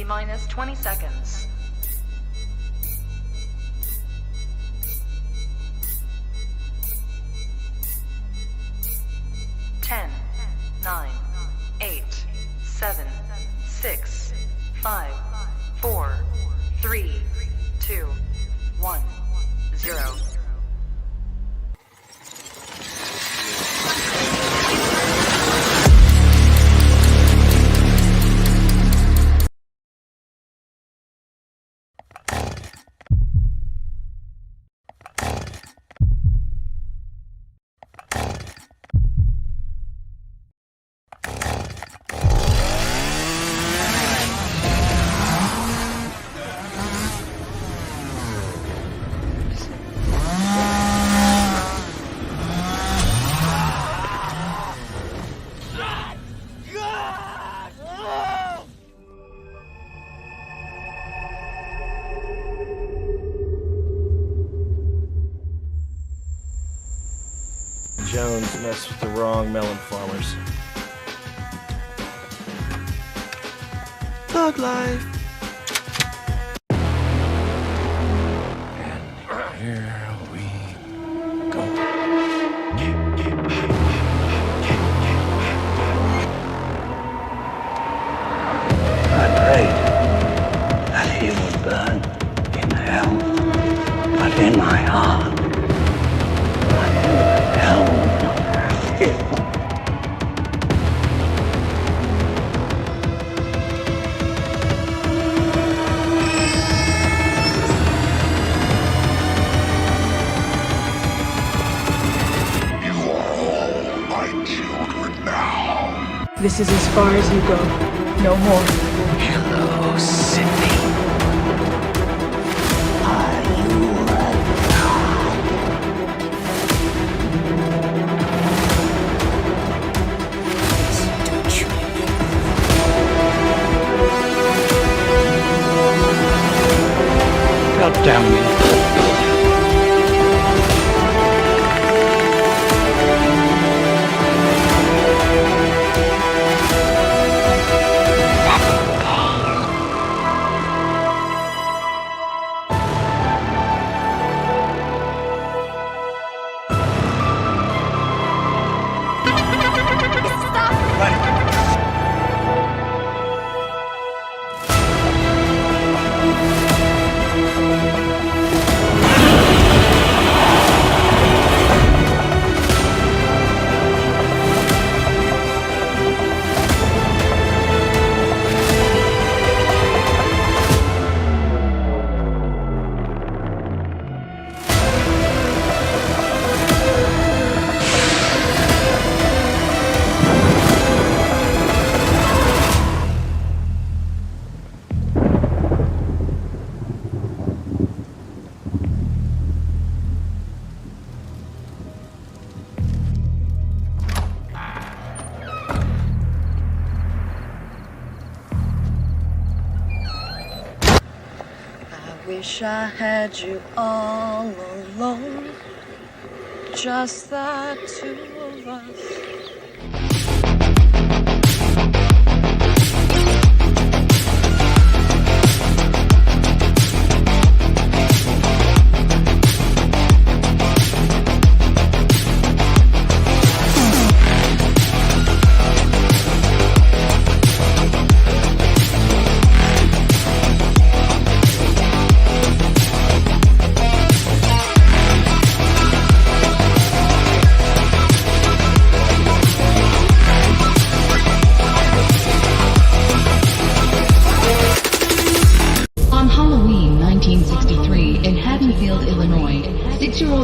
T-minus 20 seconds. 10, 9, 8, 7, 6, 5, 4, 3, 2, 1, 0. Jones messed with the wrong melon farmers. Thug life. And here we go. I prayed that he would burn in hell, but in my heart, I knew hell would not have him. You are all my children now. This is as far as you go. No more. Hello, Sydney. Are you God damn you. Wish I had you all alone, just the two of us.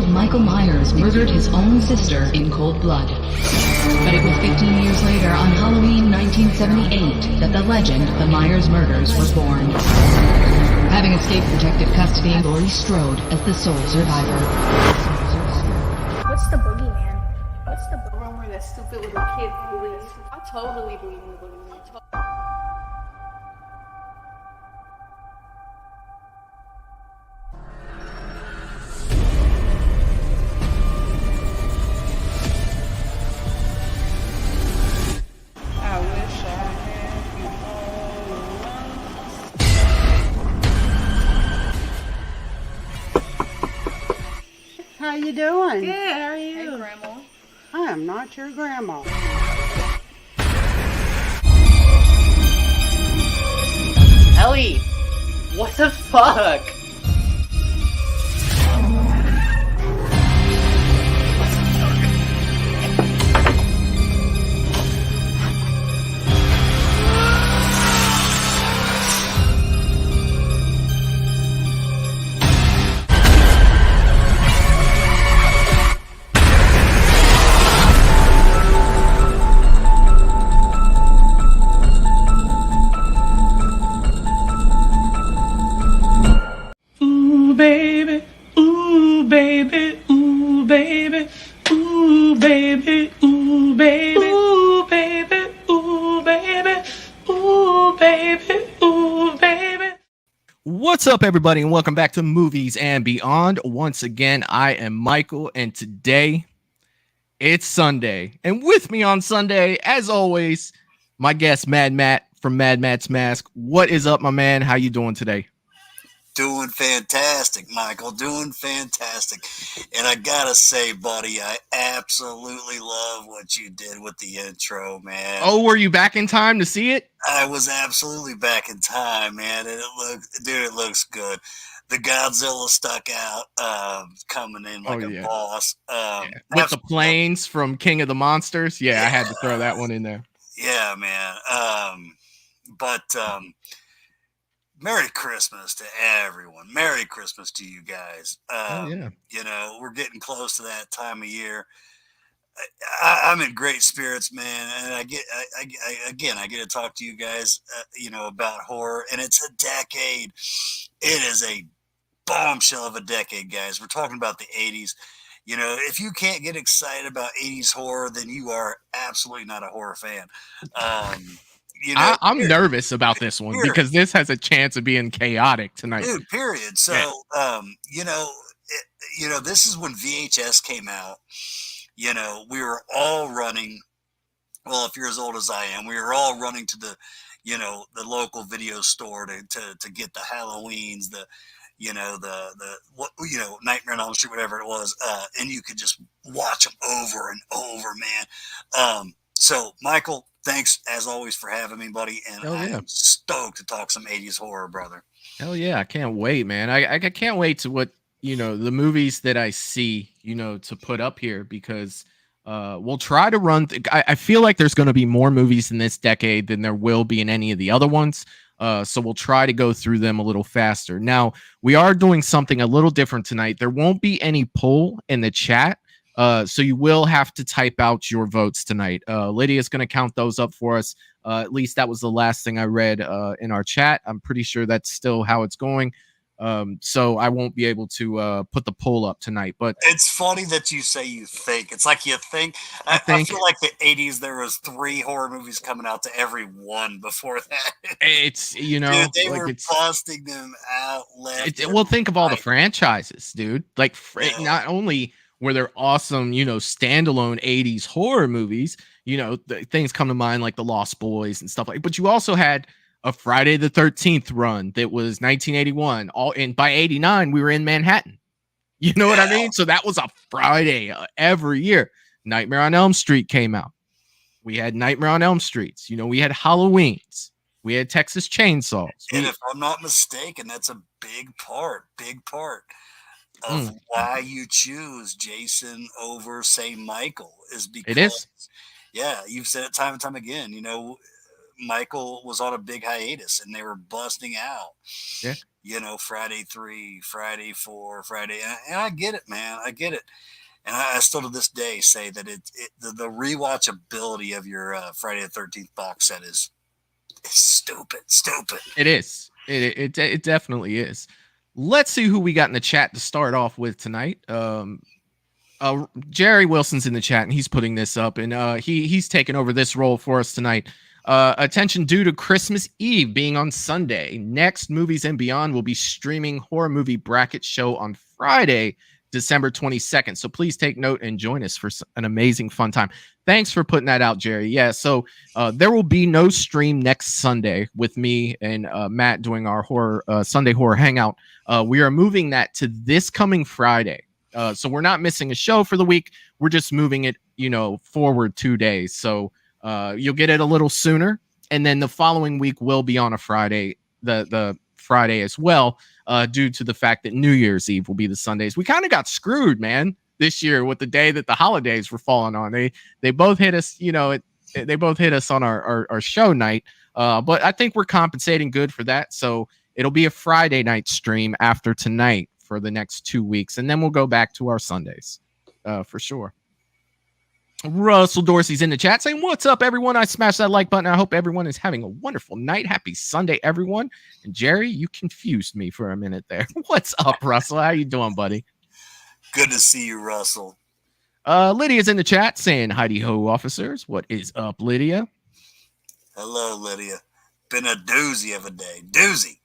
Michael Myers murdered his own sister in cold blood. But it was 15 years later, on Halloween 1978, that the legend, the Myers murders, was born. Having escaped protective custody, Laurie Strode as the sole survivor. What's the boogeyman? What's the room where that stupid little kid bullies? I totally believe in the boogeyman. you doing? Good, how are you? Hey, Grandma. I am not your grandma. Ellie, what the fuck? Ooh, baby. Ooh, baby. Ooh, baby. Ooh, baby. Ooh, baby. Ooh, baby. Ooh, baby. Ooh, baby. Ooh, baby. What's up, everybody, and welcome back to Movies and Beyond. Once again, I am Michael, and today it's Sunday. And with me on Sunday, as always, my guest, Mad Matt from Mad Matt's Mask. What is up, my man? How you doing today? Doing fantastic, Michael. Doing fantastic. And I gotta say, buddy, I absolutely love what you did with the intro, man. Oh, were you back in time to see it? I was absolutely back in time, man. And it looks good. The Godzilla stuck out, coming in like a boss. With the planes from King of the Monsters. Yeah, I had to throw that one in there. Yeah, man. Merry Christmas to everyone. Merry Christmas to you guys. You know, we're getting close to that time of year. I'm in great spirits, man. And I get to talk to you guys, about horror. And it's a decade. It is a bombshell of a decade, guys. We're talking about the 80s. You know, if you can't get excited about 80s horror, then you are absolutely not a horror fan. I'm nervous about this one because this has a chance of being chaotic tonight. Dude, period. So, this is when VHS came out. You know, we were all running. Well, if you're as old as I am, we were all running to the local video store to get the Halloweens, Nightmare on Elm Street, whatever it was. And you could just watch them over and over, man. So, Michael, thanks as always for having me, buddy. And I'm stoked to talk some 80s horror, brother. Hell yeah. I can't wait, man. I can't wait to what, the movies that I see, to put up here because we'll try to run. I feel like there's going to be more movies in this decade than there will be in any of the other ones. So we'll try to go through them a little faster. Now, we are doing something a little different tonight. There won't be any poll in the chat. So you will have to type out your votes tonight. Lydia's going to count those up for us. At least that was the last thing I read in our chat. I'm pretty sure that's still how it's going. So I won't be able to put the poll up tonight. But it's funny that you say you think. It's like you think. I feel like the 80s, there was 3 horror movies coming out to every one before that. It's, dude, they were busting them out left. Well, think of all the franchises, dude. Like, not only where they're awesome, standalone 80s horror movies, things come to mind like The Lost Boys and stuff like, but you also had a Friday the 13th run that was 1981. And by 89, we were in Manhattan. You know what I mean? So that was a Friday every year. Nightmare on Elm Street came out. We had Nightmare on Elm Streets. We had Halloweens. We had Texas Chainsaws. And if I'm not mistaken, that's a big part of why you choose Jason over, say, Michael is because it is. Yeah, you've said it time and time again. Michael was on a big hiatus and they were busting out. Yeah. Friday 3, Friday 4, Friday. And I get it, man. I get it. And I still to this day say that the rewatchability of your Friday the 13th box set is stupid. It is. It definitely is. Let's see who we got in the chat to start off with tonight. Jerry Wilson's in the chat, and he's putting this up, and he's taking over this role for us tonight. Attention due to Christmas Eve being on Sunday. Next, Movies and Beyond will be streaming horror movie bracket show on Friday, December 22nd. So please take note and join us for an amazing fun time. Thanks for putting that out, Jerry. Yeah, so there will be no stream next Sunday with me and Matt doing our Sunday horror hangout. We are moving that to this coming Friday. So we're not missing a show for the week. We're just moving it, forward 2 days. So you'll get it a little sooner, and then the following week will be on a Friday, the Friday as well, due to the fact that New Year's Eve will be the Sundays. We kind of got screwed, man, this year with the day that the holidays were falling on. They both hit us, they both hit us on our show night. But I think we're compensating good for that. So it'll be a Friday night stream after tonight for the next 2 weeks, and then we'll go back to our Sundays for sure. Russell Dorsey's in the chat saying, "What's up, everyone? I smashed that like button. I hope everyone is having a wonderful night. Happy Sunday, everyone." And Jerry, you confused me for a minute there. What's up, Russell? How you doing, buddy? Good to see you, Russell. Lydia's in the chat saying, "Heidi ho, officers. What is up, Lydia?" Hello, Lydia. Been a doozy of a day. Doozy.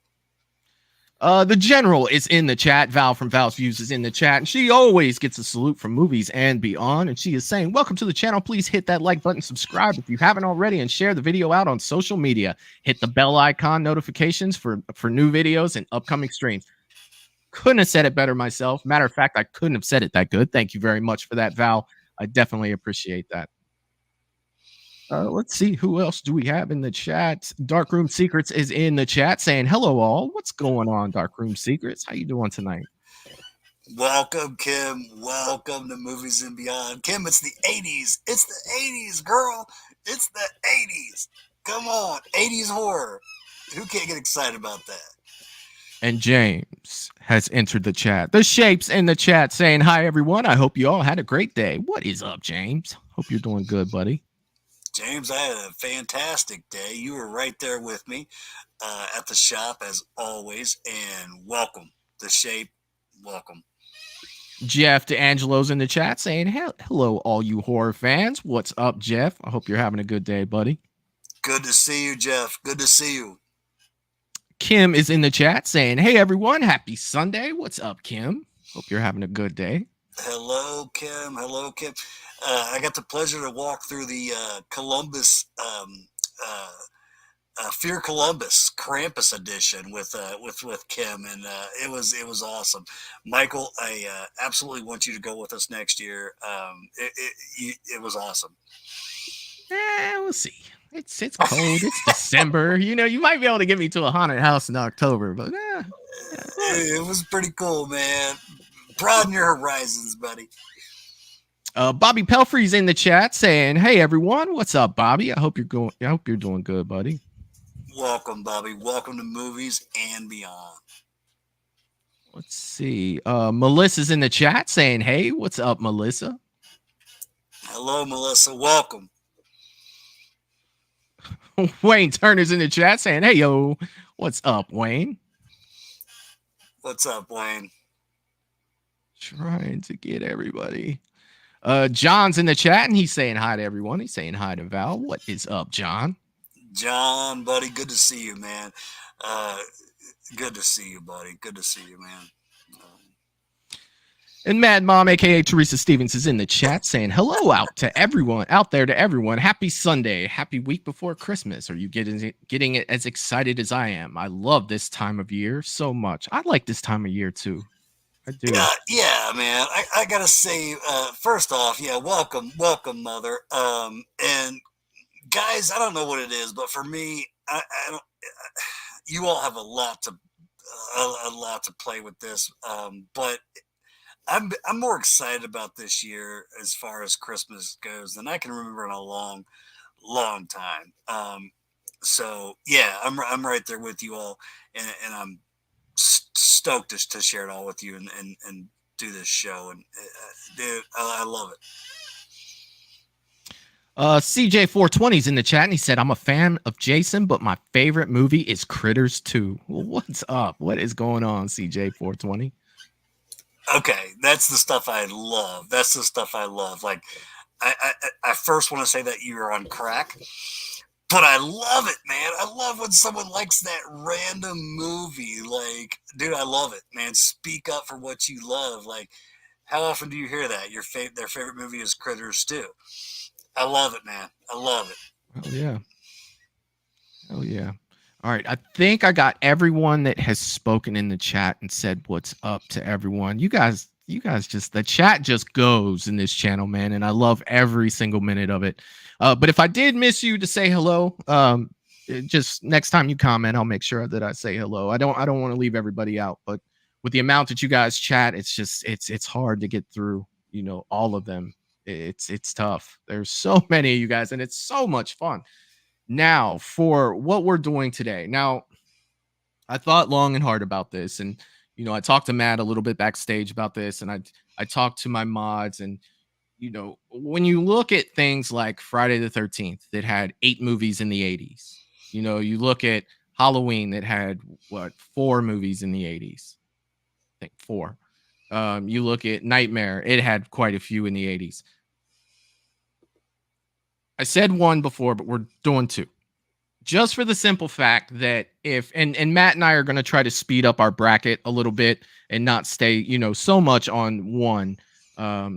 The General is in the chat. Val from Val's Views is in the chat, and she always gets a salute from Movies and Beyond. And she is saying, "Welcome to the channel. Please hit that like button, subscribe if you haven't already, and share the video out on social media. Hit the bell icon notifications for new videos and upcoming streams." Couldn't have said it better myself. Matter of fact, I couldn't have said it that good. Thank you very much for that, Val. I definitely appreciate that. Let's see, who else do we have in the chat? Darkroom Secrets is in the chat saying, "Hello all. What's going on, Darkroom Secrets? How you doing tonight?" Welcome, Kim. Welcome to Movies and Beyond. Kim, it's the 80s. It's the 80s, girl. It's the 80s. Come on. 80s horror. Who can't get excited about that? And James has entered the chat. The Shape's in the chat saying, "Hi, everyone. I hope you all had a great day." What is up, James? Hope you're doing good, buddy. James, I had a fantastic day. You were right there with me at the shop as always, and welcome. The Shape, welcome. Jeff DeAngelo's in the chat saying, "Hello, all you horror fans. What's up, Jeff? I hope you're having a good day, buddy." Good to see you, Jeff. Good to see you. Kim is in the chat saying, "Hey, everyone. Happy Sunday. What's up, Kim? Hope you're having a good day." Hello, Kim. Hello, Kim. I got the pleasure to walk through the Columbus, Fear Columbus Krampus edition with Kim, and it was awesome. Michael, I absolutely want you to go with us next year. It was awesome. We'll see. It's cold. It's December. You might be able to get me to a haunted house in October, but it was pretty cool, man. Broaden your horizons, buddy. Bobby Pelfrey's in the chat saying, "Hey everyone, what's up, Bobby? I hope you're doing good, buddy." Welcome, Bobby. Welcome to Movies and Beyond. Let's see. Melissa's in the chat saying, "Hey, what's up, Melissa?" Hello, Melissa. Welcome. Wayne Turner's in the chat saying, "Hey yo, what's up, Wayne?" What's up, Wayne? Trying to get everybody. John's in the chat and he's saying hi to everyone. He's saying hi to Val. What is up, John? John, buddy, good to see you, man. Good to see you, buddy. Good to see you, man. And Mad Mom, aka Teresa Stevens, is in the chat saying, "Hello out there to everyone. Happy Sunday. Happy week before Christmas. Are you getting it as excited as I am? I love this time of year so much. I like this time of year too. I do." Yeah, man. I gotta say, first off, yeah, welcome, mother. And guys, I don't know what it is, but for me, I don't. You all have a lot to play with this, but I'm more excited about this year as far as Christmas goes than I can remember in a long time. So yeah, I'm right there with you all, and I'm stoked to share it all with you and do this show. And dude, I love it. CJ420's in the chat and he said, "I'm a fan of Jason, but my favorite movie is Critters 2. What's up? What is going on, CJ420? Okay, that's the stuff I love. That's the stuff I love. Like, I first want to say that you're on crack, but I love it, man. I love when someone likes that random movie. Like, dude, I love it, man. Speak up for what you love. Like, how often do you hear that? Their favorite movie is Critters 2. I love it, man. I love it. Oh yeah. Oh yeah. All right. I think I got everyone that has spoken in the chat and said what's up to everyone. You guys you guys just, the chat just goes in this channel, man, and I love every single minute of it. But if I did miss you to say hello, just next time you comment, I'll make sure that I say hello. I don't want to leave everybody out, but with the amount that you guys chat, it's just it's hard to get through, all of them. It's tough. There's so many of you guys, and it's so much fun. Now, for what we're doing today. Now, I thought long and hard about this, and I talked to Matt a little bit backstage about this, and I talked to my mods, and when you look at things like Friday the 13th that had 8 movies in the 80s, you look at Halloween that had 4 movies in the 80s. I think 4. You look at Nightmare, it had quite a few in the 80s. I said 1 before, but we're doing 2. Just for the simple fact that and Matt and I are going to try to speed up our bracket a little bit and not stay, so much on 1.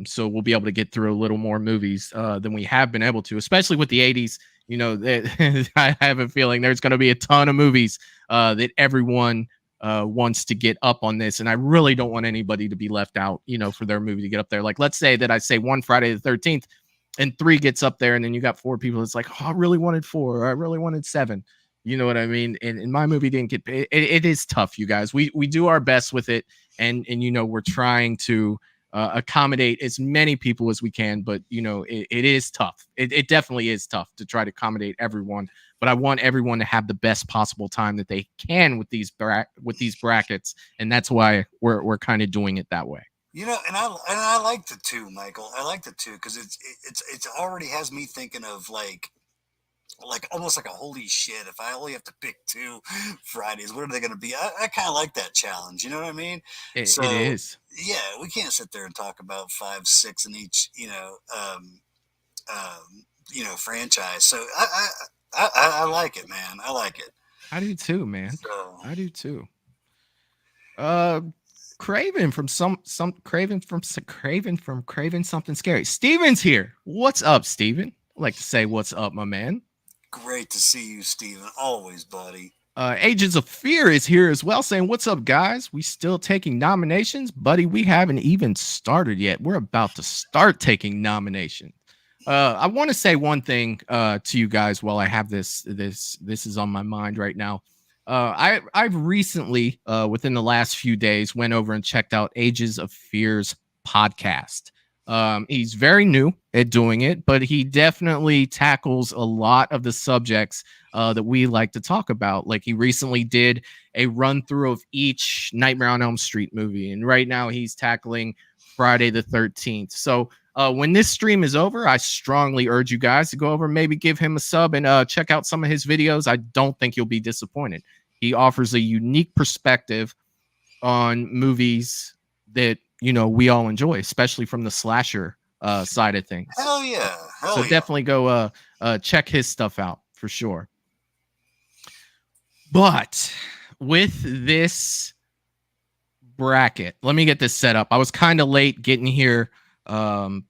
So we'll be able to get through a little more movies than we have been able to, especially with the 80s. I have a feeling there's going to be a ton of movies that everyone wants to get up on this. And I really don't want anybody to be left out, for their movie to get up there. Like, let's say that I say 1 Friday the 13th. And 3 gets up there, and then you got 4 people. It's like, oh, I really wanted 4. Or I really wanted 7. You know what I mean? And my movie didn't get paid. It is tough, you guys. We do our best with it, and we're trying to accommodate as many people as we can. But it is tough. It definitely is tough to try to accommodate everyone. But I want everyone to have the best possible time that they can with these brackets, and that's why we're kind of doing it that way. And I like the 2, Michael. I like the 2 because it's already has me thinking of like almost like a holy shit. If I only have to pick 2 Fridays, what are they going to be? I kind of like that challenge. You know what I mean? It is. Yeah, we can't sit there and talk about 5, 6 in each franchise. So I like it, man. I like it. I do too, man. So, I do too. Craven from Craven something scary. Steven's here. What's up, Steven? I'd like to say what's up, my man. Great to see you, Steven. Always, buddy. Agents of Fear is here as well, saying what's up, guys. We still taking nominations, buddy. We haven't even started yet. We're about to start taking nominations. I want to say one thing to you guys while I have this is on my mind right now. I've recently, within the last few days, went over and checked out Ages of Fear's podcast. He's very new at doing it, but he definitely tackles a lot of the subjects that we like to talk about. Like, he recently did a run through of each Nightmare on Elm Street movie, and right now he's tackling Friday the 13th. So when this stream is over, I strongly urge you guys to go over, maybe give him a sub and check out some of his videos. I don't think you'll be disappointed. He offers a unique perspective on movies that, we all enjoy, especially from the slasher side of things. Hell yeah. So definitely go check his stuff out for sure. But with this bracket, let me get this set up. I was kind of late getting here. I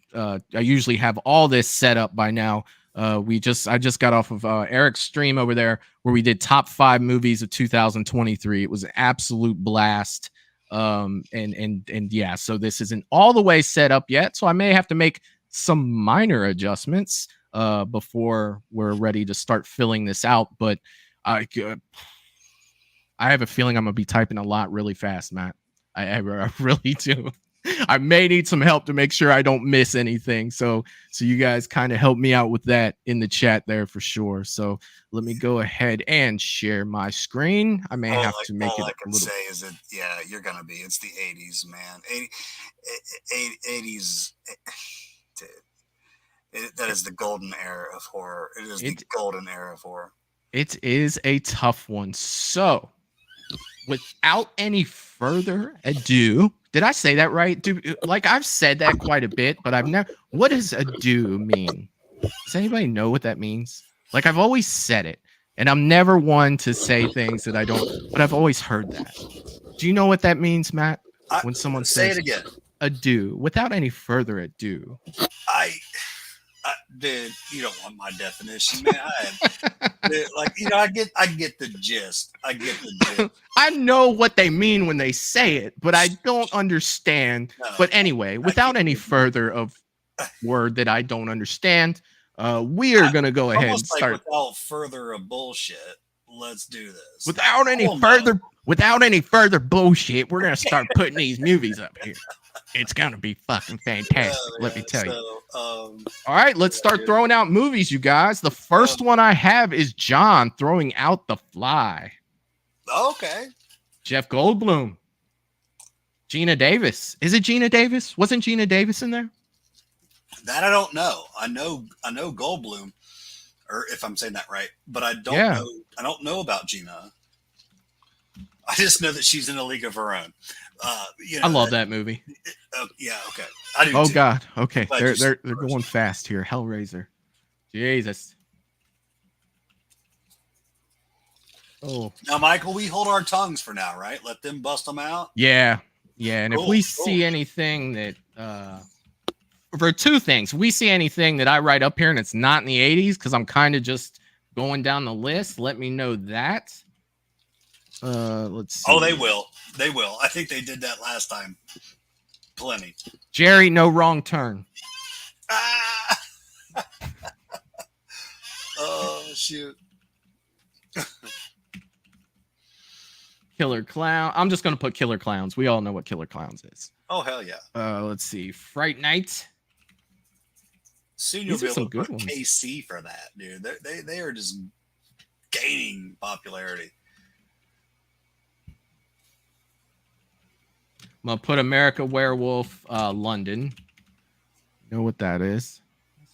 usually have all this set up by now. I just got off of Eric's stream over there where we did top 5 movies of 2023. It was an absolute blast. And yeah, so this isn't all the way set up yet. So I may have to make some minor adjustments before we're ready to start filling this out. But I have a feeling I'm gonna be typing a lot really fast, Matt. I really do. I may need some help to make sure I don't miss anything. So you guys kind of help me out with that in the chat there for sure. So let me go ahead and share my screen. I may have to make it all I a can little. say is that, yeah, you're going to be. It's the 80s, man. 80s. That is the golden era of horror. It is the golden era of horror. It is a tough one. So without any further ado, did I say that right? Dude, like, I've said that quite a bit, but I've never. What does ado mean? Does anybody know what that means? Like, I've always said it, and I'm never one to say things that I don't, but I've always heard that. Do you know what that means, Matt? When someone say says it again, ado, without any further ado. Dude, you don't want my definition, man. Dude, like, I get the gist. I get the gist. I know what they mean when they say it, but I don't understand. No, but anyway, without any further of word that I don't understand, we are gonna go ahead and start. Without further of bullshit, let's do this. Without any further bullshit, we're gonna start putting these movies up here. It's gonna be fucking fantastic. Let me tell you. All right, let's start throwing out movies, you guys. The first one I have is John throwing out The Fly. Okay. Jeff Goldblum. Gina Davis. Is it Gina Davis? Wasn't Gina Davis in there? That I don't know. I know Goldblum, or if I'm saying that right, but I don't know. I don't know about Gina. I just know that she's in a league of her own. I love that movie. Yeah, okay. I do. Oh too. God. Okay, they're going fast here. Hellraiser. Jesus. Oh. Now, Michael, we hold our tongues for now, right? Let them bust them out. Yeah. And if we see anything that, for two things, we see anything that I write up here and it's not in the 80s, because I'm kind of just going down the list. Let me know that. Let's see. Oh, they will. They will. I think they did that last time. Plenty. Jerry, No Wrong Turn. Ah! Oh, shoot. Killer Clown. I'm just going to put Killer Clowns. We all know what Killer Clowns is. Oh, hell yeah. Let's see. Fright Night. Soon you'll be able to put KC for that, dude. They are just gaining popularity. I'm going to put America Werewolf London. You know what that is?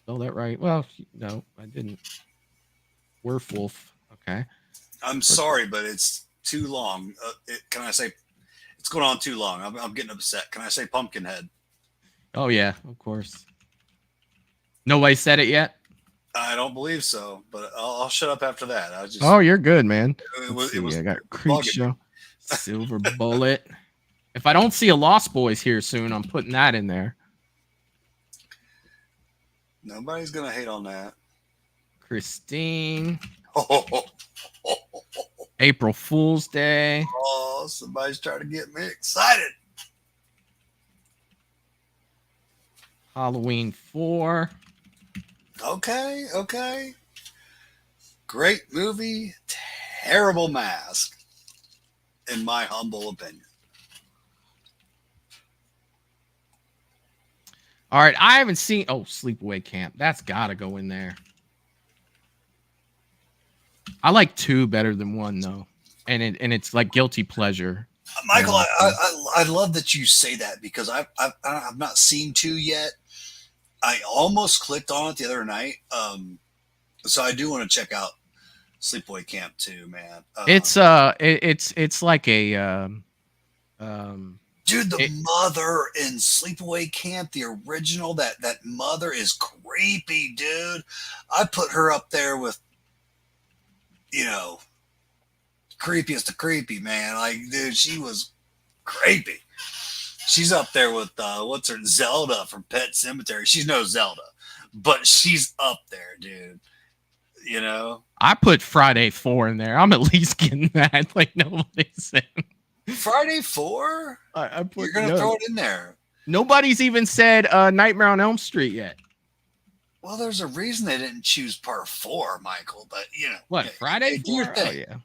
Spell that right? Well, no, I didn't. Werewolf. Okay. I'm sorry, but it's too long. Can I say it's going on too long? I'm getting upset. Can I say Pumpkinhead? Oh, yeah, of course. Nobody said it yet? I don't believe so, but I'll shut up after that. Oh, you're good, man. I got Creepshow, Silver Bullet. If I don't see a Lost Boys here soon, I'm putting that in there. Nobody's going to hate on that. Christine. April Fool's Day. Oh, somebody's trying to get me excited. Halloween 4. Okay. Great movie, terrible mask, in my humble opinion. All right, I haven't seen... Oh, Sleepaway Camp. That's got to go in there. I like 2 better than 1, though. And it's like guilty pleasure. Michael, I love that you say that, because I've not seen 2 yet. I almost clicked on it the other night. So I do want to check out Sleepaway Camp 2, man. It's like a dude, the mother in Sleepaway Camp, the original, that mother is creepy, dude. I put her up there with, creepiest of creepy, man. Like, dude, she was creepy. She's up there with what's her Zelda from Pet Cemetery. She's no Zelda, but she's up there, dude. I put Friday 4 in there. I'm at least getting that. Like nobody's saying. Friday 4? I put. You're gonna throw it in there. Nobody's even said Nightmare on Elm Street yet. Well, there's a reason they didn't choose part 4, Michael. But what, Friday 4? Do your thing. Oh, yeah.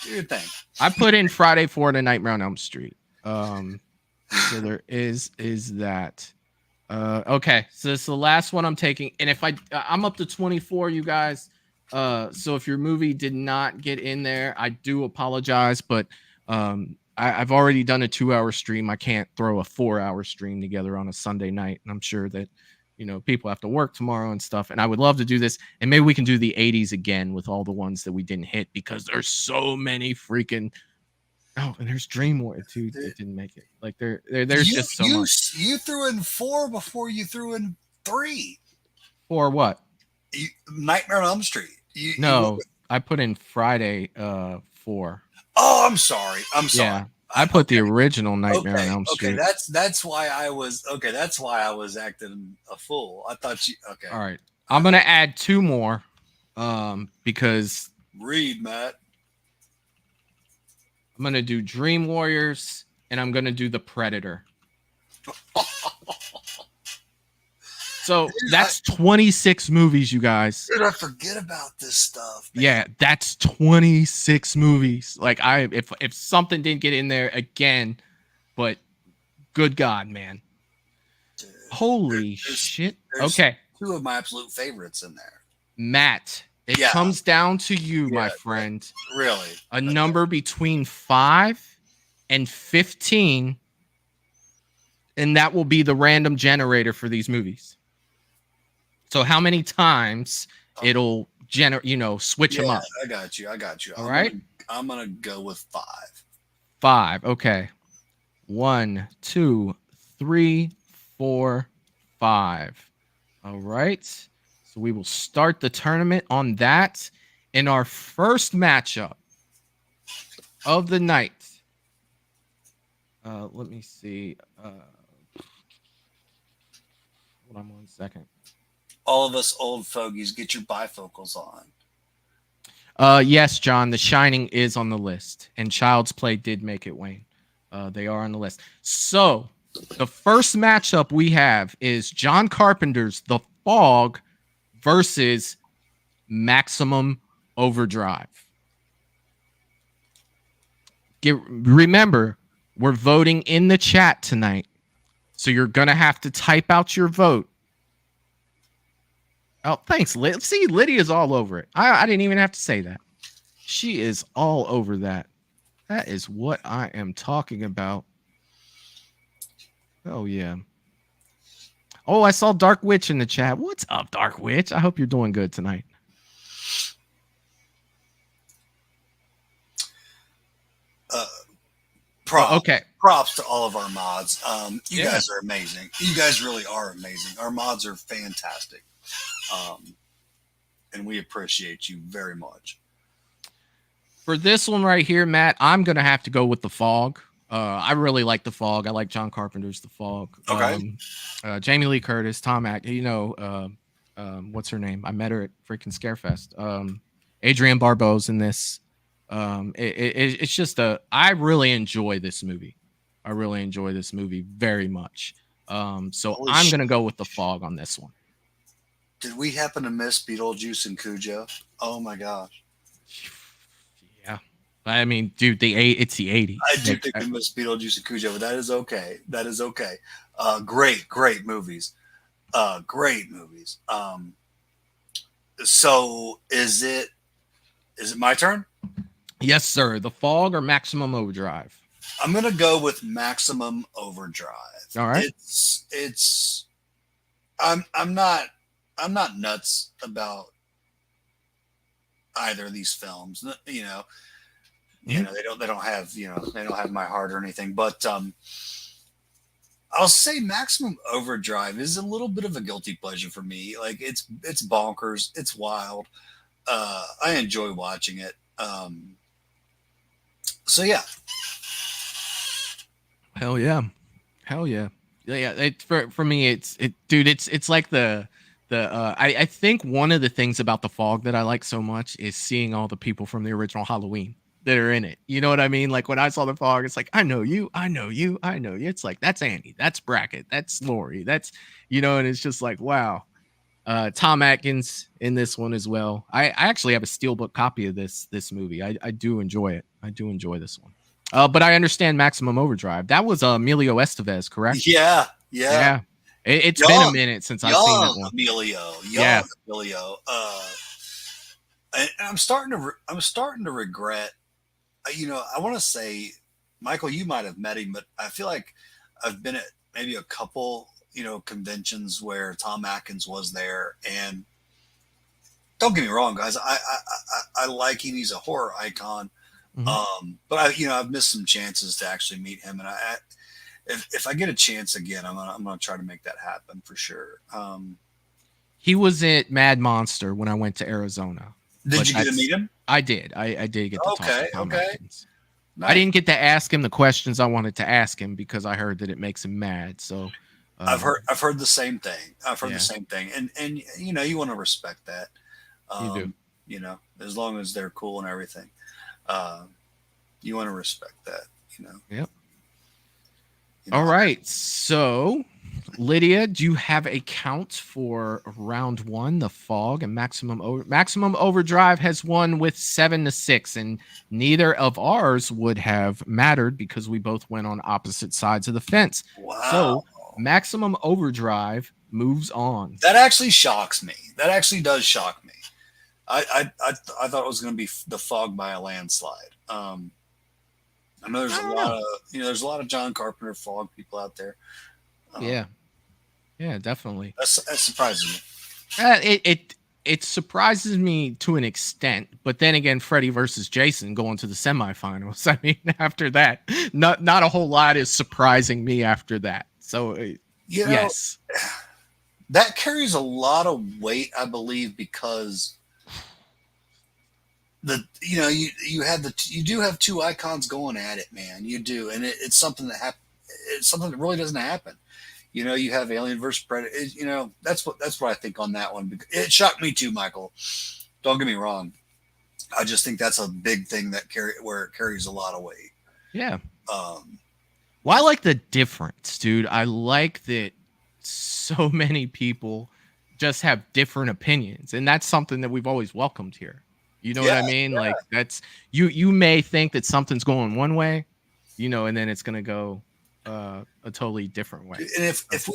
Do your thing. I put in Friday 4 to Nightmare on Elm Street. So there is that. Okay, so this is the last one I'm taking, and if I'm up to 24, you guys. So if your movie did not get in there, I do apologize, but I've already done a 2-hour stream. I can't throw a 4-hour stream together on a Sunday night, and I'm sure that people have to work tomorrow and stuff. And I would love to do this, and maybe we can do the 80s again with all the ones that we didn't hit, because there's so many freaking. Oh, and there's Dream Warrior too that didn't make it. Like there's just so much. You threw in 4 before you threw in 3. 4 what? Nightmare on Elm Street. I put in Friday 4. Oh, I'm sorry. Yeah, I put the original Nightmare on Elm Street. Okay, that's why I was acting a fool. I thought you. Okay. All right. I'm gonna add 2 more, because read, Matt. I'm gonna do Dream Warriors and I'm gonna do The Predator. So that's 26 movies, you guys. Dude, I forget about this stuff, man. Yeah, that's 26 movies. Like if something didn't get in there again, but good God, man. Dude, Holy shit. Okay. 2 of my absolute favorites in there. Matt, it comes down to you, my friend. Really? A number between 5 and 15, and that will be the random generator for these movies. So how many times it'll switch them up. I got you. All right. I'm gonna go with 5. 5. Okay. 1, 2, 3, 4, 5. All right. So we will start the tournament on that. In our first matchup of the night. Let me see. Hold on 1 second. All of us old fogies, get your bifocals on. Yes, John, The Shining is on the list, and Child's Play did make it, Wayne. They are on the list. So the first matchup we have is John Carpenter's The Fog versus Maximum Overdrive. Remember, we're voting in the chat tonight, so you're gonna have to type out your vote. Oh, thanks, Lydia. See, Lydia's all over it. I didn't even have to say that. She is all over that. That is what I am talking about. Oh, yeah. Oh, I saw Dark Witch in the chat. What's up, Dark Witch? I hope you're doing good tonight. Props to all of our mods. You guys are amazing. You guys really are amazing. Our mods are fantastic. And we appreciate you very much. For this one right here, Matt, I'm going to have to go with The Fog. I really like The Fog. I like John Carpenter's The Fog. Okay. Jamie Lee Curtis, Tom Act, what's her name? I met her at freaking Scarefest. Adrienne Barbeau's in this. It's just I really enjoy this movie. I really enjoy this movie very much. So I'm going to go with The Fog on this one. Did we happen to miss Beetlejuice and Cujo? Oh my gosh. Yeah. I mean, dude, it's the 80s. I do think we missed Beetlejuice and Cujo, but that is okay. That is okay. Great movies. Great movies. So is it my turn? Yes, sir. The Fog or Maximum Overdrive? I'm gonna go with Maximum Overdrive. All right. I'm not nuts about either of these films. They don't have my heart or anything, but I'll say Maximum Overdrive is a little bit of a guilty pleasure for me. Like it's bonkers, it's wild. I enjoy watching it. So yeah. Hell yeah. Yeah. For me, it's like I think one of the things about The Fog that I like so much is seeing all the people from the original Halloween that are in it. You know what I mean? Like when I saw The Fog, it's like, I know you. It's like, that's Andy, that's Brackett, that's Lori, that's, and it's just like, wow. Tom Atkins in this one as well. I actually have a steelbook copy of this movie. I do enjoy it. I do enjoy this one. But I understand Maximum Overdrive. That was Emilio Estevez, correct? Yeah. It's been a minute since I've seen that one. Emilio. And I'm starting to regret. I want to say, Michael, you might have met him, but I feel like I've been at maybe a couple, conventions where Tom Atkins was there. And don't get me wrong, guys, I like him. He's a horror icon. Mm-hmm. But I've missed some chances to actually meet him, and if I get a chance again, I'm gonna try to make that happen for sure. He was at Mad Monster when I went to Arizona. Did you get to meet him? I did. I did get to talk to Tom Atkins. Nice. I didn't get to ask him the questions I wanted to ask him because I heard that it makes him mad. So I've heard the same thing. I've heard the same thing, and you know, you want to respect that. You do. You know, as long as they're cool and everything, you want to respect that. You know. Yep. You know, all right. So, Lydia, do you have a count for round 1? The Fog and Maximum Overdrive has won with 7-6, and neither of ours would have mattered because we both went on opposite sides of the fence. Wow. So, Maximum Overdrive moves on. That actually shocks me. That actually does shock me. I thought it was going to be The Fog by a landslide. I know there's a lot of John Carpenter Fog people out there. Yeah, definitely. That surprises me. It surprises me to an extent, but then again, Freddy versus Jason going to the semifinals. I mean, after that, not a whole lot is surprising me after that. So, yes, that carries a lot of weight, I believe, because you do have two icons going at it, man. You do, and it's something that it's something that really doesn't happen. You know, you have Alien versus Predator. You know, that's what I think on that one. It shocked me too, Michael. Don't get me wrong. I just think that's a big thing where it carries a lot of weight. Yeah. Well, I like the difference, dude. I like that so many people just have different opinions, and that's something that we've always welcomed here. You know what I mean? Like that's you may think that something's going one way, you know, and then it's gonna go a totally different way. And if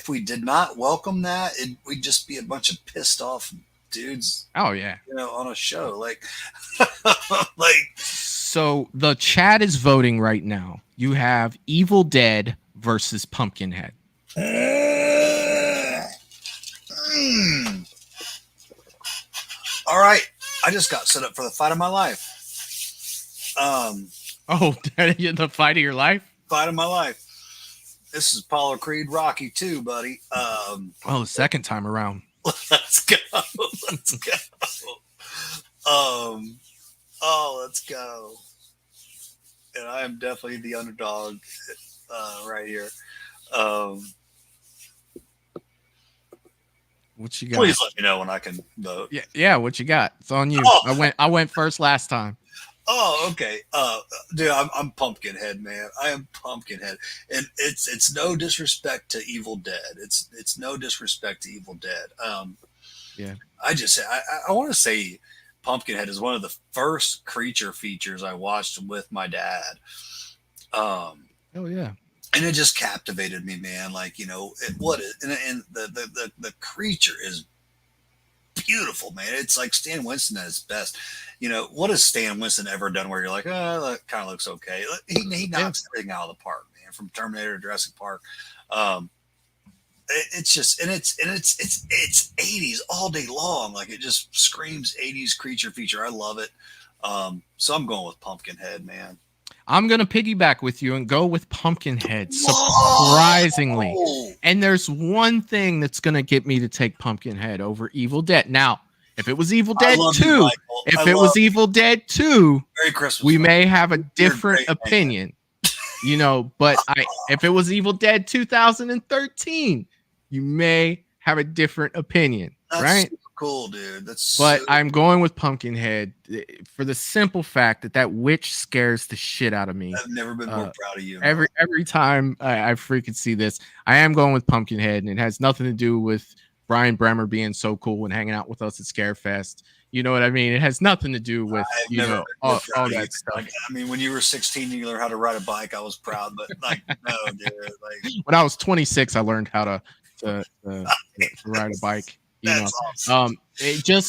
we did not welcome that, we'd just be a bunch of pissed off dudes. Oh yeah, you know, on a show like So the chat is voting right now. You have Evil Dead versus Pumpkinhead. All right. I just got set up for the fight of my life. The fight of your life? Fight of my life. This is Apollo Creed Rocky 2, buddy. The second time around. Let's go. Let's go. Let's go. And I am definitely the underdog right here. What you got? Please let me know when I can vote. Yeah. What you got? It's on you. I went first last time. Oh, okay. Dude, I'm Pumpkinhead, man. I am Pumpkinhead, and it's no disrespect to Evil Dead. It's no disrespect to Evil Dead. Yeah. I want to say Pumpkinhead is one of the first creature features I watched with my dad. Oh yeah. And it just captivated me, man. Like, you know, and the creature is beautiful, man. It's like Stan Winston at his best. You know, what has Stan Winston ever done where you're like, that kind of looks okay? He knocks everything out of the park, man. From Terminator to Jurassic Park. It's just, and it's 80s all day long. Like, it just screams 80s creature feature. I love it. So I'm going with Pumpkinhead, man. I'm going to piggyback with you and go with Pumpkinhead, surprisingly. Whoa! And there's one thing that's going to get me to take Pumpkinhead over Evil Dead. Now, if it was Evil Dead 2, Evil Dead 2, Merry Christmas, we may have a different opinion. You know, but if it was Evil Dead 2013, you may have a different opinion, right? Super cool, dude. I'm going with Pumpkinhead for the simple fact that witch scares the shit out of me. I've never been more proud of you. Every time I freaking see this, I am going with Pumpkinhead, and it has nothing to do with Brian Bremer being so cool and hanging out with us at Scarefest. You know what I mean? It has nothing to do with all that stuff. Like, I mean, when you were 16 and you learned how to ride a bike, I was proud. But like, no, dude. Like, when I was 26, I learned how to ride a bike. You know, awesome.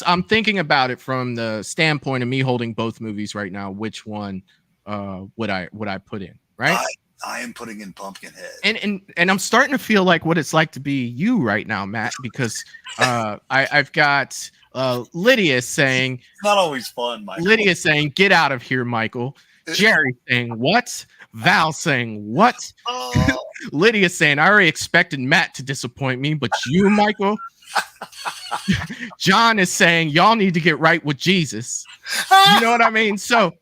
I'm thinking about it from the standpoint of me holding both movies right now. Which one would I put in? Right. I am putting in Pumpkinhead, and I'm starting to feel like what it's like to be you right now, Matt, because I've got Lydia saying it's not always fun, Michael. Lydia saying, "Get out of here, Michael." Jerry saying, "What?" Val saying, "What?" Lydia saying, "I already expected Matt to disappoint me, but you, Michael." John is saying, "Y'all need to get right with Jesus." You know what I mean? So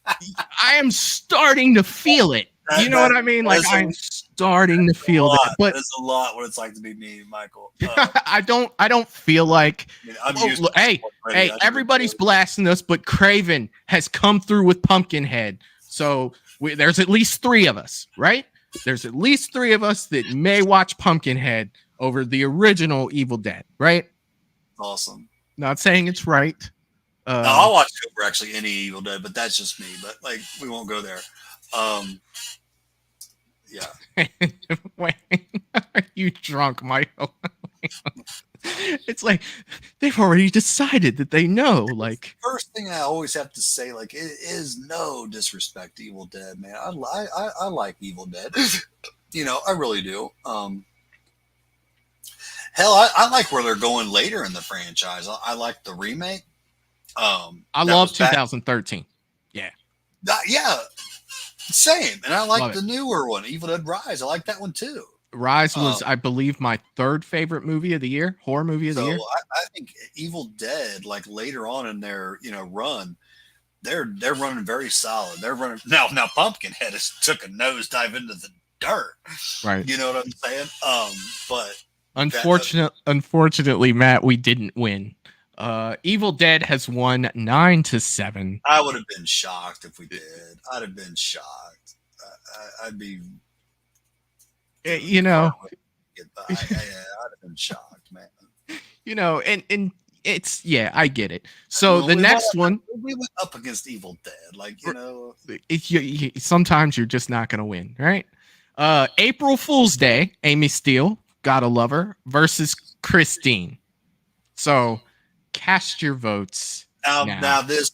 I am starting to feel it. You know what I mean? Like, I'm starting to feel that. But it's a lot what it's like to be me, Michael. I don't feel like. I'm used to hey, everybody's blasting us, but Craven has come through with Pumpkinhead. So there's at least 3 of us, right? There's at least 3 of us that may watch Pumpkinhead over the original Evil Dead, right? Awesome. Not saying it's right. No, I'll watch over actually any Evil Dead, but that's just me. But like, we won't go there. Yeah. Wait, are you drunk, Michael? It's like they've already decided that they know. Like, first thing I always have to say, like, it is no disrespect to Evil Dead, man. I like Evil Dead. You know, I really do. Hell, I like where they're going later in the franchise. I like the remake. I love 2013. Yeah. Yeah. Same. And I like the newer one, Evil Dead Rise. I like that one too. Rise was, I believe, my 3rd favorite movie of the year, horror movie of the year. I think Evil Dead, like later on in their run, they're running very solid. They're running now. Pumpkinhead has took a nosedive into the dirt. Right. You know what I'm saying? But unfortunately, Matt, we didn't win. Evil Dead has won 9-7. I would have been shocked if we did. I'd have been shocked. I'd be. You know, I'd have been shocked, man. You know, and it's I get it. So the next one, we went up against Evil Dead, like sometimes you're just not gonna win, right? April Fool's Day, Amy Steele, Gotta Love Her, versus Christine. So cast your votes. Now this,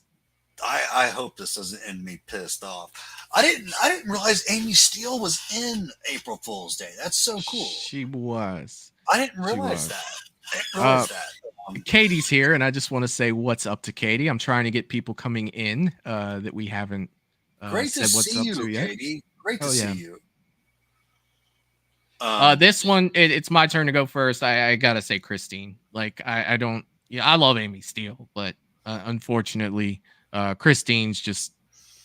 I hope this doesn't end me pissed off. I didn't realize Amy Steele was in April Fool's Day. That's so cool. She was. I didn't realize that. Katie's here, and I just want to say what's up to Katie. I'm trying to get people coming in that we haven't Great said to what's see up you, to yet. Katie. Great to see you. This one, it's my turn to go first. I gotta say Christine. Like I don't. Yeah, I love Amy Steele, but unfortunately, Christine's just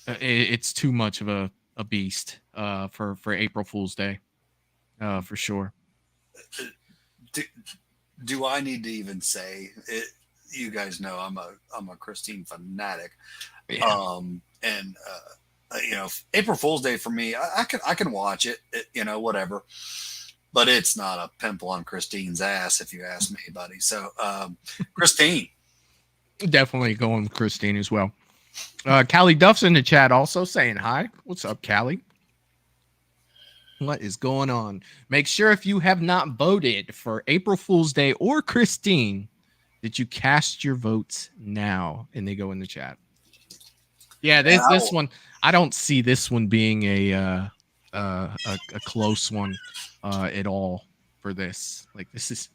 it's too much of a beast for April Fool's Day, for sure. Do I need to even say it? You guys know I'm a Christine fanatic. Yeah. And April Fool's Day for me, I can watch it, whatever. But it's not a pimple on Christine's ass, if you ask me, buddy. So, Christine. Definitely going with Christine as well. Callie Duff's in the chat also saying hi. What's up, Callie? What is going on? Make sure if you have not voted for April Fool's Day or Christine, that you cast your votes now, and they go in the chat. Yeah, this one, I don't see this one being a close one at all for this. Like it's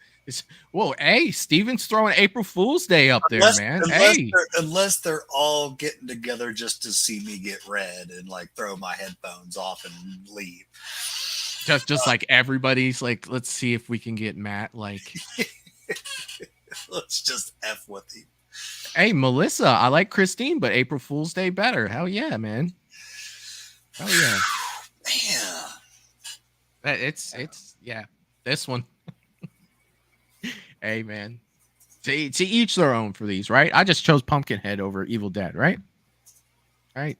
whoa, hey, Steven's throwing April Fool's Day up there, man. Unless they're all getting together just to see me get red and like throw my headphones off and leave. Just like everybody's like, let's see if we can get Matt like let's just F with him. Hey, Melissa, I like Christine, but April Fool's Day better. Hell yeah, man. Hell yeah. Man. It's this one. Hey, man. To each their own for these, right? I just chose Pumpkinhead over Evil Dead, right? Right.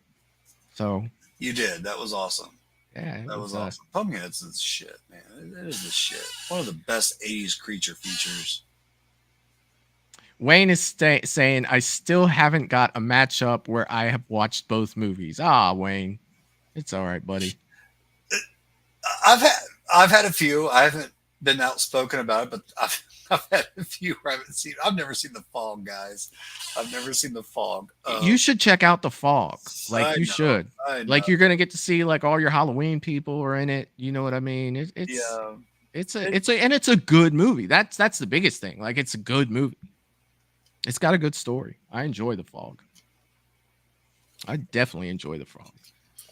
So you did. That was awesome. Yeah, that was awesome. Pumpkinhead's the shit, man. It is the shit. One of the best 80s creature features. Wayne is saying, I still haven't got a matchup where I have watched both movies. Wayne. It's all right, buddy. I've had a few. I haven't been outspoken about it, but I've had a few where I haven't seen. I've never seen The Fog, guys. I've never seen The Fog. You should check out The Fog. Like you should. Like you're gonna get to see like all your Halloween people are in it. You know what I mean? It's a good movie. That's the biggest thing. Like it's a good movie. It's got a good story. I enjoy The Fog. I definitely enjoy The Fog.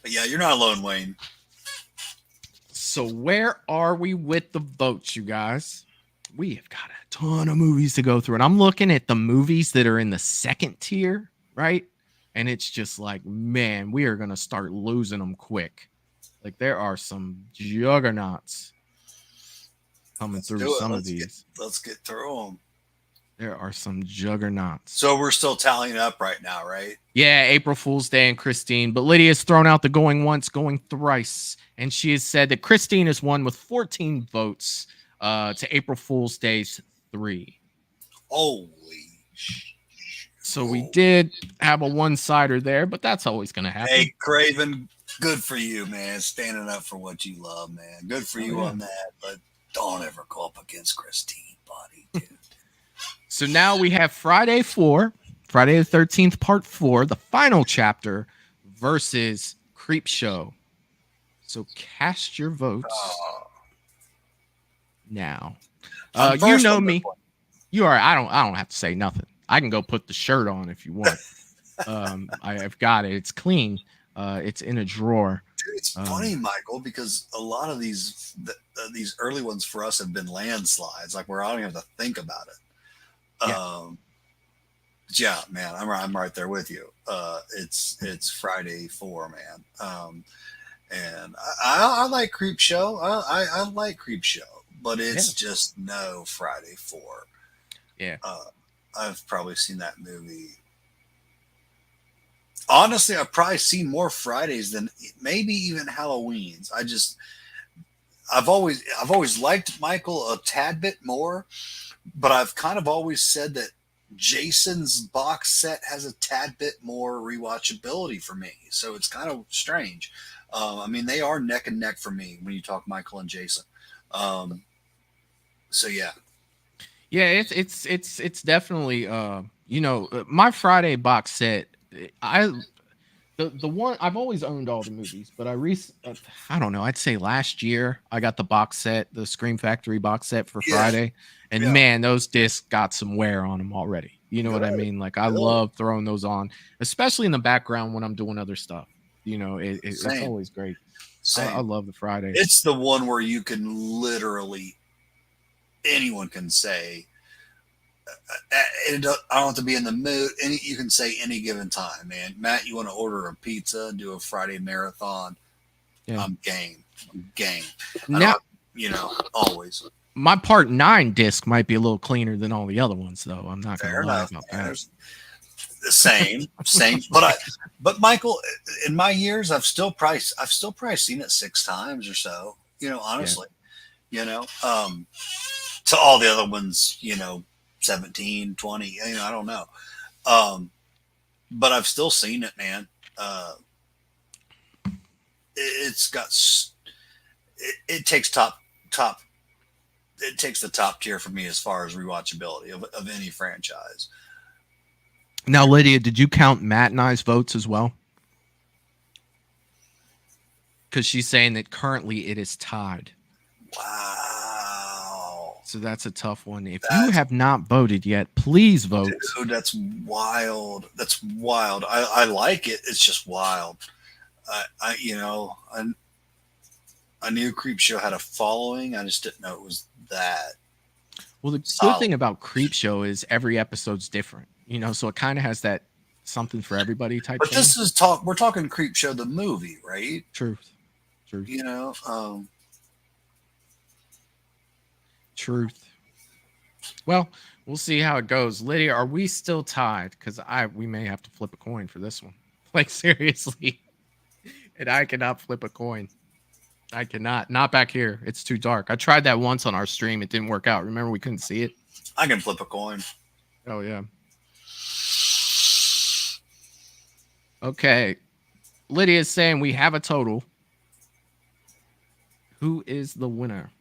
Yeah, you're not alone, Wayne. So where are we with the votes, you guys? We have got a ton of movies to go through. And I'm looking at the movies that are in the second tier, right? And it's just like, man, we are going to start losing them quick. Like there are some juggernauts coming through some of these. Let's get through them. There are some juggernauts. So we're still tallying up right now, right? Yeah, April Fool's Day and Christine. But Lydia's thrown out the going once, going thrice. And she has said that Christine has won with 14 votes to April Fool's Day's 3. Holy So we did have a one-sider there, but that's always going to happen. Hey, Craven, good for you, man. Standing up for what you love, man. Good for you on that. But don't ever go up against Christine, buddy, dude. So now we have Friday the 13th, part 4, the final chapter versus Creep Show. So cast your votes now. You know me. You are. I don't have to say nothing. I can go put the shirt on if you want. I've got it. It's clean. It's in a drawer. Dude, it's funny, Michael, because a lot of these early ones for us have been landslides, like where I don't even have to think about it. Yeah, man, I'm right there with you. It's Friday 4, man. And I like Creep Show. I like Creep Show, but it's just no Friday 4. Yeah. I've probably seen that movie. Honestly, I've probably seen more Fridays than maybe even Halloween's. I've always liked Michael a tad bit more, but I've kind of always said that Jason's box set has a tad bit more rewatchability for me. So it's kind of strange. I mean, they are neck and neck for me when you talk Michael and Jason. So yeah. Yeah, it's definitely my Friday box set. The one I've always owned all the movies, but I don't know. I'd say last year I got the box set, the Scream Factory box set for Friday, and man, those discs got some wear on them already. You know what I mean? Like I love throwing those on, especially in the background when I'm doing other stuff. You know, it's always great. I love the Friday. It's the one where you can literally anyone can say. I don't have to be in the mood. You can say any given time, man. Matt, you want to order a pizza and do a Friday marathon? Yeah. I'm game. Now, always. My part 9 disc might be a little cleaner than all the other ones, though. I'm not going to lie about that. Same. But Michael, in my years, I've still probably seen it 6 times or so. Honestly, to all the other ones, 17, 20, I don't know. But I've still seen it, man. It's got, it takes it takes the top tier for me as far as rewatchability of any franchise. Now, Lydia, did you count Matt and I's votes as well? Because she's saying that currently it is tied. Wow. So that's a tough one. If you have not voted yet, please vote. Dude, that's wild. That's wild. I like it. It's just wild. I knew Creep Show had a following. I just didn't know it was that. Well, the good thing about Creep Show is every episode's different. So it kind of has that something for everybody type But thing. this is we're talking Creep Show the movie, right? Truth. Truth. Well, we'll see how it goes. Lydia, are we still tied? Because we may have to flip a coin for this one. Like, seriously. And I cannot flip a coin. I cannot. Not back here. It's too dark. I tried that once on our stream. It didn't work out. Remember, we couldn't see it? I can flip a coin. Oh, yeah. Okay. Lydia is saying we have a total. Who is the winner?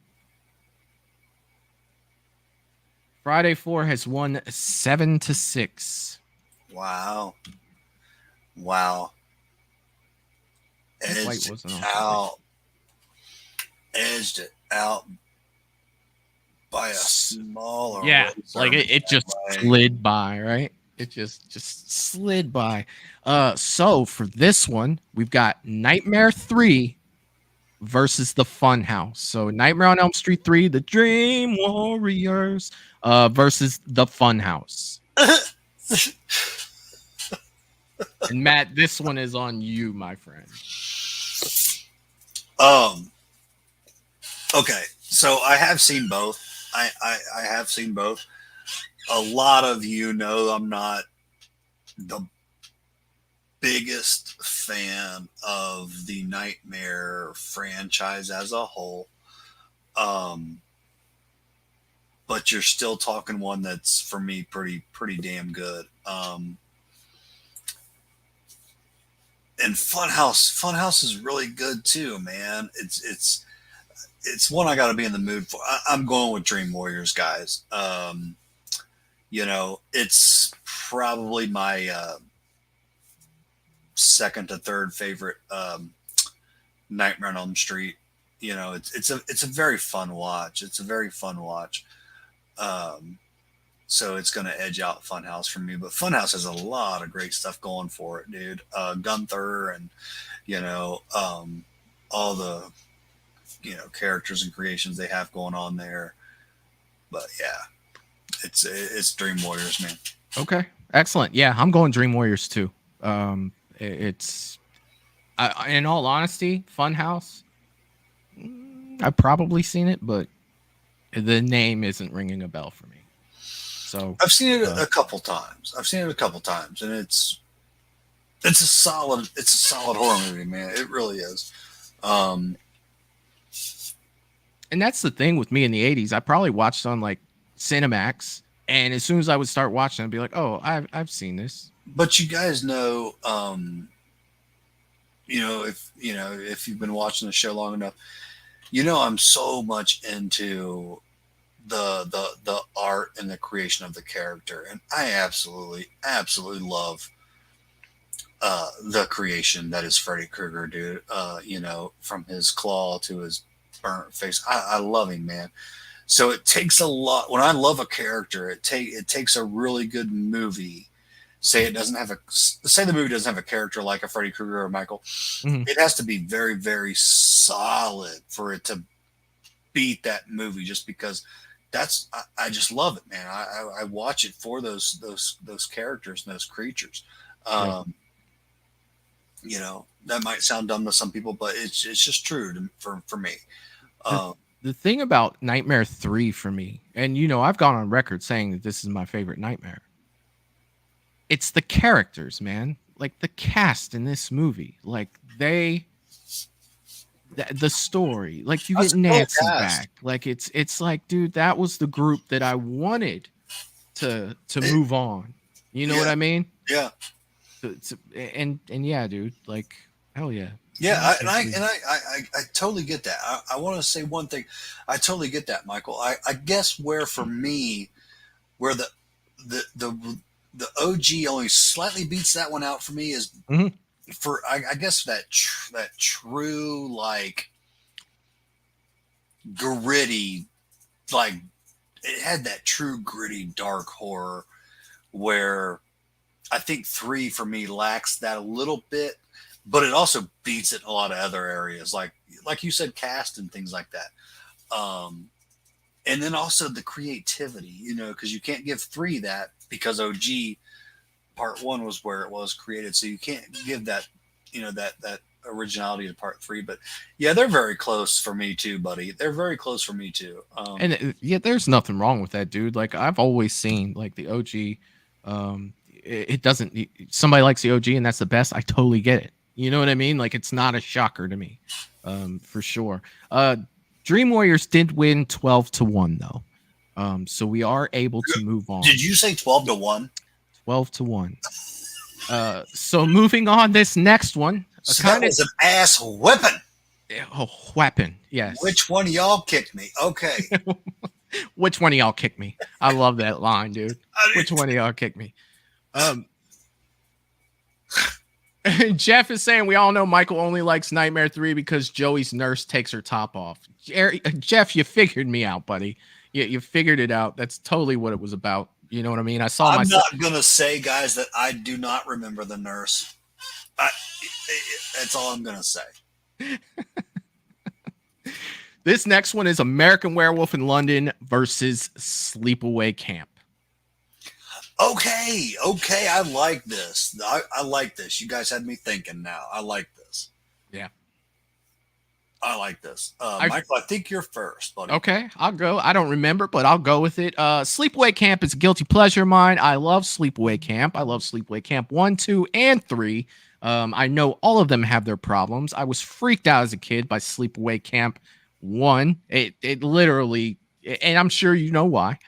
Friday 4 has won 7-6. Wow. Edged it out by a smaller. Yeah, like it just slid by, right? It just slid by. So for this one, we've got Nightmare 3 versus the Funhouse. So Nightmare on Elm Street 3, the Dream Warriors, versus the Funhouse. And Matt, this one is on you, my friend. Okay, so I have seen both. I have seen both. A lot of you know I'm not the biggest fan of the Nightmare franchise as a whole. But you're still talking one that's for me pretty damn good. And Funhouse is really good too, man. It's one I got to be in the mood for. I'm going with Dream Warriors, guys. You know, it's probably my second to third favorite Nightmare on Elm Street. You know, it's a very fun watch. It's a very fun watch. So it's going to edge out Funhouse for me. But Funhouse has a lot of great stuff going for it, dude. Gunther and, you know, all the, you know, characters and creations they have going on there. But yeah, it's Dream Warriors, man. Okay, excellent. Yeah, I'm going Dream Warriors too. It's in all honesty, Funhouse. I've probably seen it, but the name isn't ringing a bell for me. So I've seen it a couple times. And it's a solid horror movie, man. It really is. And that's the thing with me in the 80s. I probably watched on like Cinemax, and as soon as I would start watching, I'd be like, "Oh, I've seen this." But you guys know, if you've been watching the show long enough, you know I'm so much into the art and the creation of the character, and I absolutely love the creation that is Freddy Krueger, dude. From his claw to his burnt face, I love him, man. So it takes a lot. When I love a character, it takes a really good movie. Say the movie doesn't have a character like a Freddy Krueger or Michael. Mm-hmm. It has to be very, very solid for it to beat that movie, just because I just love it, man. I watch it for those characters and those creatures. That might sound dumb to some people, but it's just true for me. The thing about Nightmare 3 for me, and I've gone on record saying that this is my favorite Nightmare. It's the characters, man. Like the cast in this movie, like the story, like you get Nancy back. Like it's like, dude, that was the group that I wanted to move on. You know what I mean? Yeah. And yeah, dude, like hell yeah. Yeah, I totally get that. I want to say one thing. I totally get that, Michael. I guess where the OG only slightly beats that one out for me is for I guess that true, like, gritty, like it had that true gritty dark horror where I think 3 for me lacks that a little bit, but it also beats it in a lot of other areas, like you said, cast and things like that. And then also the creativity, because you can't give 3 that, because OG part 1 was where it was created. So you can't give that, that originality to part 3. But yeah, they're very close for me too, buddy. They're very close for me too. And yeah, there's nothing wrong with that, dude. Like I've always seen like the OG, it doesn't, somebody likes the OG and that's the best. I totally get it. You know what I mean? Like it's not a shocker to me, for sure. Dream Warriors did win 12-1 though. So we are able to move on. Did you say 12-1? 12-1. So moving on, this next one. So that was an ass whipping. Oh, weapon. Yes. Which one of y'all kicked me? Okay. Which one of y'all kicked me? I love that line, dude. Which one of y'all kicked me? Jeff is saying we all know Michael only likes Nightmare 3 because Joey's nurse takes her top off. Jeff, you figured me out, buddy. You figured it out. That's totally what it was about. You know what I mean? I'm not going to say, guys, that I do not remember the nurse. That's all I'm going to say. This next one is American Werewolf in London versus Sleepaway Camp. Okay. I like this. I like this. You guys had me thinking now. I like this. Yeah. I like this. Michael, I think you're first, buddy. Okay, I'll go. I don't remember, but I'll go with it. Sleepaway Camp is a guilty pleasure of mine. I love Sleepaway Camp. I love Sleepaway Camp 1, 2, and 3. I know all of them have their problems. I was freaked out as a kid by Sleepaway Camp 1. It literally, and I'm sure you know why.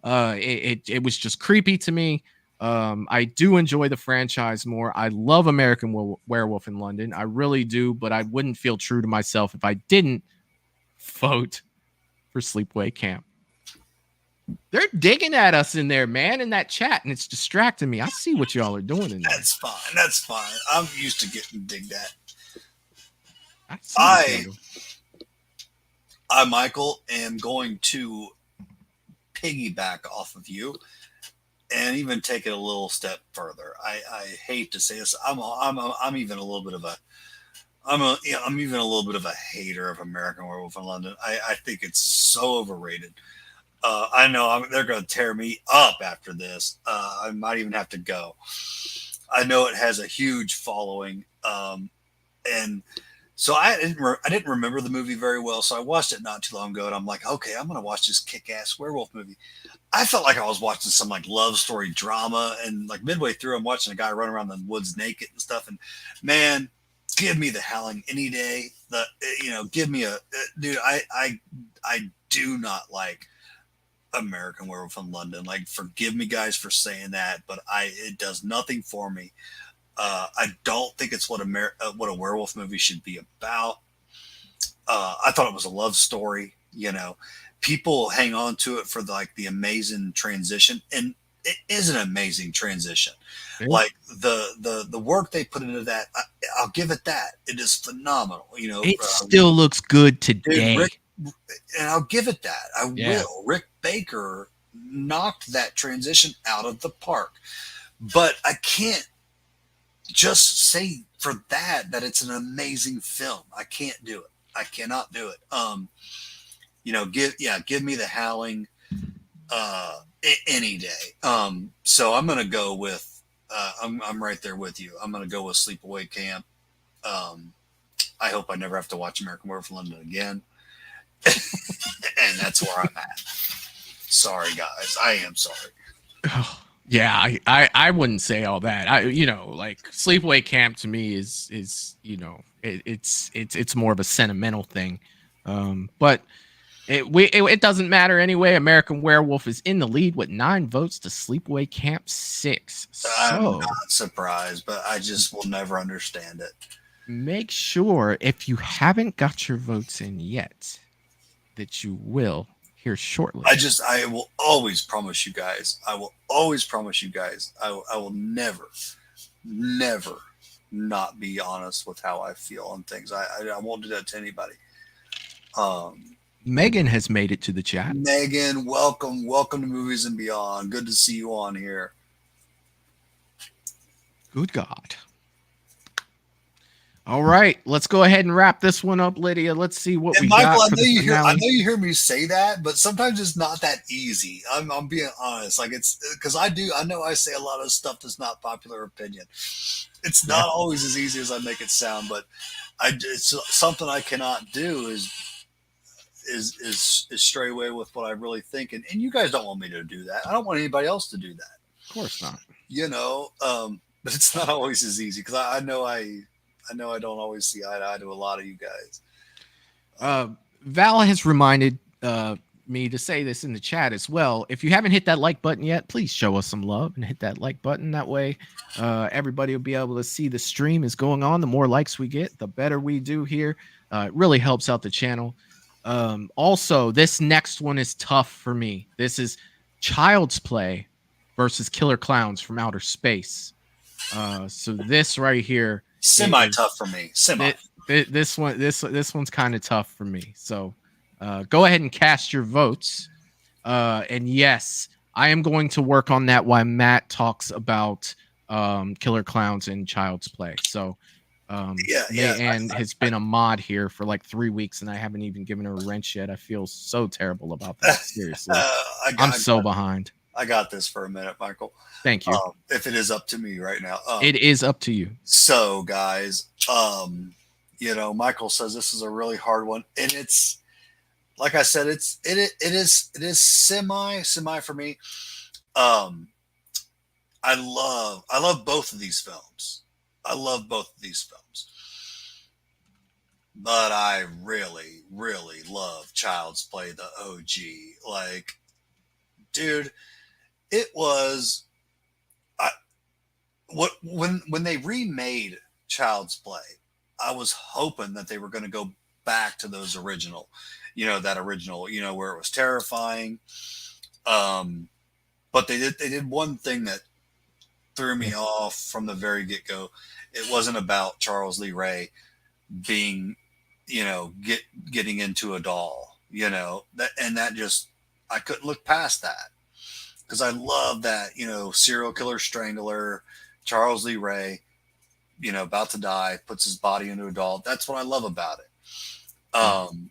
It was just creepy to me. I do enjoy the franchise more. I love American Werewolf in London. I really do, but I wouldn't feel true to myself if I didn't vote for Sleepaway Camp. They're digging at us in there, man, in that chat, and it's distracting me. I see what y'all are doing in there. That's fine. That's fine. I'm used to getting digged at. I, Michael, am going to piggyback off of you and even take it a little step further. I hate to say this. I'm even a little bit of a I'm even a little bit of a hater of American Werewolf in London. I think it's so overrated. I know they're going to tear me up after this. I might even have to go. I know it has a huge following, and so I didn't remember the movie very well. So I watched it not too long ago, and I'm like, okay, I'm going to watch this kick-ass werewolf movie. I felt like I was watching some like love story drama, and like midway through, I'm watching a guy run around the woods naked and stuff. And man, give me The Howling any day. Give me dude. I do not like American Werewolf in London. Like, forgive me guys for saying that, but it does nothing for me. I don't think it's what a werewolf movie should be about. I thought it was a love story. People hang on to it for the amazing transition, and it is an amazing transition. Mm-hmm. Like the work they put into that, I'll give it that. It is phenomenal. It still looks good today. And I'll give it that. I will. Rick Baker knocked that transition out of the park. But I can't just say for that it's an amazing film. I can't do it. I cannot do it. Give me The Howling any day. So I'm gonna go with I'm right there with you. I'm gonna go with Sleepaway Camp. I hope I never have to watch American Werewolf in London again. And that's where I'm at. Sorry, guys. I am sorry. Oh, yeah, I wouldn't say all that. Sleepaway Camp to me is it's more of a sentimental thing. But it doesn't matter anyway. American Werewolf is in the lead with 9 votes to Sleepaway Camp 6. So I'm not surprised, but I just will never understand it. Make sure, if you haven't got your votes in yet, that you will here shortly. I will always promise you guys. I will never not be honest with how I feel on things. I won't do that to anybody. Megan has made it to the chat. Megan, welcome to Movies and Beyond. Good to see you on here. Good God. All right, let's go ahead and wrap this one up, Lydia. Let's see what we Michael, got. I know you hear me say that, but sometimes it's not that easy. I'm being honest. Like, it's because I know I say a lot of stuff that's not popular opinion. It's not always as easy as I make it sound, but it's something I cannot do is stray away with what I really think. And you guys don't want me to do that. I don't want anybody else to do that. Of course not. But it's not always as easy because I know I don't always see eye to eye to a lot of you guys. Val has reminded me to say this in the chat as well. If you haven't hit that like button yet, please show us some love and hit that like button. That way, everybody will be able to see the stream is going on. The more likes we get, the better we do here. It really helps out the channel. Also, this next one is tough for me. This is Child's Play versus Killer Clowns from Outer Space. So this right here, semi tough for me. This one's kind of tough for me. So go ahead and cast your votes. And yes, I am going to work on that while Matt talks about Killer Clowns and Child's Play. So Mayanne has been a mod here for like 3 weeks, and I haven't even given her a wrench yet. I feel so terrible about that. Seriously, I'm so behind. I got this for a minute, Michael. Thank you. If it is up to me right now, it is up to you. So, guys, You know, Michael says this is a really hard one, and it's like I said, it is semi for me. I love both of these films. I love both of these films. But I really, really love Child's Play, the OG. Like, dude, it was when they remade Child's Play, I was hoping that they were going to go back to those original, that original, where it was terrifying. But they did one thing that threw me off from the very get-go. It wasn't about Charles Lee Ray being, getting into a doll, that just, I couldn't look past that, because I love that, serial killer strangler, Charles Lee Ray, about to die, puts his body into a doll. That's what I love about it.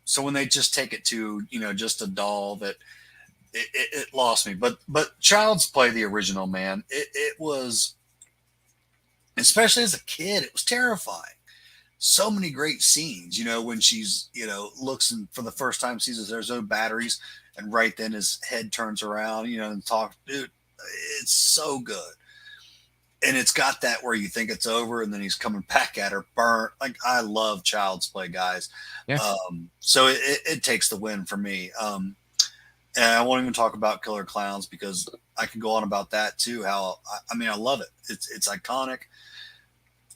So when they just take it to, just a doll, that it lost me. But Child's Play, the original, man, it was, especially as a kid, it was terrifying. So many great scenes, when she's, looks and for the first time sees that there's no batteries, and right then his head turns around, and talk, dude, it's so good. And it's got that where you think it's over, and then he's coming back at her burnt. Like, I love Child's Play, guys. Yeah. So it takes the win for me. And I won't even talk about Killer Clowns, because I can go on about that too. How, I love it. It's iconic.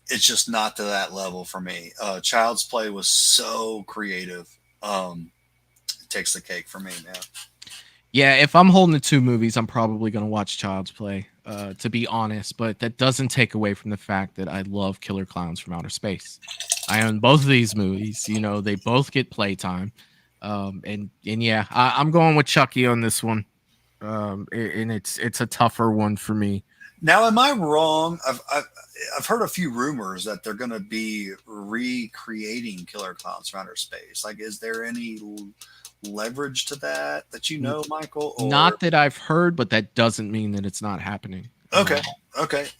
It's just not to that level for me. Child's Play was so creative. It takes the cake for me, man. Yeah, if I'm holding the two movies, I'm probably going to watch Child's Play, to be honest. But that doesn't take away from the fact that I love Killer Clowns from Outer Space. I own both of these movies. They both get playtime. And yeah, I'm going with Chucky on this one. And it's a tougher one for me. Now, am I wrong? I've heard a few rumors that they're going to be recreating Killer Clowns from Outer Space. Like, is there any leverage to that Michael? Or? Not that I've heard, but that doesn't mean that it's not happening. Okay.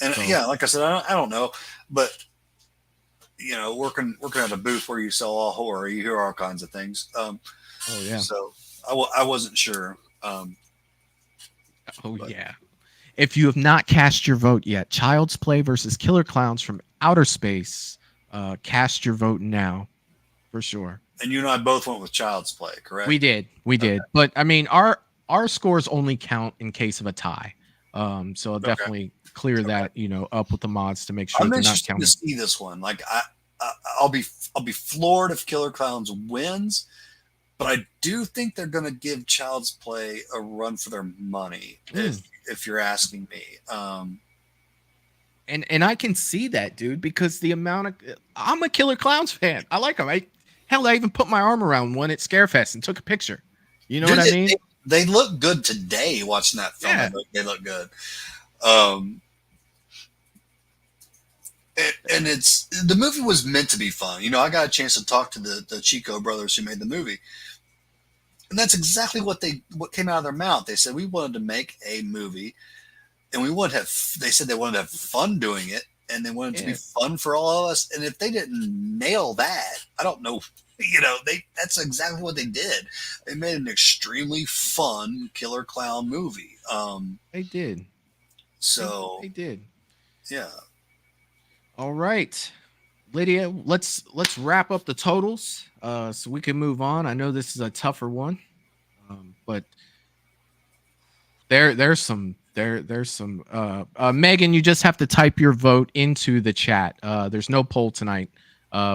And so, yeah, like I said, I don't know, but working at a booth where you sell all horror, you hear all kinds of things. Oh yeah. So I wasn't sure. Yeah. If you have not cast your vote yet, Child's Play versus Killer Clowns from Outer Space, cast your vote now, for sure. And you and I both went with Child's Play, correct? We did. But our scores only count in case of a tie. So I'll definitely clear that, up with the mods to make sure they're not counting. To see this one. Like, I'll be floored if Killer Clowns wins, but I do think they're going to give Child's Play a run for their money, if you're asking me. And I can see that, dude, because I'm a Killer Clowns fan. I like them. Hell, I even put my arm around one at Scarefest and took a picture. You know what I mean? They look good today. Watching that film, yeah. They look good. And it's, the movie was meant to be fun. I got a chance to talk to the Chico brothers who made the movie, and that's exactly what came out of their mouth. They said, we wanted to make a movie, and they said they wanted to have fun doing it, and they wanted it to be fun for all of us. And if they didn't nail that, I don't know. That's exactly what they did. They made an extremely fun Killer Clown movie. They did. So they did. Yeah. All right, Lydia, let's wrap up the totals so we can move on. I know this is a tougher one, but there's some Megan, you just have to type your vote into the chat. There's no poll tonight.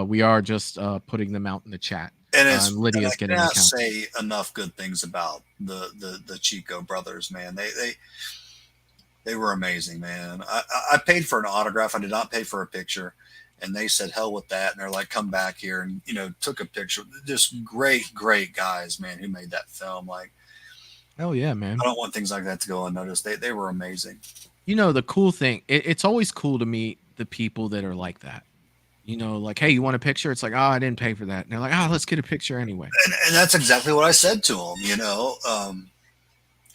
We are just putting them out in the chat. And Lydia's getting the count. I cannot say enough good things about the Chico brothers, man. They were amazing, man. I paid for an autograph. I did not pay for a picture. And they said, hell with that. And they're like, come back here, and, took a picture. Just great, great guys, man, who made that film. Like, hell yeah, man. I don't want things like that to go unnoticed. They were amazing. The cool thing, it's always cool to meet the people that are like that. Like, hey, you want a picture? It's like, oh, I didn't pay for that. And they're like, oh, let's get a picture anyway. And that's exactly what I said to them,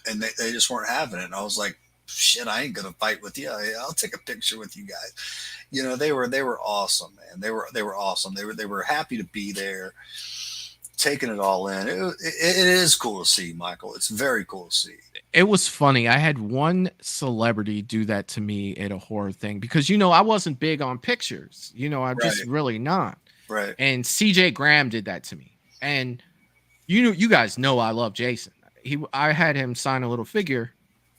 and they just weren't having it. And I was like, shit, I ain't gonna fight with you. I'll take a picture with you guys. You know, they were awesome, man. They were awesome. They were happy to be there, taking it all in. It is cool to see, Michael. It's very cool to see. It was funny. I had one celebrity do that to me at a horror thing because, you know, I wasn't big on pictures. You know, I'm just really not. Right. And CJ Graham did that to me. And you guys know I love Jason. I had him sign a little figure,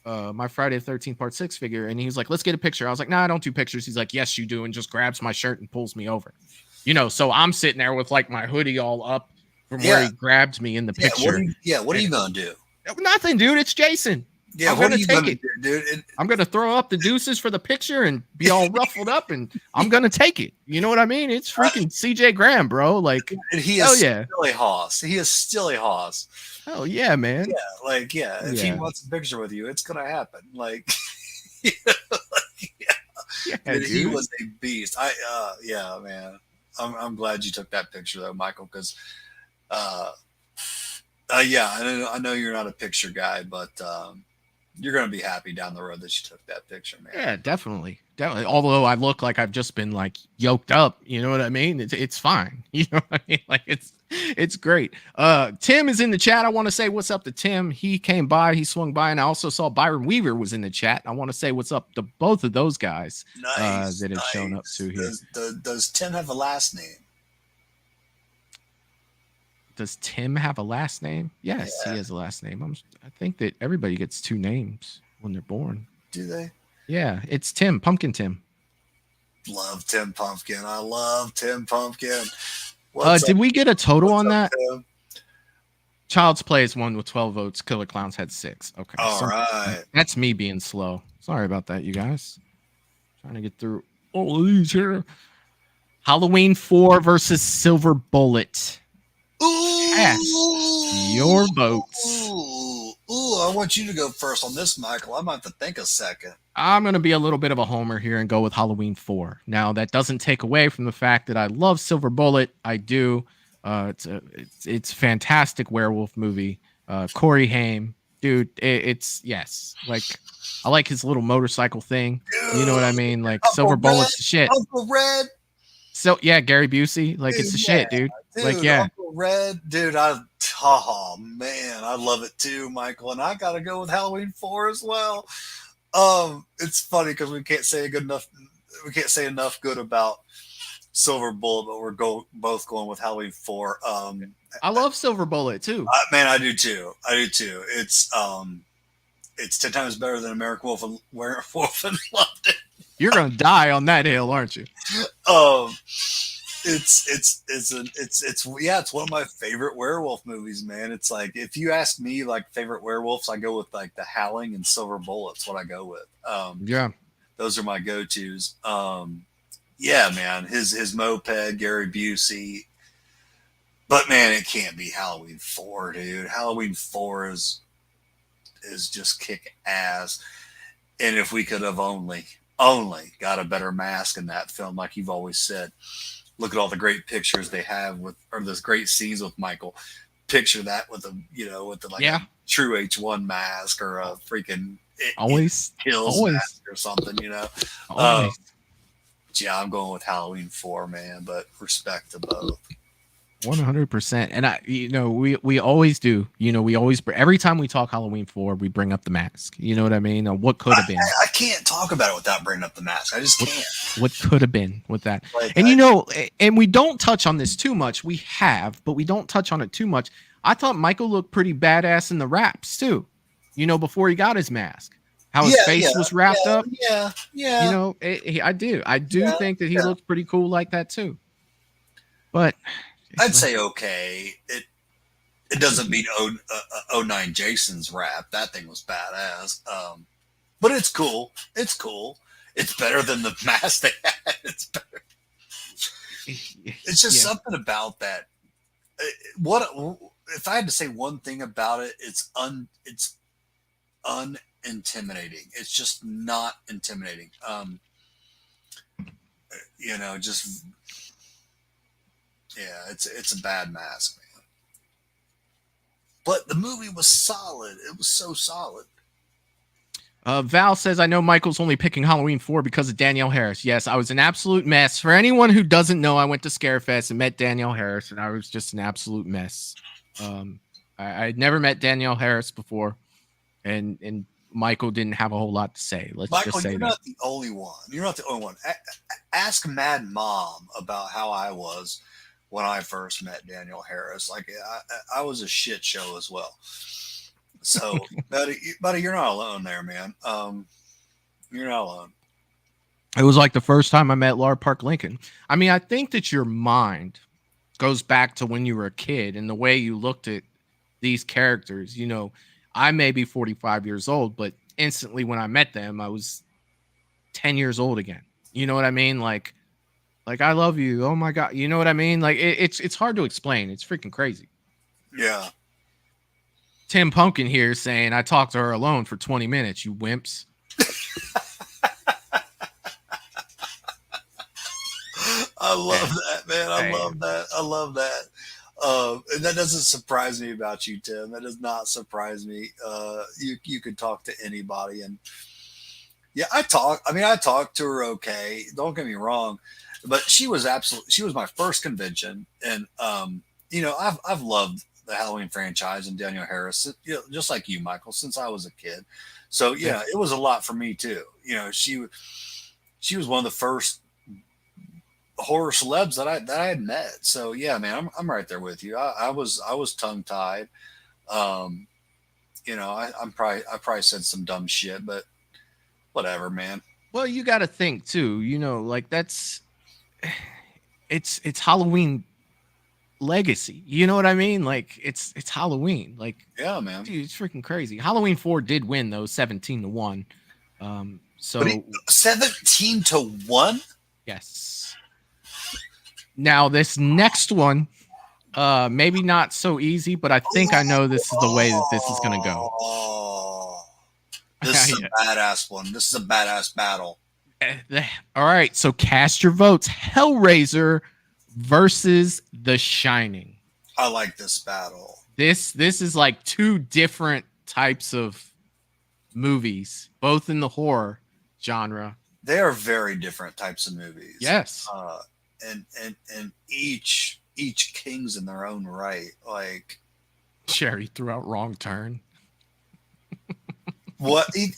my Friday the 13th Part 6 figure, and he was like, let's get a picture. I was like, nah, I don't do pictures. He's like, yes, you do, and just grabs my shirt and pulls me over. You know, so I'm sitting there with like my hoodie all up from where he grabbed me in the picture. What are you gonna do? Nothing, dude. It's Jason. Yeah, I'm gonna take it, dude. I'm gonna throw up the deuces for the picture and be all ruffled up, and I'm gonna take it. You know what I mean? It's freaking CJ Graham, bro. Like, and he is still a hoss. He is still a hoss. Oh yeah, man. Yeah, like if he wants a picture with you, it's gonna happen. Like, he was a beast. Yeah, man. I'm glad you took that picture though, Michael, because yeah, I know you're not a picture guy, but you're going to be happy down the road that you took that picture, man. Yeah, definitely. Although I look like I've just been like yoked up, you know what I mean? It's fine. You know what I mean? Like it's great. Tim is in the chat. I want to say what's up to Tim. He came by, he swung by, and I also saw Byron Weaver was in the chat. I want to say what's up to both of those guys that have shown up to here. Does Tim have a last name? Does Tim have a last name? Yes, he has a last name. I think that everybody gets two names when they're born. Do they? Yeah, it's Tim, Pumpkin Tim. Love Tim Pumpkin. I love Tim Pumpkin. Did we get a total on that? Tim? Child's Play is one with 12 votes. Killer Clowns had 6. Okay. All right. That's me being slow. Sorry about that, you guys. Trying to get through all of these here. Halloween 4 versus Silver Bullet. Cast your votes. Ooh, I want you to go first on this, Michael. I might have to think a second. I'm going to be a little bit of a homer here and go with Halloween 4. Now, that doesn't take away from the fact that I love Silver Bullet. I do. It's a fantastic werewolf movie. Corey Haim, dude, yes. Like, I like his little motorcycle thing. Dude, you know what I mean? Like, Silver Bullet's the shit. Uncle Red. So yeah, Gary Busey, like, it's the shit, dude. Like, yeah, Uncle Red, dude. Oh man, I love it too, Michael. And I gotta go with Halloween 4 as well. It's funny because we can't say enough good about Silver Bullet, but we're both going with Halloween 4. I love Silver Bullet too. Man, I do too. It's 10 times better than American Werewolf in London. You're gonna die on that hill, aren't you? It's one of my favorite werewolf movies, man. It's like, if you ask me like favorite werewolves, I go with like The Howling and Silver Bullet's what I go with. Yeah, those are my go-tos. Yeah, man, his moped, Gary Busey. But man, it can't be Halloween 4, dude. Halloween 4 is just kick ass. And if we could have only got a better mask in that film, like you've always said. Look at all the great pictures they have or those great scenes with Michael. Picture that with a true H1 mask or a freaking kills mask or something, you know. Yeah, I'm going with Halloween 4, man, but respect to both. 100%. And we always do, every time we talk Halloween 4, we bring up the mask. You know what I mean? Or what could have been. I can't talk about it without bringing up the mask. I just can't. What could have been with that. And and we don't touch on this too much. We have, but we don't touch on it too much. I thought Michael looked pretty badass in the wraps too, before he got his mask. How his face was wrapped up. Yeah. I do think that he looked pretty cool like that too. But I'd say okay. It doesn't beat 09 Jason's rap. That thing was badass. But it's cool. It's cool. It's better than the mask they had. It's better. It's just something about that. If I had to say one thing about it, it's unintimidating. It's just not intimidating. It's a bad mask, man. But the movie was solid. It was so solid. Val says, I know Michael's only picking Halloween 4 because of Danielle Harris. Yes, I was an absolute mess. For anyone who doesn't know, I went to Scarefest and met Danielle Harris, and I was just an absolute mess. I'd never met Danielle Harris before, and Michael didn't have a whole lot to say. Let's Michael, just say you're that. not the only one. You're not the only one. Ask Mad Mom about how I was when I first met Danielle Harris. Like I was a shit show as well. So, buddy, you're not alone there, man. You're not alone. It was like the first time I met Laura Park Lincoln. I mean, I think that your mind goes back to when you were a kid and the way you looked at these characters. You know, I may be 45 years old, but instantly when I met them, I was 10 years old again. You know what I mean? Like I love you. Oh my God. You know what I mean? Like it's hard to explain. It's freaking crazy. Yeah. Tim Pumpkin here saying, I talked to her alone for 20 minutes, you wimps. I love that, man. I love that. I love that. And that doesn't surprise me about you, Tim. That does not surprise me. You could talk to anybody, and yeah, I talked to her. Okay, don't get me wrong, but she was my first convention, and I've loved the Halloween franchise and Danielle Harris, just like you, Michael, since I was a kid. So yeah, it was a lot for me too. You know, she was one of the first horror celebs that I had met. So yeah, man, I'm right there with you. I was tongue tied. I probably said some dumb shit, but whatever, man. Well, you got to think too. You know, like it's Halloween legacy. You know what I mean? Like it's Halloween. Like yeah, man, dude, it's freaking crazy. Halloween 4 did win though, 17-1. So 17-1. Yes. Now this next one, maybe not so easy, but I think I know this is the way that this is gonna go. This is a badass one. This is a badass battle. All right, so cast your votes. Hellraiser versus The Shining. I like this battle. This is like two different types of movies, both in the horror genre. They are very different types of movies. Yes. And each king's in their own right. Like Sherry threw out Wrong Turn. What? He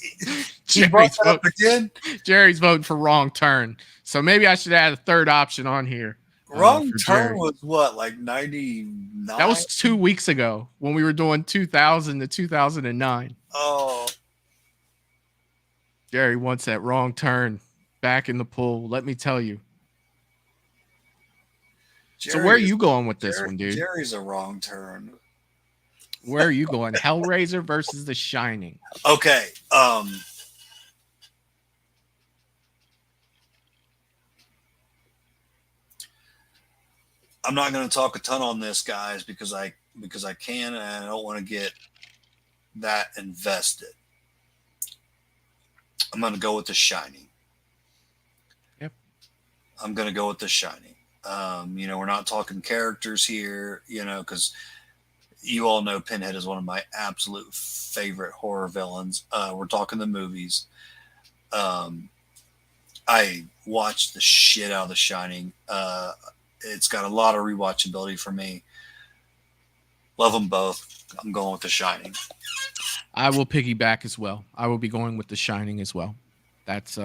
brought that up again? Jerry's voting for Wrong Turn. So maybe I should add a third option on here. Wrong Turn was what, like 99? That was 2 weeks ago when we were doing 2000 to 2009. Oh. Jerry wants that Wrong Turn back in the pool. Let me tell you. So where are you going with this one, dude? Jerry's a Wrong Turn. Where are you going? Hellraiser versus The Shining. Okay. I'm not going to talk a ton on this, guys, because I can, and I don't want to get that invested. I'm going to go with The Shining. Yep. I'm going to go with The Shining. We're not talking characters here, because you all know Pinhead is one of my absolute favorite horror villains. We're talking the movies. I watched the shit out of The Shining. It's got a lot of rewatchability for me. Love them both. I'm going with The Shining. I will piggyback as well. I will be going with The Shining as well. That's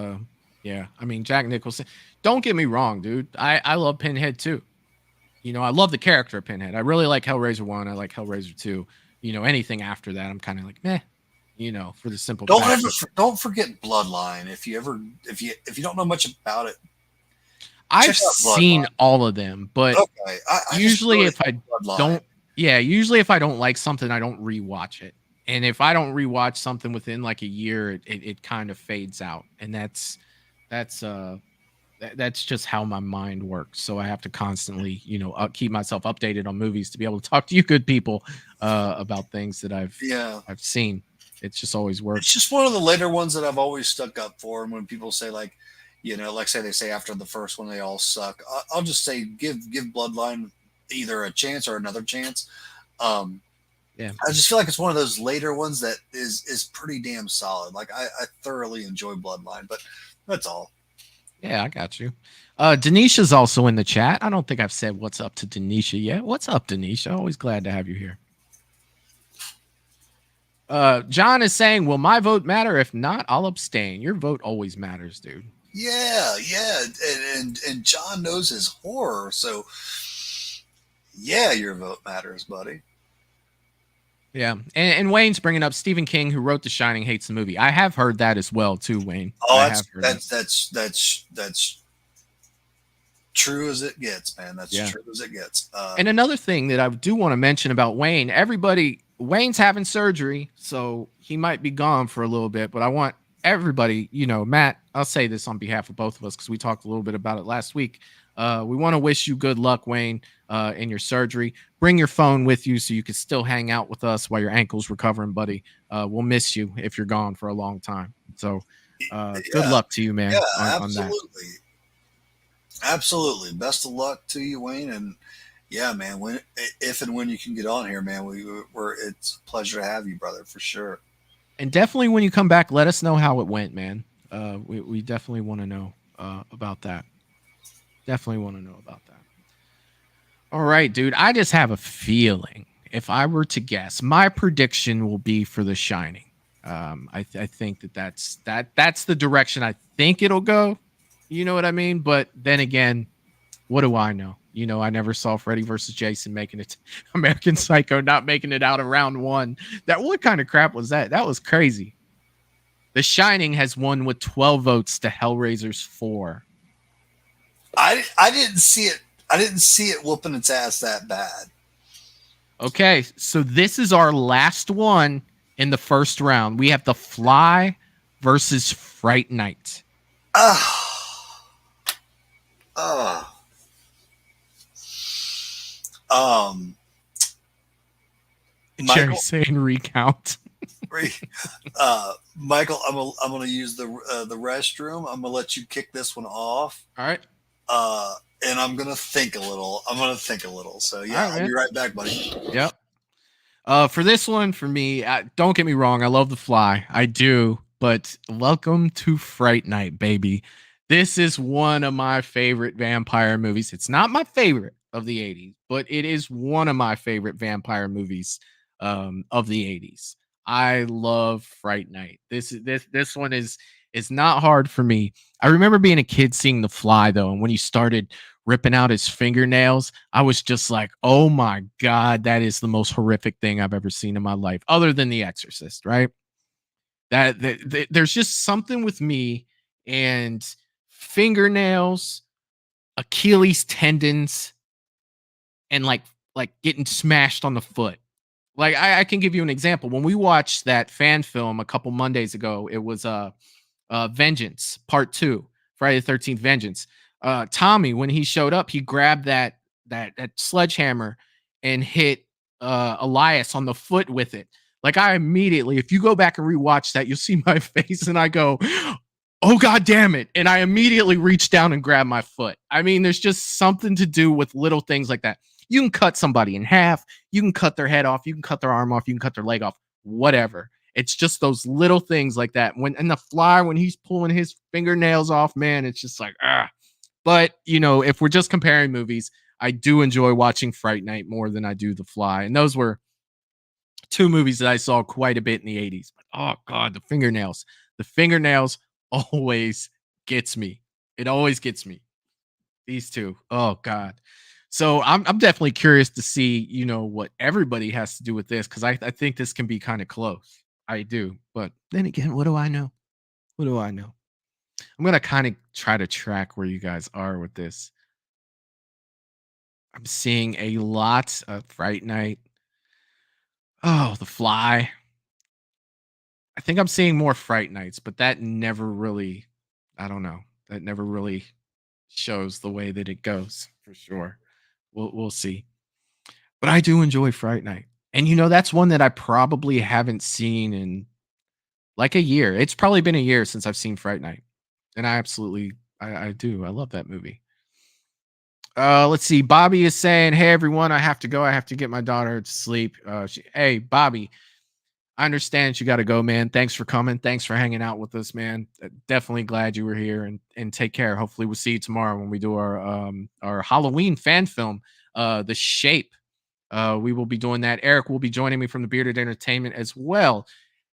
yeah. I mean, Jack Nicholson. Don't get me wrong, dude. I love Pinhead too. I love the character of Pinhead. I really like Hellraiser 1. I like Hellraiser 2. Anything after that, I'm kind of like, meh. For the simple. Don't forget Bloodline. If you don't know much about it, I've seen all of them, but okay. Usually if I don't like something, I don't rewatch it. And if I don't rewatch something within like a year, it kind of fades out. And that's just how my mind works. So I have to constantly, keep myself updated on movies to be able to talk to you good people about things that I've seen. It's just always worked. It's just one of the later ones that I've always stuck up for. And when people say like, they say after the first one, they all suck. I'll just say, give Bloodline either a chance or another chance. Yeah. I just feel like it's one of those later ones that is pretty damn solid. Like I thoroughly enjoy Bloodline, but that's all. Yeah, I got you. Denisha's also in the chat. I don't think I've said what's up to Denisha yet. What's up, Denisha? Always glad to have you here. John is saying, will my vote matter? If not, I'll abstain. Your vote always matters, dude. Yeah, and John knows his horror, so yeah, your vote matters, buddy. Yeah, and Wayne's bringing up Stephen King, who wrote The Shining, hates the movie. I have heard that as well, too, Wayne. Oh, that's true as it gets, man. That's true as it gets. And another thing that I do want to mention about Wayne, Wayne's having surgery, so he might be gone for a little bit, but I want everybody, Matt, I'll say this on behalf of both of us because we talked a little bit about it last week. We want to wish you good luck, Wayne, in your surgery. Bring your phone with you so you can still hang out with us while your ankle's recovering, buddy. We'll miss you if you're gone for a long time. So good luck to you, man. Yeah, absolutely. On that. Absolutely. Best of luck to you, Wayne. And yeah, man, if and when you can get on here, man, it's a pleasure to have you, brother, for sure. And definitely when you come back, let us know how it went, man. We definitely want to know about that. Definitely want to know about that. All right, dude. I just have a feeling, if I were to guess, my prediction will be for The Shining. I think that's the direction I think it'll go. You know what I mean? But then again, what do I know? I never saw Freddy versus Jason making it. American Psycho not making it out of round one. What kind of crap was that? That was crazy. The Shining has won with 12 votes to Hellraiser's 4. I didn't see it. I didn't see it whooping its ass that bad. Okay, so this is our last one in the first round. We have The Fly versus Fright Night. Jerry saying recount. Michael, I'm gonna use the restroom. I'm gonna let you kick this one off. All right. And I'm gonna think a little. So yeah, right, I'll be right back, buddy. Yep. For this one, for me, don't get me wrong, I love The Fly. I do, but welcome to Fright Night, baby. This is one of my favorite vampire movies. It's not my favorite of the 80s, but it is one of my favorite vampire movies of the 80s. I love Fright Night. This one is not hard for me. I remember being a kid seeing The Fly, though, and when he started ripping out his fingernails, I was just like, oh my God, that is the most horrific thing I've ever seen in my life, other than The Exorcist, right? That there's just something with me and fingernails, Achilles tendons, and like getting smashed on the foot. Like I can give you an example. When we watched that fan film a couple Mondays ago, it was Vengeance Part 2, Friday the 13th Vengeance. Tommy, when he showed up, he grabbed that sledgehammer and hit Elias on the foot with it. Like I immediately, if you go back and rewatch that, you'll see my face and I go, oh God damn it. And I immediately reach down and grab my foot. I mean, there's just something to do with little things like that. You can cut somebody in half, you can cut their head off, you can cut their arm off, you can cut their leg off, whatever. It's just those little things like that. And The Fly, when he's pulling his fingernails off, man, it's just like, ah. But, if we're just comparing movies, I do enjoy watching Fright Night more than I do The Fly. And those were two movies that I saw quite a bit in the 80s. But, oh, God, the fingernails. The fingernails always gets me. It always gets me. These two. Oh, God. So I'm definitely curious to see, what everybody has to do with this, because I think this can be kind of close. I do. But then again, what do I know? What do I know? I'm going to kind of try to track where you guys are with this. I'm seeing a lot of Fright Night. Oh, The Fly. I think I'm seeing more Fright Nights, but that never really, I don't know. That never really shows the way that it goes, for sure. We'll see. But I do enjoy Fright Night. And that's one that I probably haven't seen in like a year. It's probably been a year since I've seen Fright Night. And I absolutely, I do. I love that movie. Let's see. Bobby is saying, "Hey everyone, I have to go. I have to get my daughter to sleep." Hey Bobby, I understand you got to go, man. Thanks for coming. Thanks for hanging out with us, man. Definitely glad you were here, and take care. Hopefully, we'll see you tomorrow when we do our Halloween fan film, The Shape. We will be doing that. Eric will be joining me from the Bearded Entertainment, as well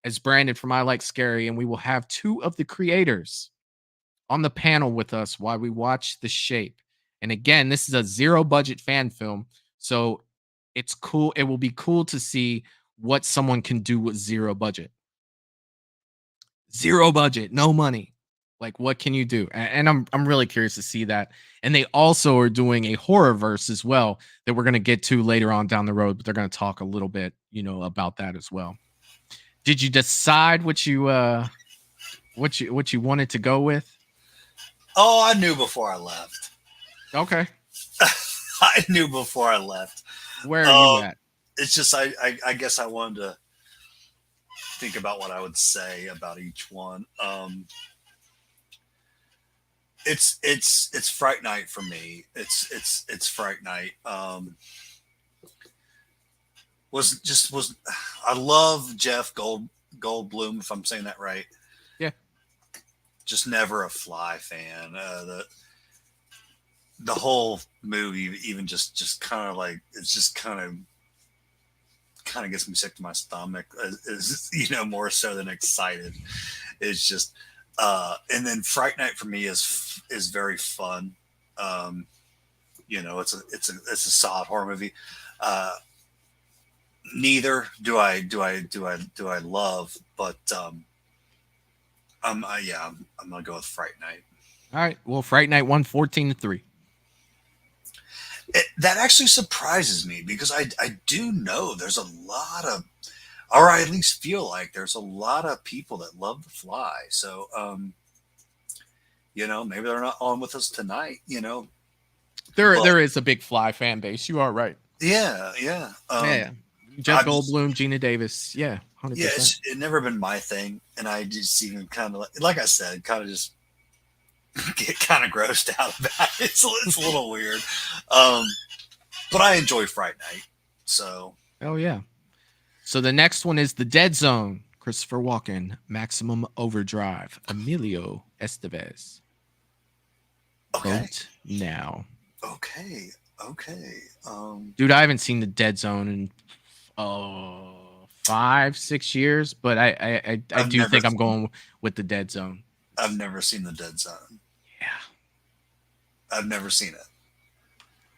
as Brandon from I Like Scary, and we will have two of the creators on the panel with us while we watch The Shape. And again, this is a zero budget fan film, so it's cool. It will be cool to see what someone can do with zero budget. Zero budget, no money. Like, what can you do? And I'm really curious to see that. And they also are doing a horror verse as well that we're going to get to later on down the road, but they're going to talk a little bit, about that as well. Did you decide what you wanted to go with? Oh, I knew before I left. Okay. I knew before I left. Where are you at? It's just I guess I wanted to think about what I would say about each one. It's Fright Night for me. It's Fright Night. I love Jeff Goldblum, if I'm saying that right. Yeah. Just never a Fly fan. The whole movie, even just kind of like, it's just kind of gets me sick to my stomach. Is more so than excited. It's just, and then Fright Night for me is very fun. It's a solid horror movie. Neither do I love, but I'm gonna go with Fright Night. All right. Well, Fright Night won 14-3. That actually surprises me because I do know there's a lot of, or I at least feel like there's a lot of people that love The Fly. So, maybe they're not on with us tonight. There is a big Fly fan base. You are right. Yeah. Jeff Goldblum, Gina Davis. Yeah, 100%. Yeah, it's never been my thing, and I just even kind of like I said, kind of just get kind of grossed out about it. It's a little weird, but I enjoy Fright Night. So, oh yeah. So the next one is The Dead Zone. Christopher Walken, Maximum Overdrive, Emilio Estevez. Okay. Vote now. Okay. Dude, I haven't seen The Dead Zone in 5-6 years, but I do think I'm going with The Dead Zone. I've never seen The Dead Zone. Yeah, I've never seen it.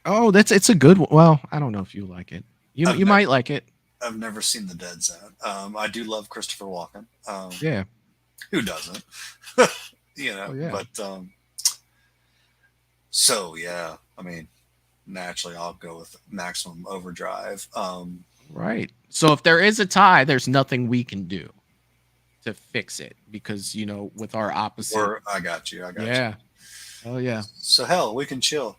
Oh, it's a good one. Well, I don't know if you like it. You might like it. I've never seen The Dead Zone. I do love Christopher Walken. Yeah, who doesn't? Oh, yeah. But so yeah, I mean, naturally, I'll go with Maximum Overdrive. Right. So if there is a tie, there's nothing we can do to fix it because with our opposite. I got you. Yeah. Oh yeah. So hell, we can chill.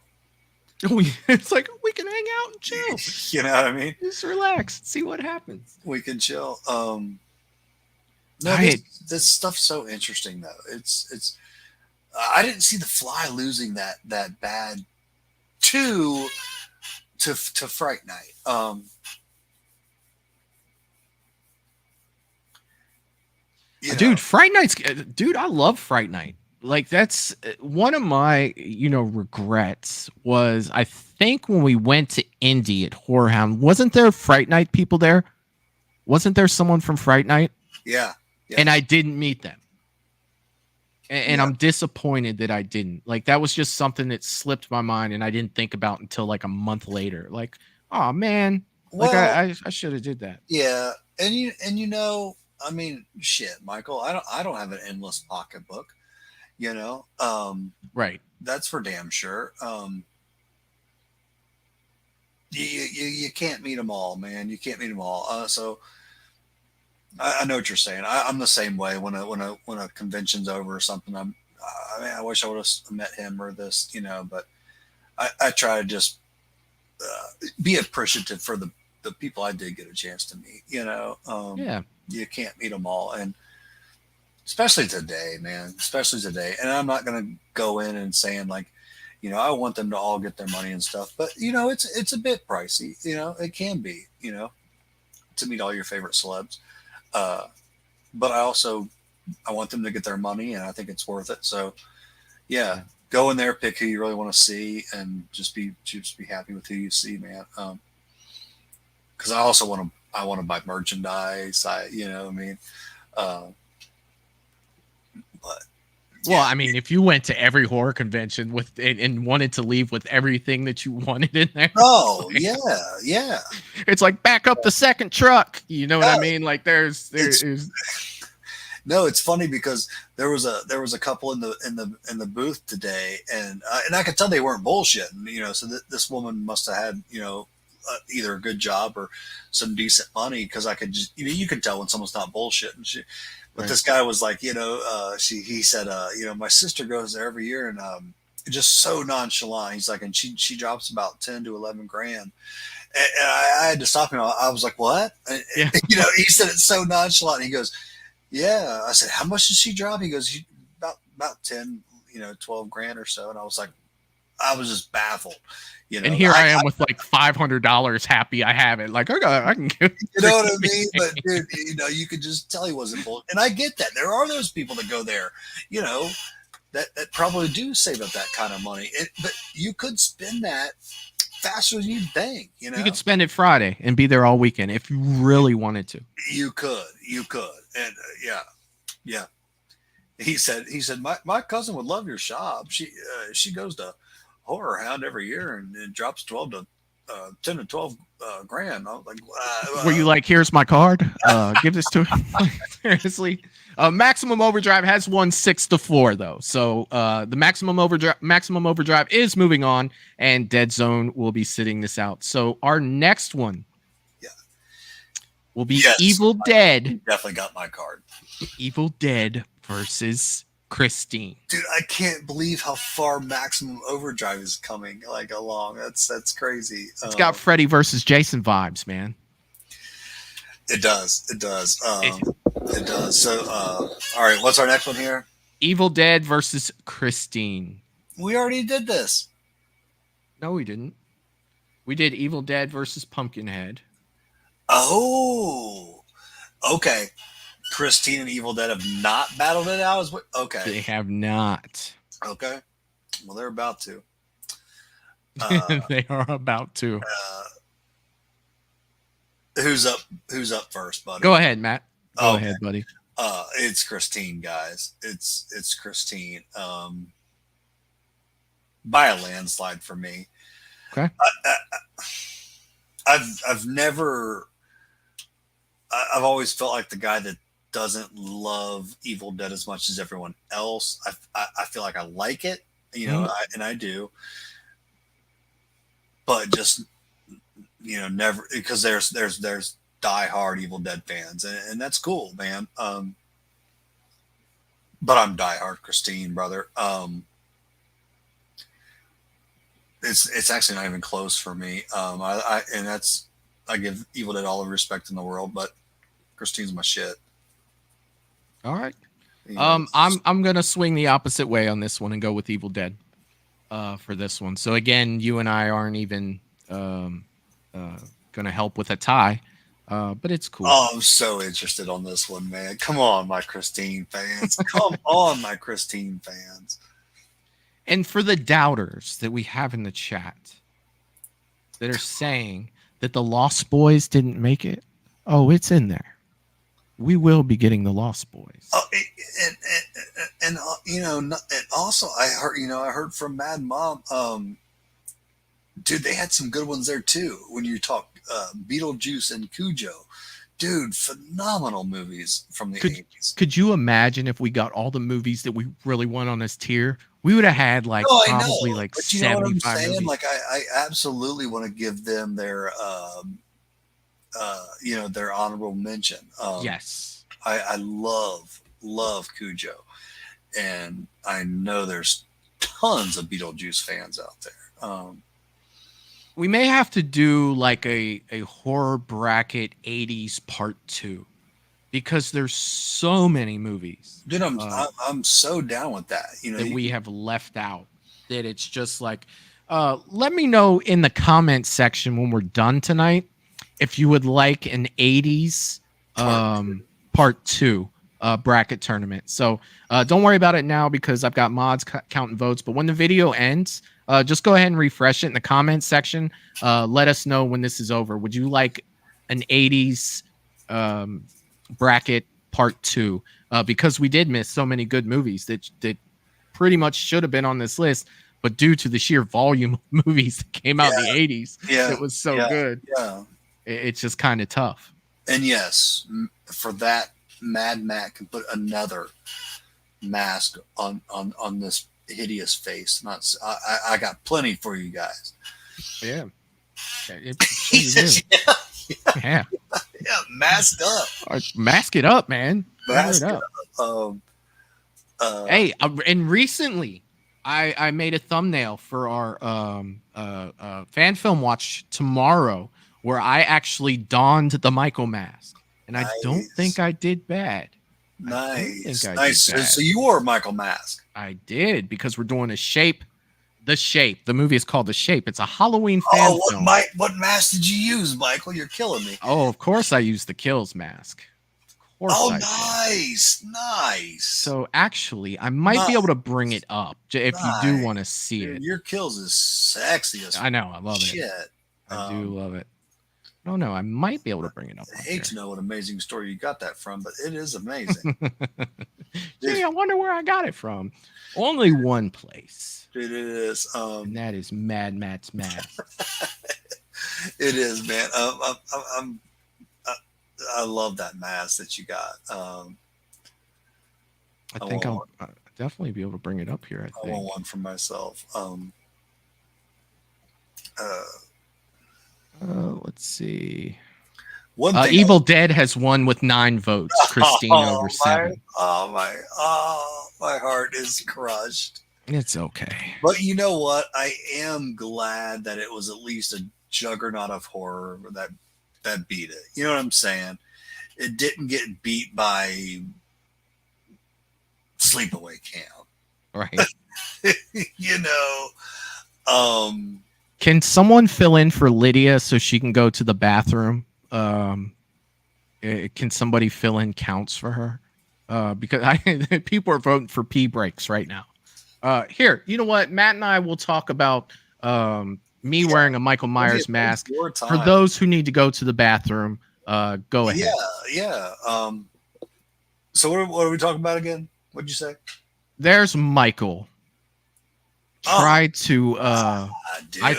It's like we can hang out and chill. You know what I mean? Just relax, see what happens. We can chill. No, this stuff's so interesting though. It's. I didn't see The Fly losing that bad to Fright Night. Dude, Fright Night's dude. I love Fright Night. Like that's one of my regrets was I think when we went to Indy at Horror Hound, wasn't there Fright Night people there? Wasn't there someone from Fright Night? Yeah. And I didn't meet them. And I'm disappointed that I didn't. Like that was just something that slipped my mind and I didn't think about until like a month later. Like, oh man, like I should have did that. Yeah, and I mean, shit, Michael, I don't have an endless pocketbook, Right. That's for damn sure. You can't meet them all, man. You can't meet them all. So I know what you're saying. I'm the same way. When a convention's over or something, I wish I would have met him or this, but I try to just be appreciative for the people I did get a chance to meet. Yeah. You can't meet them all, and especially today, man. Especially today. And I'm not gonna go in and saying like, You know, I want them to all get their money and stuff, but you know, it's a bit pricey. You know, it can be. You know, to meet all your favorite celebs, but I want them to get their money, and I think it's worth it. So, yeah, go in there, pick who you really want to see, and just be happy with who you see, man. Because I also want to buy merchandise. You know, what I mean, but. Well, I mean, if you went to every horror convention with and wanted to leave with everything that you wanted in there. Oh, yeah, yeah. It's like back up the second truck. You know what I mean? Like there's No, it's funny because there was a couple in the booth today, and I could tell they weren't bullshitting. You know, so this woman must have had, you know, either a good job or some decent money, because I could just, you know, you can tell when someone's not bullshitting. But this guy was like, you know, he said, you know, my sister goes there every year, and just so nonchalant. He's like, and she drops about 10 to 11 grand. And I had to stop him. I was like, what? Yeah. You know, he said it so nonchalant. He goes, yeah. I said, how much did she drop? He goes, about 10, you know, 12 grand or so. And I was like, I was just baffled. You know, and here I am with like $500 happy I have it. Like, okay, I can get you know what I mean? But dude, you know, you could just tell he wasn't bull. And I get that. There are those people that go there, you know, that probably do save up that kind of money. But you could spend that faster than you'd think, you know. You could spend it Friday and be there all weekend if you really wanted to. You could. And yeah. He said, my cousin would love your shop. She goes to Horror Hound every year and drops 10 to 12 grand. I was like, were you like, here's my card, give this to him? Seriously. Maximum Overdrive has won 6-4 though, so the maximum overdrive is moving on, and Dead Zone will be sitting this out. So our next one will be Evil Dead. You definitely got my card. Evil Dead versus Christine. Dude, I can't believe how far Maximum Overdrive is coming along. That's crazy. It's got Freddy versus Jason vibes, man. It does. It does. So, all right, what's our next one here? Evil Dead versus Christine. We already did this. No, we didn't. We did Evil Dead versus Pumpkinhead. Oh, okay. Christine and Evil Dead have not battled it out. Okay, they have not. Okay, well, they're about to. They are about to. Who's up first, buddy? Go ahead, Matt. Go ahead, buddy. It's Christine, guys. It's Christine. By a landslide for me. Okay. I've always felt like the guy that doesn't love Evil Dead as much as everyone else. I feel like I like it, you know, and I do, but just, you know, never, because there's diehard Evil Dead fans, and that's cool, man. But I'm diehard Christine, brother. It's actually not even close for me. I give Evil Dead all the respect in the world, but Christine's my shit. All right. I'm gonna swing the opposite way on this one and go with Evil Dead for this one. So again, you and I aren't even gonna help with a tie, but it's cool. Oh, I'm so interested on this one, man. Come on, my Christine fans. Come on, my Christine fans. And for the doubters that we have in the chat that are saying that the Lost Boys didn't make it, oh, it's in there. We will be getting the Lost Boys. Oh, and you know, and also I heard from Mad Mom. Dude, they had some good ones there too. When you talk Beetlejuice and Cujo, dude, phenomenal movies from the 80s. Could you imagine if we got all the movies that we really want on this tier? We would have had like probably like but you know 75 what I'm saying? movies. Like I absolutely want to give them their you know, their honorable mention. Yes. I love Cujo, and I know there's tons of Beetlejuice fans out there. We may have to do like a horror bracket 80s part 2, because there's so many movies. Dude, I'm so down with that. You know, that we have left out. that it's just like, let me know in the comment section when we're done tonight if you would like an 80s part 2 bracket tournament. So don't worry about it now because I've got mods counting votes. But when the video ends, just go ahead and refresh it in the comments section. Let us know when this is over. Would you like an 80s bracket part 2? Because we did miss so many good movies that pretty much should have been on this list, but due to the sheer volume of movies that came out in the 80s, it was so good. Yeah, it's just kind of tough. And yes, for that, Mad Matt can put another mask on this hideous face. I got plenty for you guys. Yeah. Yeah, masked up. Mask it up, man. Mask it up. Hey, and recently I made a thumbnail for our fan film watch tomorrow where I actually donned the Michael mask, and I don't think I did bad. Nice. So you wore a Michael mask. I did, because we're doing The Shape. The movie is called The Shape. It's a Halloween fan film. What mask did you use, Michael? You're killing me. Oh, of course I used the Kills mask. Nice. So actually, I might be able to bring it up if you do want to see it. Your Kills is sexy as I know. I love shit. I do love it. Oh no, I might be able to bring it up. I hate to know what amazing story you got that from, but it is amazing. Gee, I wonder where I got it from. Only one place. It is. And that is Mad Matt's mask. It is, man. I love that mask that you got. I think I'll definitely be able to bring it up here. I want one for myself. Let's see. Evil Dead has won with 9 votes. Christine over 7. My heart is crushed. It's okay. But you know what? I am glad that it was at least a juggernaut of horror that beat it. You know what I'm saying? It didn't get beat by Sleepaway Camp. Right. You know. Can someone fill in for Lydia so she can go to the bathroom? Can somebody fill in counts for her? Because people are voting for pee breaks right now. Here, you know what? Matt and I will talk about me wearing a Michael Myers mask for those who need to go to the bathroom. Go ahead. Yeah. So what are we talking about again? What'd you say? There's Michael. I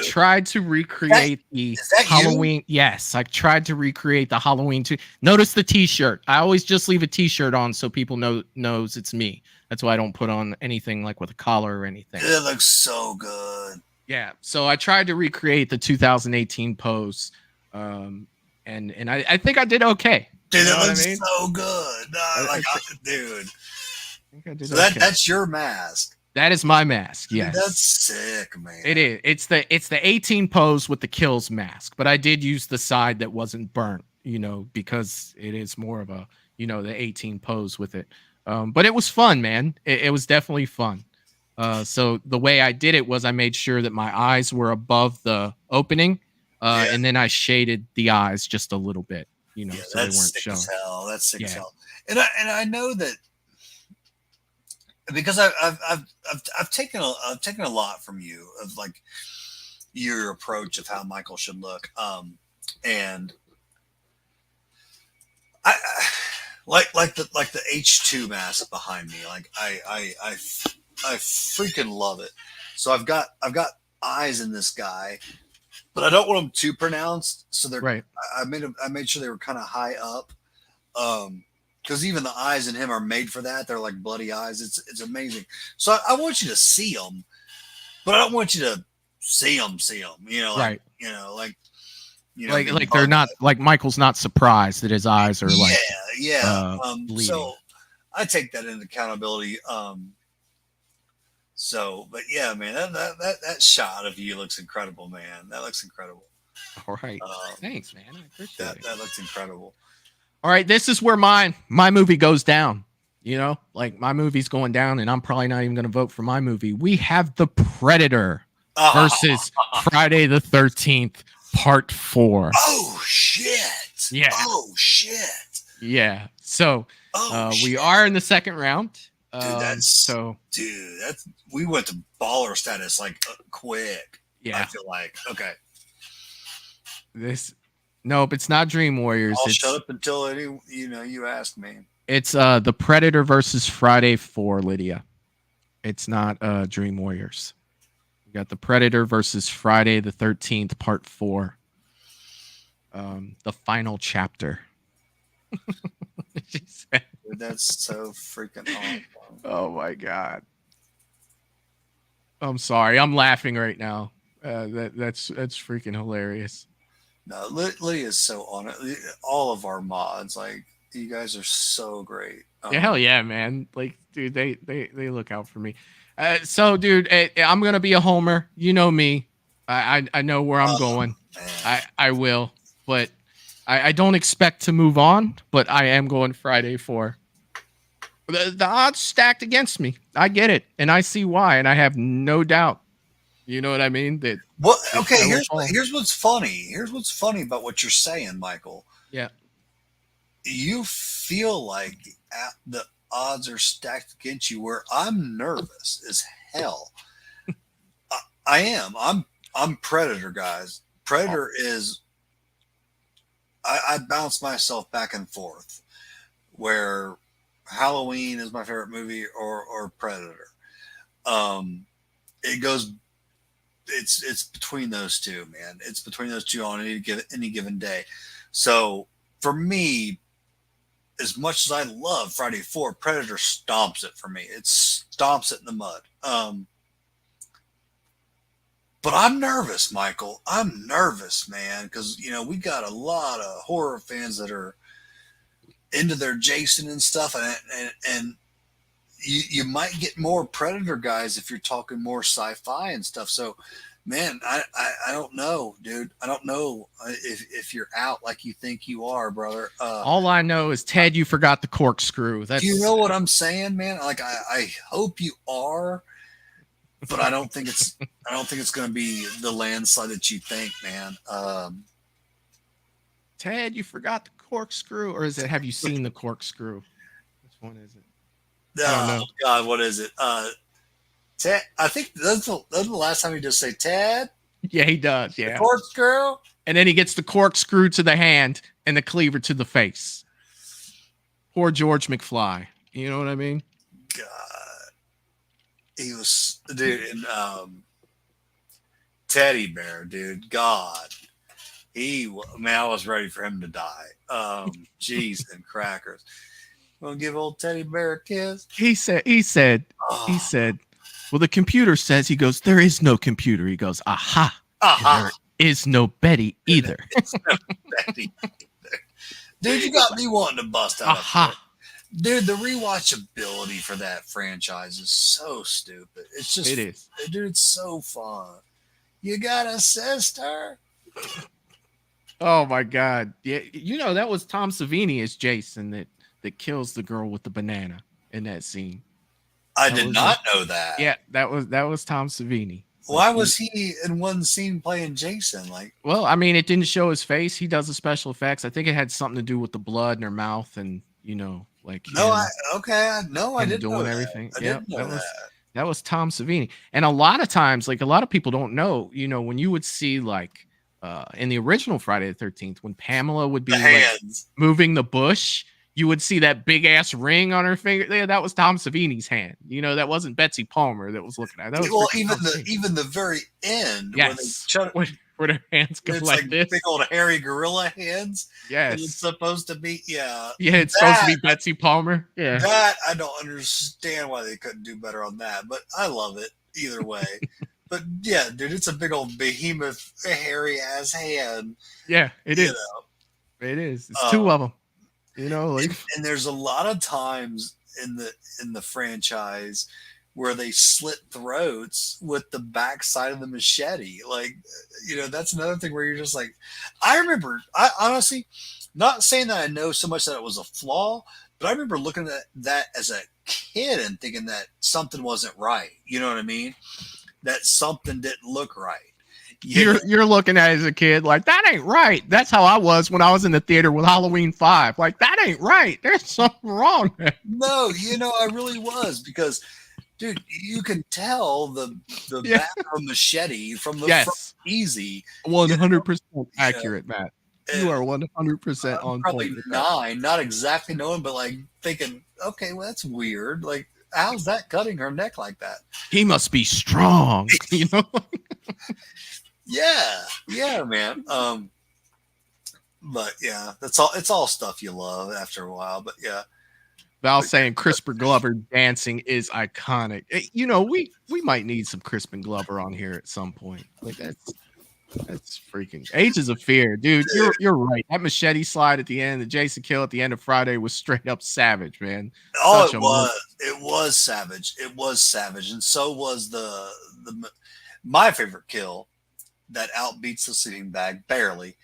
tried to recreate the Halloween. Yes, I tried to recreate the Halloween. Notice the T-shirt. I always just leave a T-shirt on so people knows it's me. That's why I don't put on anything like with a collar or anything. It looks so good. Yeah. So I tried to recreate the 2018 pose, and I think I did okay. Dude, it looks so good. Dude. I think I did. So that's your mask. That is my mask. Yes. Dude, that's sick, man. It is. It's the 18 pose with the Kills mask, but I did use the side that wasn't burnt, because it is more of a, the 18 pose with it. But it was fun, man. It was definitely fun. So the way I did it was I made sure that my eyes were above the opening, and then I shaded the eyes just a little bit, so they weren't showing. That's sick as hell. And I know that. Because I've taken a lot from you of like your approach of how Michael should look, and I like the H2 mask behind me. Like I freaking love it. So I've got eyes in this guy, but I don't want them too pronounced. So they're right. I made sure they were kind of high up. Because even the eyes in him are made for that. They're like bloody eyes. It's amazing. So I want you to see them, but I don't want you to see them. Right. Like they're not like Michael's not surprised that his eyes are like bleeding. So I take that into accountability. But yeah, man, that shot of you looks incredible, man. That looks incredible. All right. Thanks, man. I appreciate it. That looks incredible. All right, this is where my movie goes down. You know, like my movie's going down, and I'm probably not even going to vote for my movie. We have The Predator versus Friday the 13th, Part 4. Oh shit! Yeah. Oh shit! Yeah. So we are in the second round. Dude, we went to baller status like quick. Yeah. I feel like okay. Nope, it's not Dream Warriors. I'll shut up until you ask me. It's The Predator versus Friday 4, Lydia. It's not Dream Warriors. We got The Predator versus Friday the 13th, Part 4. The final chapter. Dude, that's so freaking awesome. Oh my god. I'm sorry. I'm laughing right now. That's freaking hilarious. No, Lydia's so on it. All of our mods, like, you guys are so great. Yeah, hell yeah, man. Like, dude, they look out for me. So, dude, I'm gonna be a homer. You know me. I know where I'm going. Man. I will, but I don't expect to move on. But I am going Friday 4. The odds stacked against me. I get it, and I see why, and I have no doubt. You know what I mean? Okay, here's what's funny. Here's what's funny about what you're saying, Michael. Yeah. You feel like the odds are stacked against you, where I'm nervous as hell. I am. I'm Predator, guys. Predator is. I bounce myself back and forth, where Halloween is my favorite movie, or Predator. It goes. It's between those two, man. It's between those two on any given day. So for me, as much as I love Friday 4, Predator stomps it for me. It stomps it in the mud. But I'm nervous, Michael. I'm nervous, man, because we got a lot of horror fans that are into their Jason and stuff, and you might get more Predator guys if you're talking more sci-fi and stuff. So, man, I don't know, dude. I don't know if you're out like you think you are, brother. All I know is, Ted, you forgot the corkscrew. Do you know what I'm saying, man? Like, I hope you are, but I don't think it's going to be the landslide that you think, man. Ted, you forgot the corkscrew, or is it? Have you seen the corkscrew? Which one is it? Oh God, what is it? Ted. I think that's the last time he just say Ted. Yeah, he does. Yeah, the corkscrew, and then he gets the corkscrew to the hand and the cleaver to the face. Poor George McFly. You know what I mean? God, he was, dude, and Teddy Bear, dude. God, I was ready for him to die. Jeez and crackers. Gonna give old Teddy Bear a kiss. He said, well, the computer says, he goes, there is no computer. He goes, aha. There is no Betty either. No Betty either. Dude, you got me wanting to bust out. Aha. Dude, the rewatchability for that franchise is so stupid. It is. Dude, it's so fun. You got a sister? Oh my God. Yeah, that was Tom Savini as Jason that kills the girl with the banana in that scene. I did not know that. Yeah, that was Tom Savini. Why was he in one scene playing Jason? Well, I mean, it didn't show his face. He does the special effects. I think it had something to do with the blood in her mouth, and I didn't doing know everything. Yeah, that was Tom Savini. And a lot of times, a lot of people don't know. When you would see in the original Friday the 13th, when Pamela would be moving the bush, you would see that big ass ring on her finger. Yeah, that was Tom Savini's hand. That wasn't Betsy Palmer that was looking at it. That was even the very end, yes, where their hands go like this, big old hairy gorilla hands. Yes, it's supposed to be. It's supposed to be Betsy Palmer. Yeah, that I don't understand why they couldn't do better on that, but I love it either way. But yeah, dude, it's a big old behemoth, hairy ass hand. Yeah, it is. It is. It's two of them. And there's a lot of times in the franchise where they slit throats with the backside of the machete. That's another thing where you're just like, I remember, I honestly, not saying that I know so much that it was a flaw, But I remember looking at that as a kid and thinking that something wasn't right. You know what I mean? That something didn't look right. You're looking at it as a kid like, that ain't right. That's how I was when I was in the theater with Halloween 5. Like, that ain't right. There's something wrong there. No, I really was, because, dude, you can tell the back of a machete from the front easy. 100% accurate, Matt. You are 100% on probably point. 9, not exactly knowing, but like thinking, okay, well, that's weird. Like, how's that cutting her neck like that? He must be strong, you know? Yeah, man. But yeah, it's all stuff you love after a while. But yeah, Val saying Crispin Glover dancing is iconic. You know, we might need some Crispin Glover on here at some point. Like, that's freaking Ages of Fear, dude. You're right. That machete slide at the end, the Jason kill at the end of Friday was straight up savage, man. Oh, it was savage. It was savage, and so was the my favorite kill that outbeats the sleeping bag barely,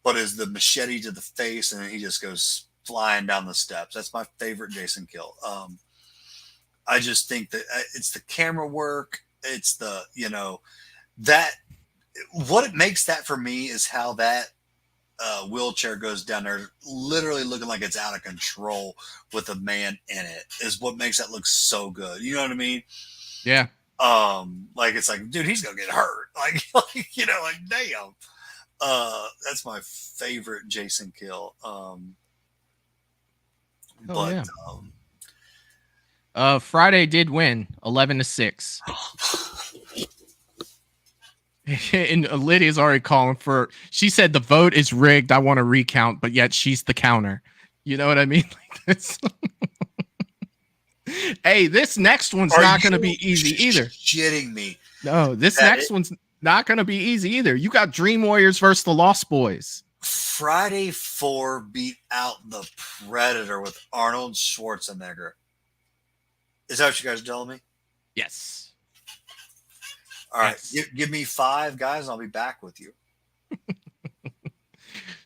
but is the machete to the face, and then he just goes flying down the steps. That's my favorite Jason kill. I just think that it's the camera work. It's the, that what it makes that for me is how that wheelchair goes down there, literally looking like it's out of control with a man in it, is what makes that look so good. You know what I mean? Yeah. Like, it's like, dude, he's gonna get hurt. Like, damn. That's my favorite Jason kill. Friday did win 11-6. And Lydia's already calling for, she said the vote is rigged. I want to recount, but yet she's the counter. You know what I mean? Like this. Hey, this next one's not going to be easy either. Shitting me. No, this next one's not going to be easy either. You got Dream Warriors versus the Lost Boys. Friday 4 beat out the Predator with Arnold Schwarzenegger. Is that what you guys are telling me? Yes. All right. Give me 5 guys and I'll be back with you.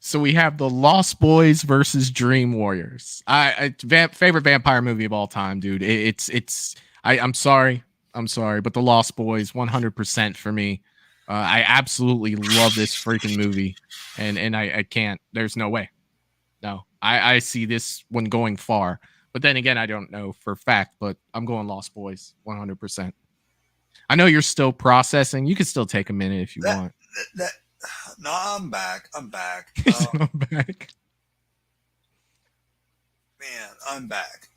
So we have the Lost Boys versus Dream Warriors. Favorite vampire movie of all time, dude. I'm sorry, but the Lost Boys 100% for me. I absolutely love this freaking movie, and I can't. There's no way. No, I see this one going far, but then again, I don't know for a fact, but I'm going Lost Boys 100%. I know you're still processing. You can still take a minute if you want. No, I'm back. I'm back. I'm back. Man, I'm back.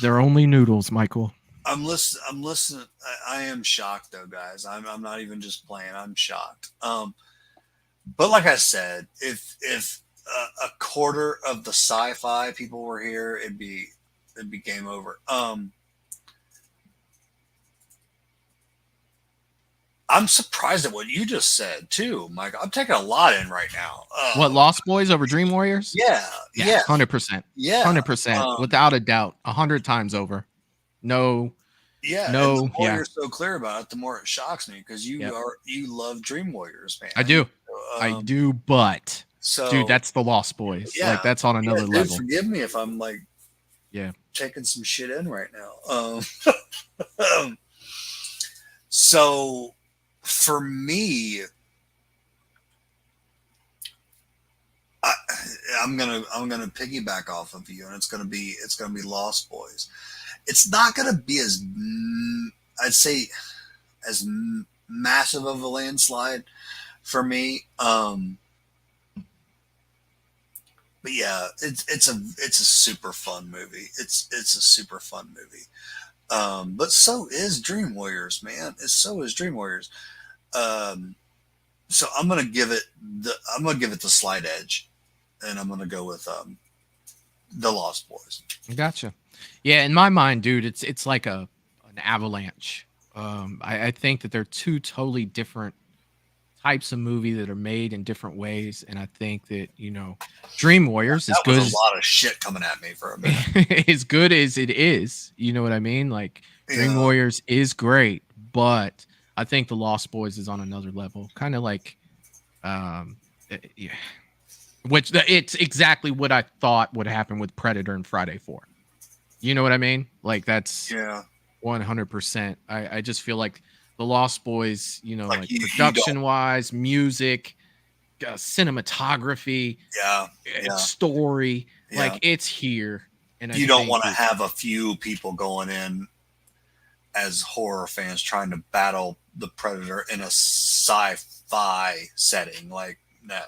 They're only noodles, Michael. I'm listening. I am shocked though, guys. I'm not even just playing. I'm shocked. But like I said, if a quarter of the sci-fi people were here, it'd be game over. I'm surprised at what you just said too, Mike. I'm taking a lot in right now. What, Lost Boys over Dream Warriors? Yeah, 100%. Yeah, 100%, without a doubt, 100 times over. No. Yeah, no. And the more you're so clear about it, the more it shocks me, because you love Dream Warriors, man. I do, but dude, that's the Lost Boys. Yeah, like that's on another level. Forgive me if I'm like, taking some shit in right now. So for me, I'm gonna piggyback off of you, and it's gonna be Lost Boys. It's not gonna be as, I'd say, as massive of a landslide for me. But yeah, it's a super fun movie. It's a super fun movie. But so is Dream Warriors, man. So is Dream Warriors. So I'm gonna give it the slight edge, and I'm gonna go with the Lost Boys. Gotcha. Yeah, in my mind, dude, it's like an avalanche. I think that they're two totally different types of movie that are made in different ways, and I think that Dream Warriors is good. A lot of shit coming at me for a minute. As good as it is, you know what I mean? Like Dream Warriors is great, but I think the Lost Boys is on another level. Kind of like, Which it's exactly what I thought would happen with Predator and Friday 4. You know what I mean? Like that's 100%. I just feel like the Lost Boys, like production wise, music, cinematography, story, like it's here. And you don't want to have a few people going in as horror fans trying to battle the Predator in a sci-fi setting. Like, no.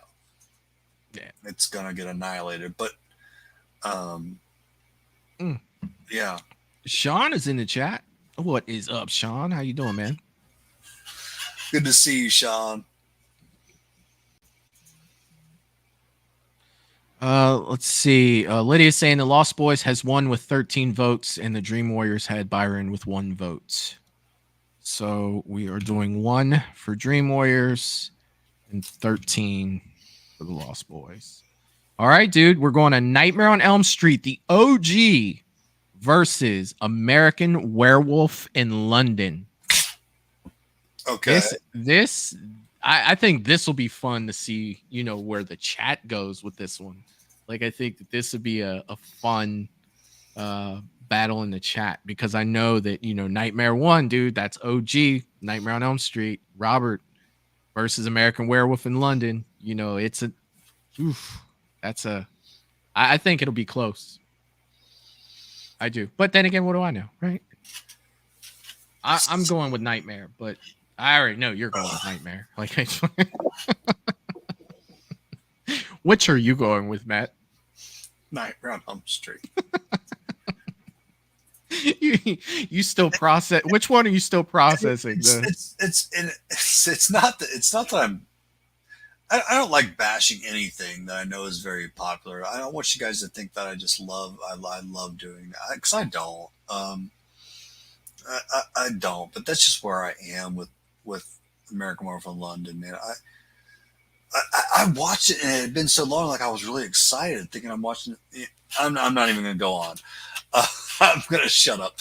Yeah. It's going to get annihilated. But, yeah. Sean is in the chat. What is up, Sean? How you doing, man? Good to see you, Sean. Let's see. Lydia's saying the Lost Boys has won with 13 votes, and the Dream Warriors had Byron with 1 vote. So we are doing 1 for Dream Warriors and 13 for the Lost Boys. All right, dude. We're going to Nightmare on Elm Street, the OG versus American Werewolf in London. Okay. I think this will be fun to see, where the chat goes with this one. Like, I think that this would be a fun battle in the chat, because I know that, Nightmare 1, dude, that's OG, Nightmare on Elm Street, Robert versus American Werewolf in London. I think it'll be close. I do. But then again, what do I know, right? I'm going with Nightmare, but I already know you're going with Nightmare. Like, which are you going with, Matt? Nightmare on Elm Street. you still process? Which one are you still processing? It's not that I don't like bashing anything that I know is very popular. I don't want you guys to think that I just love doing that, because I don't. I don't. But that's just where I am with American Werewolf in London, man. I watched it, and it had been so long. Like, I was really excited, thinking I'm watching it. I'm not even going to go on. I'm going to shut up.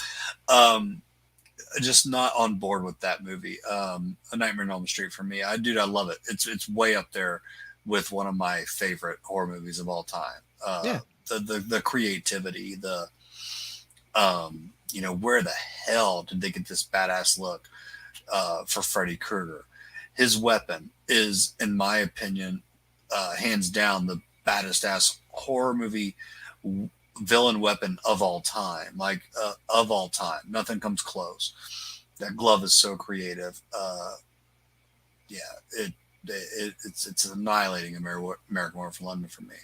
Just not on board with that movie. A Nightmare on Elm Street for me. I love it. It's way up there with one of my favorite horror movies of all time. The creativity, where the hell did they get this badass look for Freddy Krueger? His weapon is, in my opinion, hands down the baddest ass horror movie villain weapon of all time. Like, of all time, nothing comes close. That glove is so creative. It's annihilating American Werewolf in London for me.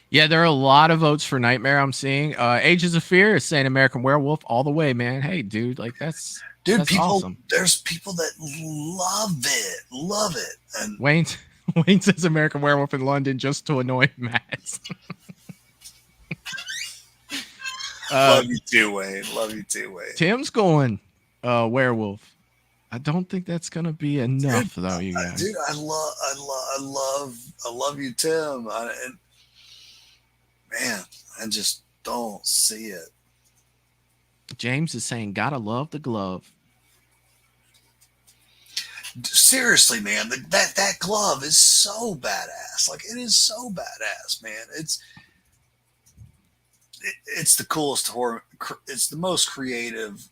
Yeah, there are a lot of votes for Nightmare I'm seeing. Ages of Fear is saying American Werewolf all the way, man. Hey, dude, like that's awesome. There's people that love it. And Wayne says American Werewolf in London just to annoy Matt. Love you too, Wayne. Tim's going werewolf. I don't think that's gonna be enough, though, you guys. Dude, I love you, Tim. Man, I just don't see it. James is saying, gotta love the glove. Seriously, man, that glove is so badass. Like, it is so badass, man. It's the coolest horror. It's the most creative,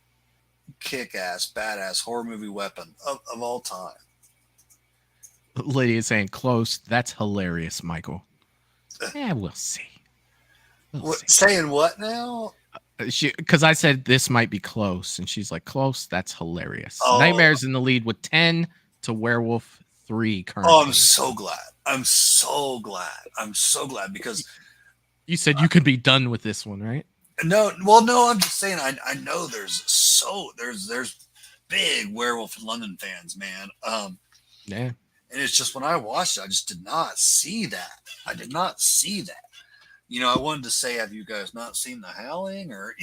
kick-ass, badass horror movie weapon of all time. Lady is saying close. That's hilarious, Michael. Yeah, we'll see. Saying what now? Because I said this might be close, and she's like, close. That's hilarious. Oh. Nightmare's in the lead with 10 to Werewolf 3 currently. Oh, I'm so glad because you said you could be done with this one, right? No, I'm just saying I know there's big Werewolf in London fans, man. Yeah. And it's just, when I watched it, I just did not see that. I wanted to say, have you guys not seen The Howling? Or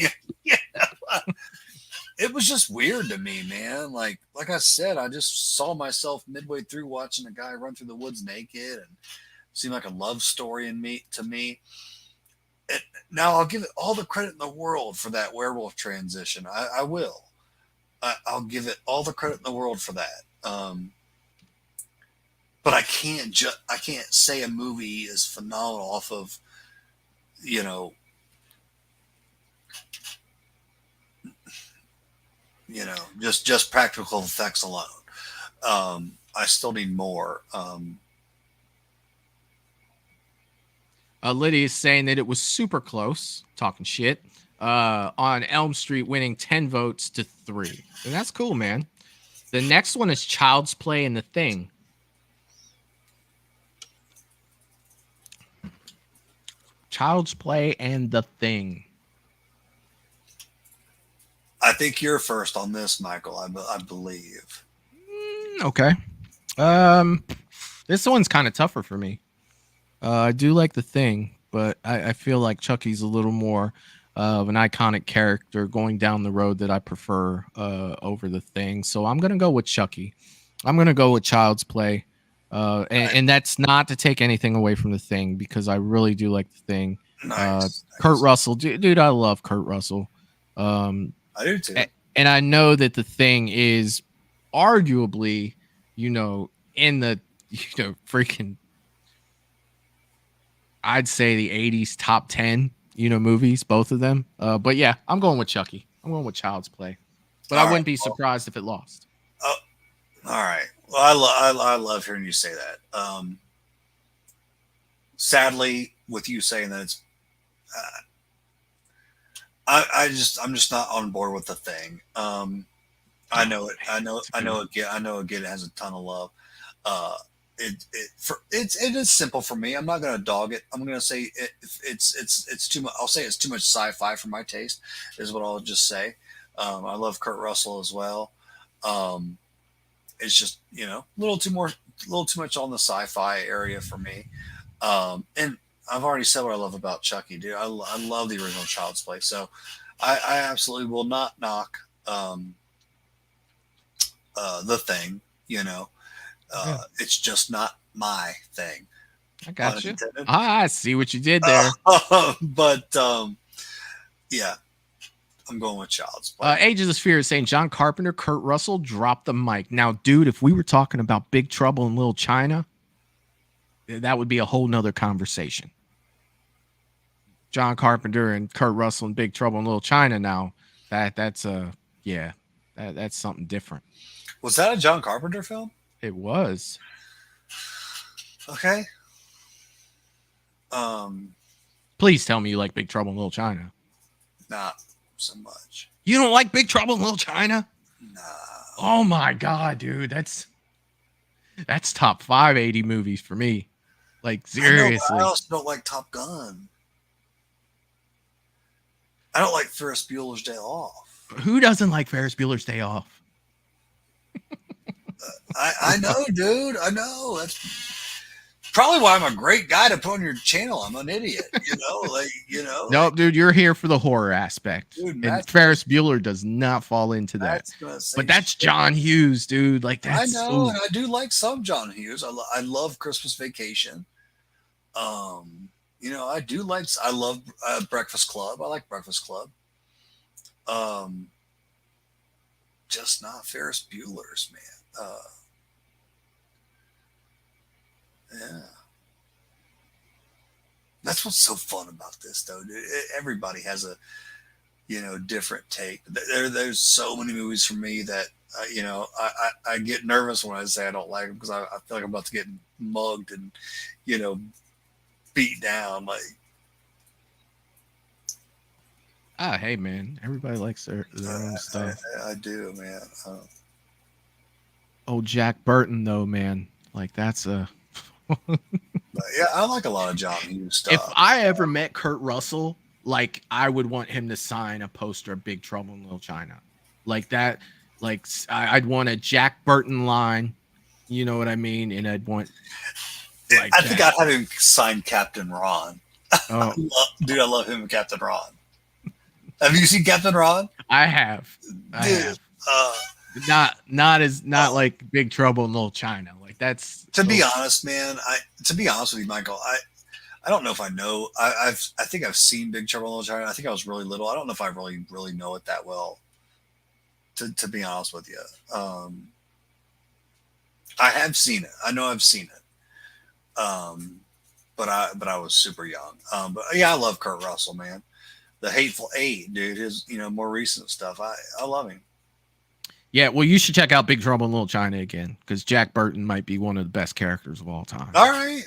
it was just weird to me, man. Like I said, I just saw myself midway through watching a guy run through the woods naked, and it seemed like a love story to me. And now I'll give it all the credit in the world for that werewolf transition. I will. I'll give it all the credit in the world for that. but I can't say a movie is phenomenal off of, you know, just practical effects alone. I still need more. Lydia is saying that it was super close, talking shit, on Elm Street, winning 10 votes to 3. And that's cool, man. The next one is Child's Play and The Thing. Child's Play and The Thing. I think you're first on this, Michael. I believe. Okay. This one's kind of tougher for me. I do like The Thing, but I feel like Chucky's a little more of an iconic character going down the road that I prefer over The Thing. So I'm going to go with Chucky. I'm going to go with Child's Play. And that's not to take anything away from The Thing, because I really do like The Thing. Nice. Kurt Russell. Dude, I love Kurt Russell. I do too. And I know that The Thing is arguably, in the, freaking, I'd say the 80s top 10, movies, both of them. But yeah, I'm going with Chucky. I'm going with Child's Play. But I wouldn't be surprised if it lost. Oh, all right. Well, I love hearing you say that. Sadly, with you saying that, it's I'm just not on board with The Thing. I know it. I know it has a ton of love. It is simple for me. I'm not going to dog it. I'm going to say it's too much. I'll say it's too much sci-fi for my taste, is what I'll just say. I love Kurt Russell as well. It's just, a little too much on the sci-fi area for me. And I've already said what I love about Chucky, dude. I love the original Child's Play. So I absolutely will not knock The Thing, It's just not my thing. I got you. I see what you did there. But yeah, I'm going with Child's Play. Ages of Fear is saying John Carpenter, Kurt Russell, drop the mic. Now, dude, if we were talking about Big Trouble in Little China, that would be a whole nother conversation. John Carpenter and Kurt Russell in Big Trouble in Little China. Now, that's something different. Was that a John Carpenter film? It was. Okay. Please tell me you like Big Trouble in Little China. Not so much. You don't like Big Trouble in Little China? No. Oh my god, dude, that's top 580 movies for me. Like, seriously. I also don't like Top Gun. I don't like Ferris Bueller's Day Off. Who doesn't like Ferris Bueller's Day Off? I know, dude. I know. That's probably why I'm a great guy to put on your channel. I'm an idiot, Nope, dude, you're here for the horror aspect. Dude, and Ferris Bueller does not fall into that. But that's John Hughes, dude. Like, that's I know, and I do like some John Hughes. I love Christmas Vacation. I love Breakfast Club. I like Breakfast Club. Just not Ferris Bueller's, man. Yeah. That's what's so fun about this, though, dude. Everybody has a, different take. There's so many movies for me that, I get nervous when I say I don't like them, because I feel like I'm about to get mugged and, beat down. Like, hey, man, everybody likes their own stuff. I do, man. Oh, Jack Burton, though, man. Like, that's a... Yeah, I like a lot of John Hughes stuff. If I ever met Kurt Russell, like, I would want him to sign a poster of Big Trouble in Little China. Like that, like, I'd want a Jack Burton line, you know what I mean? And I'd want... Like I think I'd have him sign Captain Ron. Oh. Dude, I love him and Captain Ron. Have you seen Captain Ron? I have. Not like Big Trouble in Little China. Like, that's be honest, man. To be honest with you, Michael, I don't know if I know. I think I've seen Big Trouble in Little China. I think I was really little. I don't know if I really know it that well. To be honest with you, I have seen it. I know I've seen it. But I was super young. But yeah, I love Kurt Russell, man. The Hateful Eight, dude. His more recent stuff. I love him. Yeah, well, you should check out Big Trouble in Little China again, because Jack Burton might be one of the best characters of all time. All right,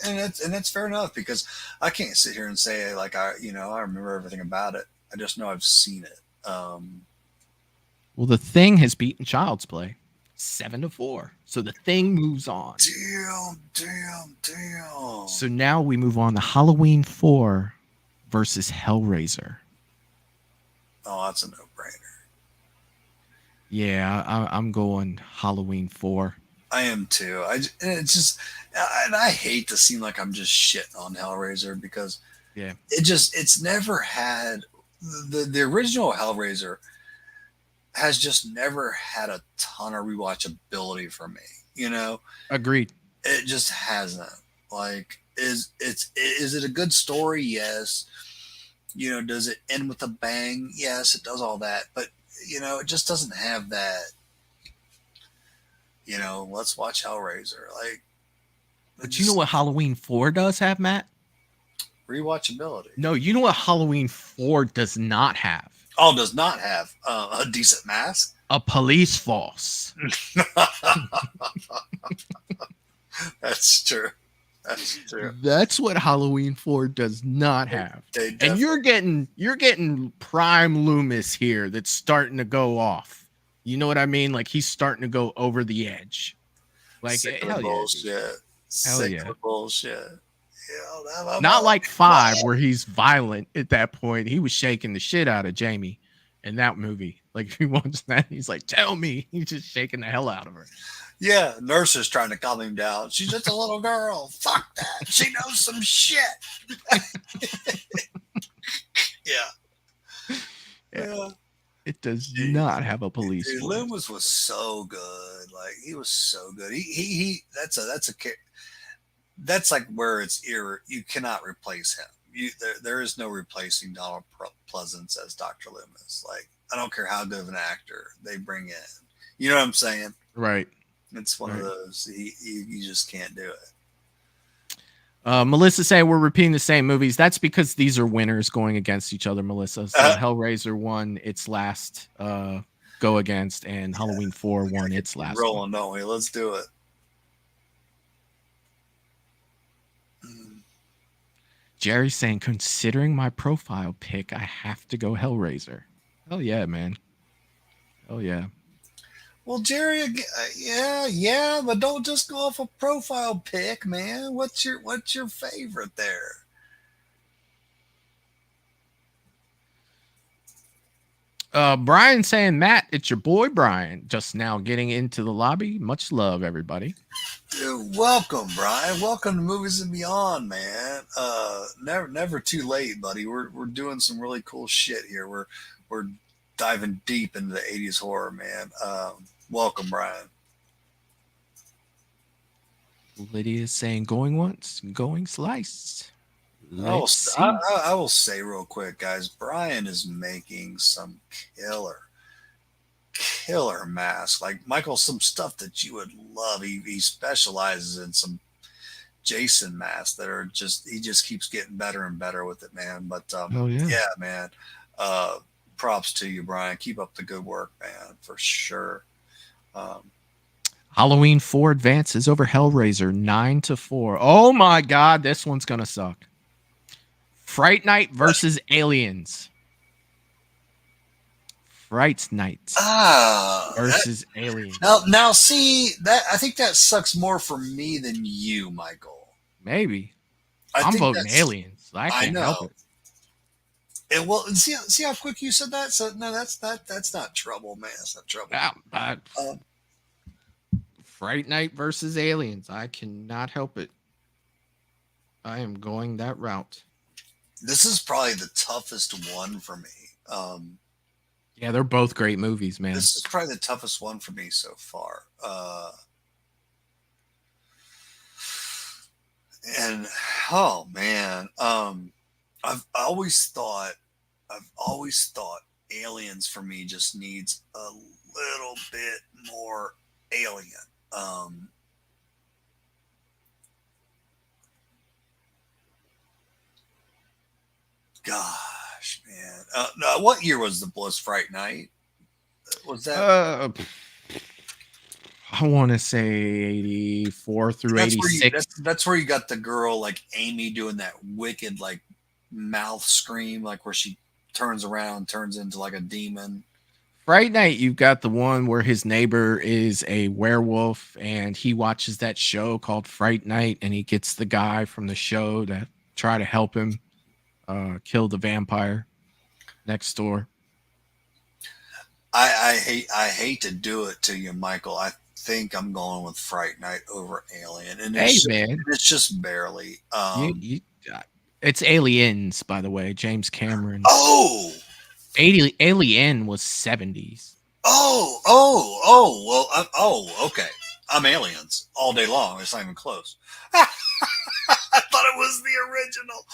and that's fair enough, because I can't sit here and say like I remember everything about it. I just know I've seen it. Well, The Thing has beaten Child's Play 7-4, so The Thing moves on. Damn. So now we move on to Halloween 4 versus Hellraiser. Oh, that's a no-brainer. Yeah, I'm going Halloween 4. I am too. It's just, and I hate to seem like I'm just shitting on Hellraiser, because it's never had the original Hellraiser has just never had a ton of rewatchability for me. Agreed. It just hasn't. Like, is it a good story? Yes. Does it end with a bang? Yes, it does all that, but it just doesn't have that, let's watch Hellraiser. Like, but you know what Halloween 4 does have, Matt? Rewatchability. No, you know what Halloween 4 does not have? Oh, does not have a decent mask? A police force. That's true. That's true. That's what Halloween 4 does not have. And you're getting prime Loomis here that's starting to go off. You know what I mean? Like, he's starting to go over the edge. Like, hell bullshit. Hell yeah. Bullshit. Yeah, not like 5 where he's violent at that point. He was shaking the shit out of Jamie in that movie. Like, if you watch that, he's like, tell me. He's just shaking the hell out of her. Yeah, nurse is trying to calm him down. She's just a little girl. Fuck that. She knows some shit. Yeah. It does not have a police force. Loomis was so good. Like, he was so good. He that's like where you cannot replace him. There is no replacing Donald Pleasance as Dr. Loomis. Like, I don't care how good of an actor they bring in. You know what I'm saying? Right. It's one of those. You just can't do it. Melissa saying we're repeating the same movies. That's because these are winners going against each other, Melissa. So Hellraiser won its last go against, and Halloween 4 won its last. Rolling, don't we? Let's do it. Jerry's saying, considering my profile pick, I have to go Hellraiser. Hell yeah, man. Hell yeah. Well, Jerry, yeah, but don't just go off a profile pic, man. What's your favorite there? Brian saying, Matt, it's your boy Brian. Just now getting into the lobby. Much love, everybody. Dude, welcome, Brian. Welcome to Movies and Beyond, man. Never too late, buddy. We're doing some really cool shit here. We're diving deep into the 80s horror, man. Welcome, Brian. Lydia is saying, going once, going sliced. I will say real quick, guys, Brian is making some killer masks. Like, Michael, some stuff that you would love. He specializes in some Jason masks that are he just keeps getting better and better with it, man. But yeah, man. Props to you, Brian. Keep up the good work, man, for sure. Halloween 4 advances over Hellraiser 9-4. Oh my God, this one's gonna suck. Fright Night versus Aliens. Fright Night versus Aliens. Now, see that I think that sucks more for me than you, Michael. Maybe I'm voting Aliens. I can't help it. And well, see how quick you said that. So no, that's not trouble, man. That's not trouble. Fright Night versus Aliens. I cannot help it. I am going that route. This is probably the toughest one for me. Yeah, they're both great movies, man. This is probably the toughest one for me so far. And oh man, I've always thought Aliens for me just needs a little bit more alien. Um, gosh, man. No, what year was the Bliss Fright Night? Was that? I want to say 84 through That's where you 86. that's where you got the girl like Amy doing that wicked like mouth scream, like where she turns around, turns into like a demon. Fright Night, you've got the one where his neighbor is a werewolf and he watches that show called Fright Night, and he gets the guy from the show to try to help him kill the vampire next door. I hate to do it to you, Michael. I think I'm going with Fright Night over Alien, and Hey, man. it's just barely. It's Aliens, by the way. James Cameron. Oh, Alien was 70s. Okay. I'm Aliens all day long. It's not even close. I thought it was the original.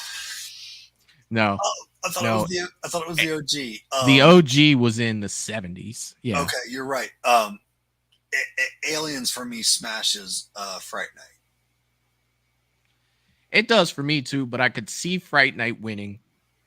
No. I thought it was the OG. The OG was in the 70s. Yeah. Okay, you're right. Aliens for me smashes Fright Night. It does for me too, but I could see Fright Night winning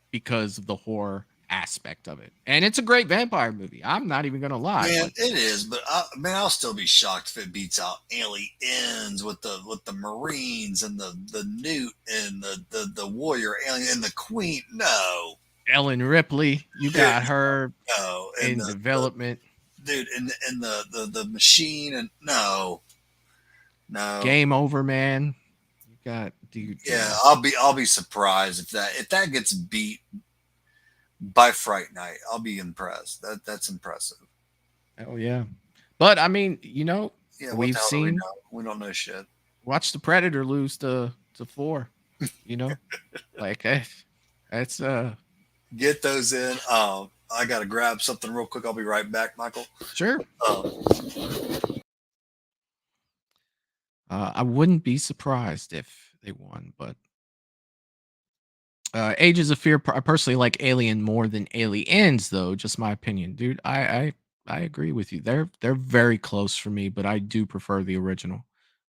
because of the horror aspect of it. And it's a great vampire movie. I'm not even gonna lie. Man, it is, but I'll still be shocked if it beats out Aliens with the Marines and the Newt and the warrior alien and the Queen. No. Ellen Ripley, you got her in development. Dude, and the machine and no. Game over, man. You got dude. Yeah, I'll be surprised if that gets beat by Fright Night. I'll be impressed. That's impressive. Oh yeah. But I mean, we've seen we don't know shit. Watch the Predator lose to 4. Like that's get those in. I gotta grab something real quick. I'll be right back, Michael. Sure. I wouldn't be surprised if they won, but Ages of Fear, I personally like Alien more than Aliens, though. Just my opinion, dude. I agree with you. They're very close for me, but I do prefer the original.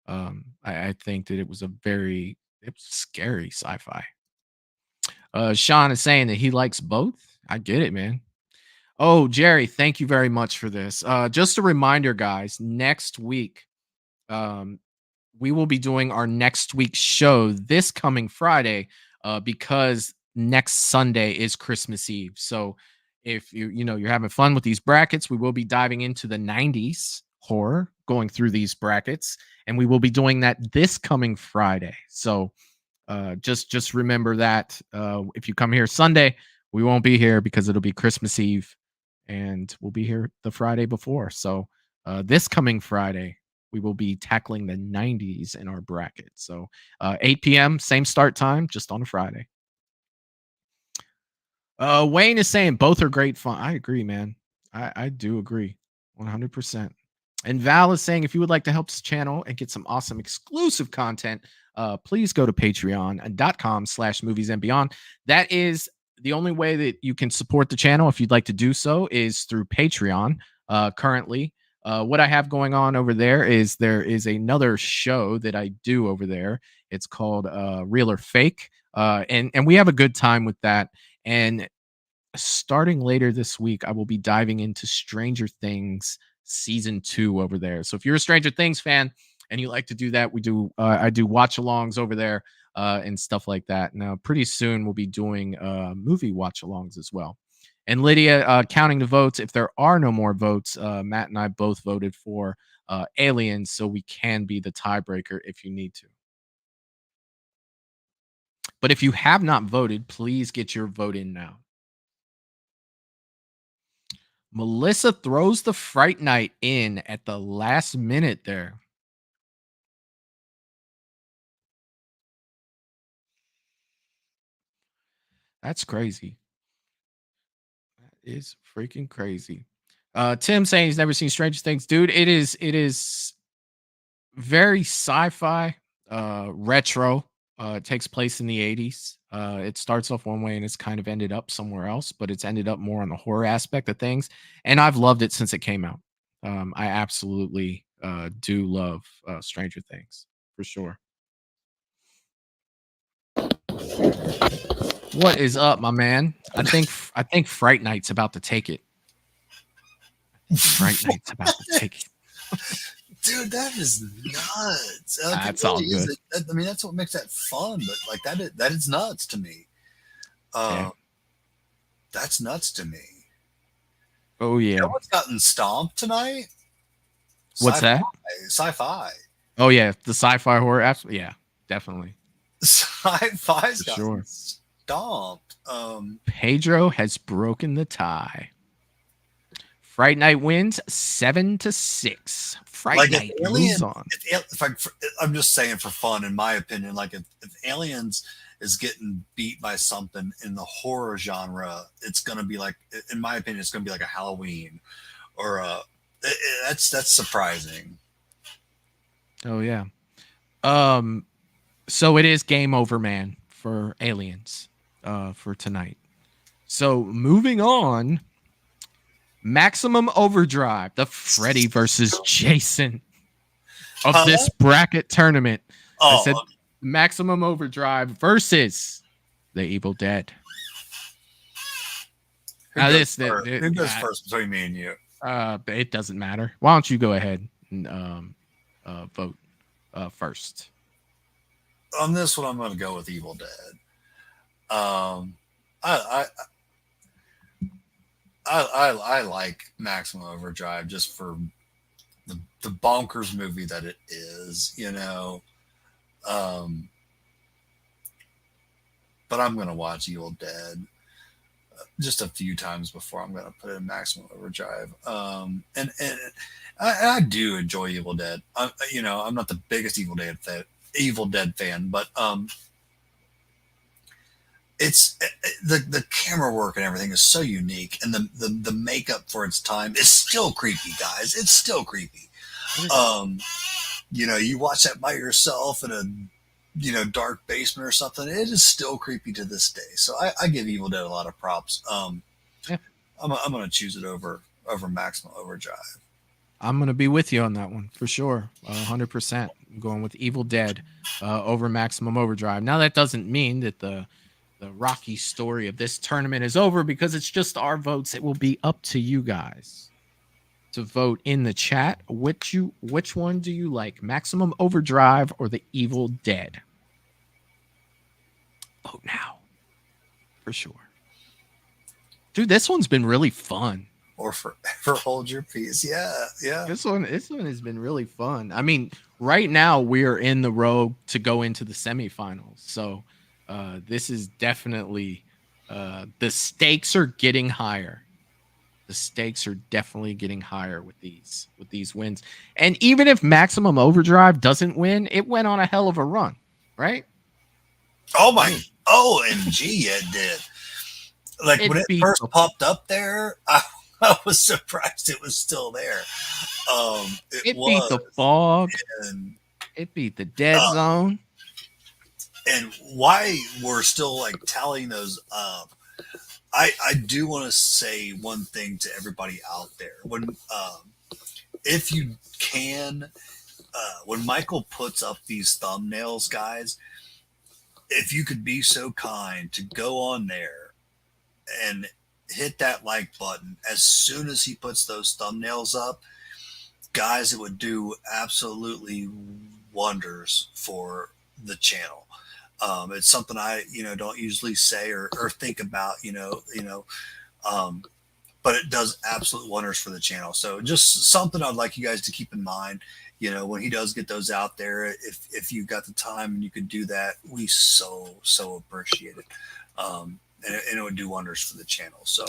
I think that it was scary sci-fi. Sean is saying that he likes both. I get it, man. Oh, Jerry, thank you very much for this. Just a reminder, guys, next week, we will be doing our next week's show this coming Friday, because next Sunday is Christmas Eve. So if you're having fun with these brackets, we will be diving into the 90s horror, going through these brackets, and we will be doing that this coming Friday. So just remember that if you come here Sunday, we won't be here because it'll be Christmas Eve, and we'll be here the Friday before. So this coming Friday, we will be tackling the 90s in our bracket. So 8 p.m., same start time, just on a Friday. Wayne is saying both are great fun. I agree, man. I do agree 100%. And Val is saying, if you would like to help this channel and get some awesome exclusive content, please go to patreon.com/moviesandbeyond. That is the only way that you can support the channel. If you'd like to do so, is through Patreon. Currently, what I have going on over there is another show that I do over there. It's called Real or Fake. And we have a good time with that. And starting later this week, I will be diving into Stranger Things season 2 over there. So if you're a Stranger Things fan and you like to do that, I do watch alongs over there and stuff like that. Now, pretty soon we'll be doing movie watch alongs as well. And Lydia, counting the votes, if there are no more votes, Matt and I both voted for Aliens, so we can be the tiebreaker if you need to. But if you have not voted, please get your vote in now. Melissa throws the Fright Night in at the last minute there. That's crazy. That is freaking crazy. Tim saying he's never seen Stranger Things. Dude, it is very sci-fi, retro. It takes place in the 80s. It starts off one way and it's kind of ended up somewhere else, but it's ended up more on the horror aspect of things. And I've loved it since it came out. I absolutely do love Stranger Things for sure. What is up, my man? I think Fright Night's about to take it. Fright Night's about to take it. Dude, that is nuts. That's all good. I mean, that's what makes that fun. But like that is nuts to me. Yeah. That's nuts to me. Oh yeah. You know what's gotten stomped tonight? What's that? Sci-fi. Oh yeah, the sci-fi horror. Absolutely, yeah, definitely. Sci-fi's gotten stomped. Pedro has broken the tie. Fright Night wins 7-6. Fright Night moves on. I'm just saying for fun, in my opinion, like if Aliens is getting beat by something in the horror genre, it's gonna be like, in my opinion, it's gonna be like a Halloween or that's surprising. Oh yeah. So it is game over, man, for Aliens for tonight. So moving on. Maximum Overdrive, the Freddy versus Jason of this bracket tournament. I said Maximum Overdrive versus the Evil Dead. Who goes first between me and you? It doesn't matter. Why don't you go ahead and vote first? On this one, I'm going to go with Evil Dead. I like Maximum Overdrive just for the bonkers movie that it is, you know. But I'm going to watch Evil Dead just a few times before I'm going to put it in Maximum Overdrive. And I do enjoy Evil Dead. I'm not the biggest Evil Dead fan, but it's the camera work and everything is so unique, and the makeup for its time is still creepy, guys. It's still creepy. You watch that by yourself in a dark basement or something, it is still creepy to this day. So I give Evil Dead a lot of props. I'm gonna choose it over Maximum Overdrive. I'm gonna be with you on that one for sure. 100%. I'm going with Evil Dead over Maximum Overdrive. Now that doesn't mean that the rocky story of this tournament is over, because it's just our votes. It will be up to you guys to vote in the chat. Which one do you like, Maximum Overdrive or the Evil Dead? Vote now for sure. Dude, this one's been really fun. Or forever hold your peace. Yeah. This one has been really fun. I mean, right now we're in the row to go into the semifinals. So this is definitely the stakes are getting higher. The stakes are definitely getting higher with these wins. And even if Maximum Overdrive doesn't win, it went on a hell of a run, right? Oh my OMG, it did. Like when it first popped up there, I was surprised it was still there. It beat the Fog. It beat the Dead Zone. And why we're still like tallying those up, I do want to say one thing to everybody out there. When if you can, when Michael puts up these thumbnails, guys, if you could be so kind to go on there and hit that like button as soon as he puts those thumbnails up, guys, it would do absolutely wonders for the channel. It's something I, don't usually say or think about, but it does absolute wonders for the channel. So just something I'd like you guys to keep in mind, when he does get those out there, if you've got the time and you could do that, we so appreciate it. And it would do wonders for the channel. So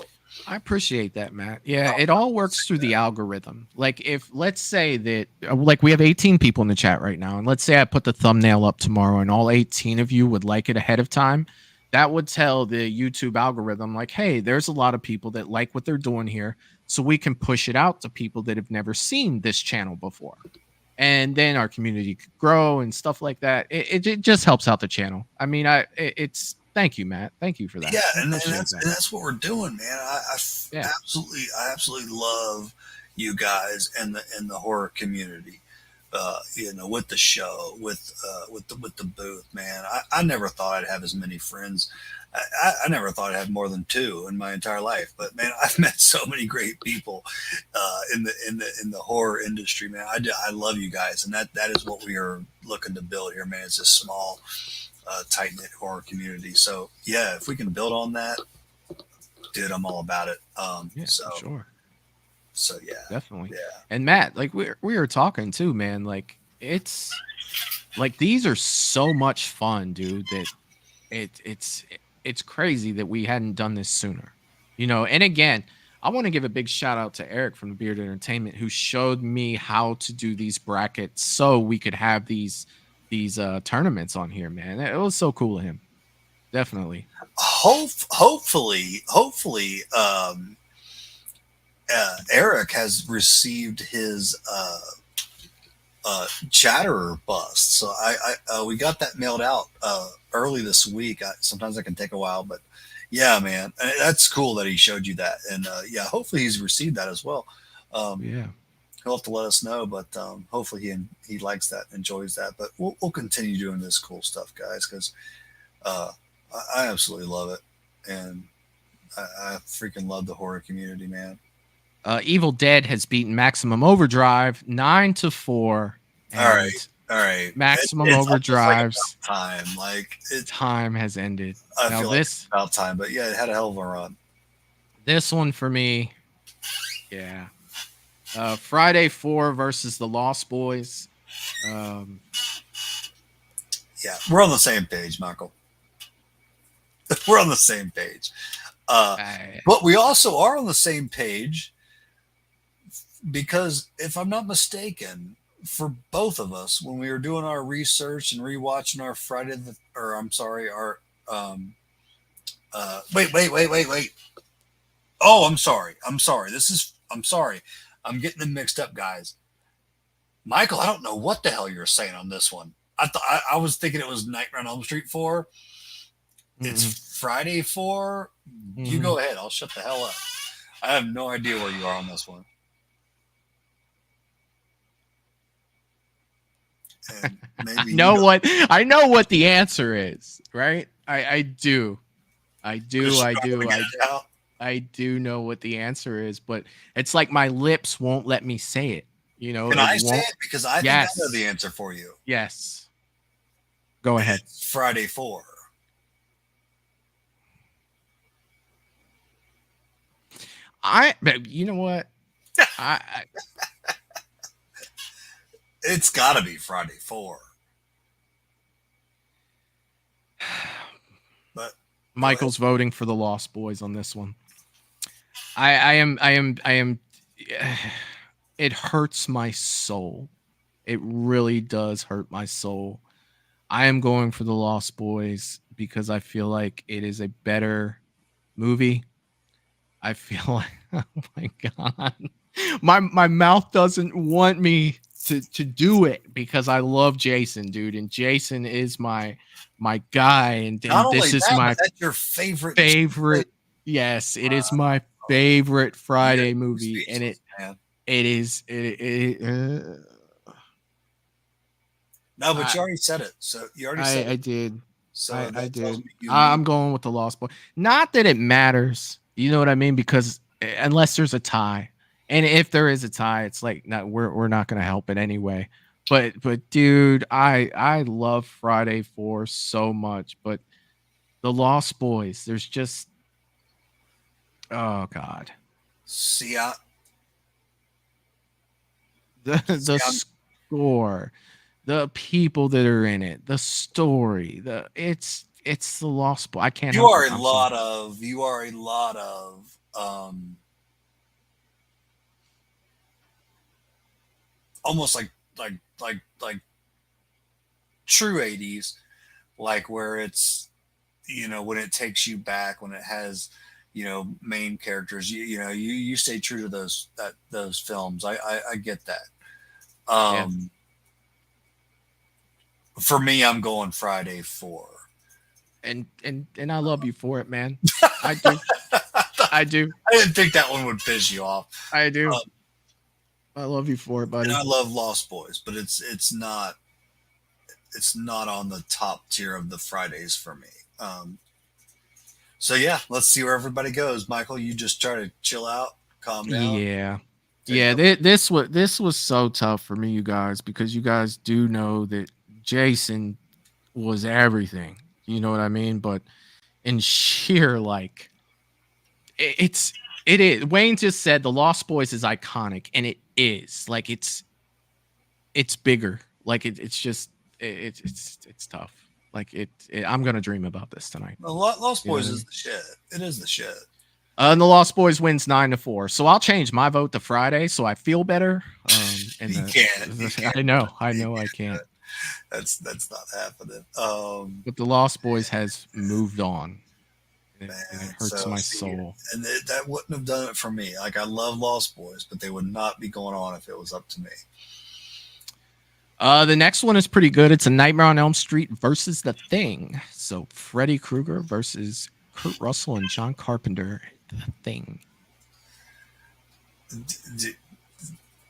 I appreciate that, Matt. Yeah, it all works through the algorithm. Like if, let's say that, like we have 18 people in the chat right now, and let's say I put the thumbnail up tomorrow and all 18 of you would like it ahead of time, that would tell the YouTube algorithm like, hey, there's a lot of people that like what they're doing here, so we can push it out to people that have never seen this channel before. And then our community could grow and stuff like that. It just helps out the channel. I mean, it's thank you, Matt. Thank you for that. Yeah, and that's what we're doing, man. I absolutely love, you guys and the horror community. With the show, with the booth, man. I never thought I'd have as many friends. I never thought I'd have more than two in my entire life. But man, I've met so many great people in the horror industry, man. I love you guys, and that is what we are looking to build here, man. It's a small, tight knit horror community. So yeah, if we can build on that, dude, I'm all about it. For sure. So yeah, definitely. Yeah. And Matt, like we were talking too, man. Like it's like these are so much fun, dude. That it's crazy that we hadn't done this sooner, And again, I want to give a big shout out to Eric from the Beard Entertainment who showed me how to do these brackets so we could have these tournaments on here, man. It was so cool of him. Definitely. Hopefully. Eric has received his Chatterer bust, so I we got that mailed out early this week. Sometimes it can take a while, but yeah, man, that's cool that he showed you that, and yeah, hopefully he's received that as well. Yeah, he'll have to let us know, but hopefully he likes that, enjoys that. But we'll continue doing this cool stuff, guys, because I absolutely love it, and I freaking love the horror community, man. Evil Dead has beaten Maximum Overdrive 9-4. All right. Maximum Overdrive's time has ended. I feel like it's about time, but yeah, it had a hell of a run. This one for me, yeah. Friday 4 versus the Lost Boys. Yeah, we're on the same page, Michael. We're on the same page. But we also are on the same page because, if I'm not mistaken, for both of us, when we were doing our research and rewatching our wait. Oh, I'm sorry. I'm sorry. I'm getting them mixed up, guys. Michael, I don't know what the hell you're saying on this one. I was thinking it was Nightmare on Elm Street 4. It's Friday 4. You go ahead. I'll shut the hell up. I have no idea where you are on this one. And maybe I know what the answer is, right? I do know what the answer is, but it's like my lips won't let me say it. Can I say it? Because I think I know the answer for you. Yes. Go ahead. It's Friday 4. You know what? It's got to be Friday 4. But Michael's voting for the Lost Boys on this one. I am. It hurts my soul. It really does hurt my soul. I am going for the Lost Boys because I feel like it is a better movie. I feel like, oh my God, my mouth doesn't want me to do it because I love Jason, dude, and Jason is my guy, and this is that's your favorite. Yes, it is my favorite Friday movie, and it is. No, but you already said it. So you already said it. I did. So I did. I'm going with the Lost Boy. Not that it matters. You know what I mean? Because unless there's a tie, and if there is a tie, it's like we're not going to help it anyway. But dude, I love Friday 4 so much. But the Lost Boys, there's just, oh God. See, the score, the people that are in it, the story, it's the Lost Boy. I can't. You are a lot of almost like true 80s, like where it's, when it takes you back, when it has, main characters, you stay true to those films. I get that. For me, I'm going Friday 4. And I love you for it, man. I do. I do. I didn't think that one would piss you off. I do. I love you for it, buddy. And I love Lost Boys, but it's not on the top tier of the Fridays for me. So yeah, let's see where everybody goes. Michael, you just try to chill out, calm down. Yeah. Yeah, this was so tough for me, you guys, because you guys do know that Jason was everything. You know what I mean? But in sheer like, it is. Wayne just said the Lost Boys is iconic, and it is. Like it's bigger. Like it's just it's tough. Like I'm gonna dream about this tonight. The Lost Boys is the shit. It is the shit. And the Lost Boys wins 9-4. So I'll change my vote to Friday, so I feel better. You can't. I know I can't. That's not happening. But the Lost Boys has moved on. And it hurts my soul. And that wouldn't have done it for me. Like I love Lost Boys, but they would not be going on if it was up to me. The next one is pretty good. It's A Nightmare on Elm Street versus The Thing. So Freddy Krueger versus Kurt Russell and John Carpenter. The Thing. Do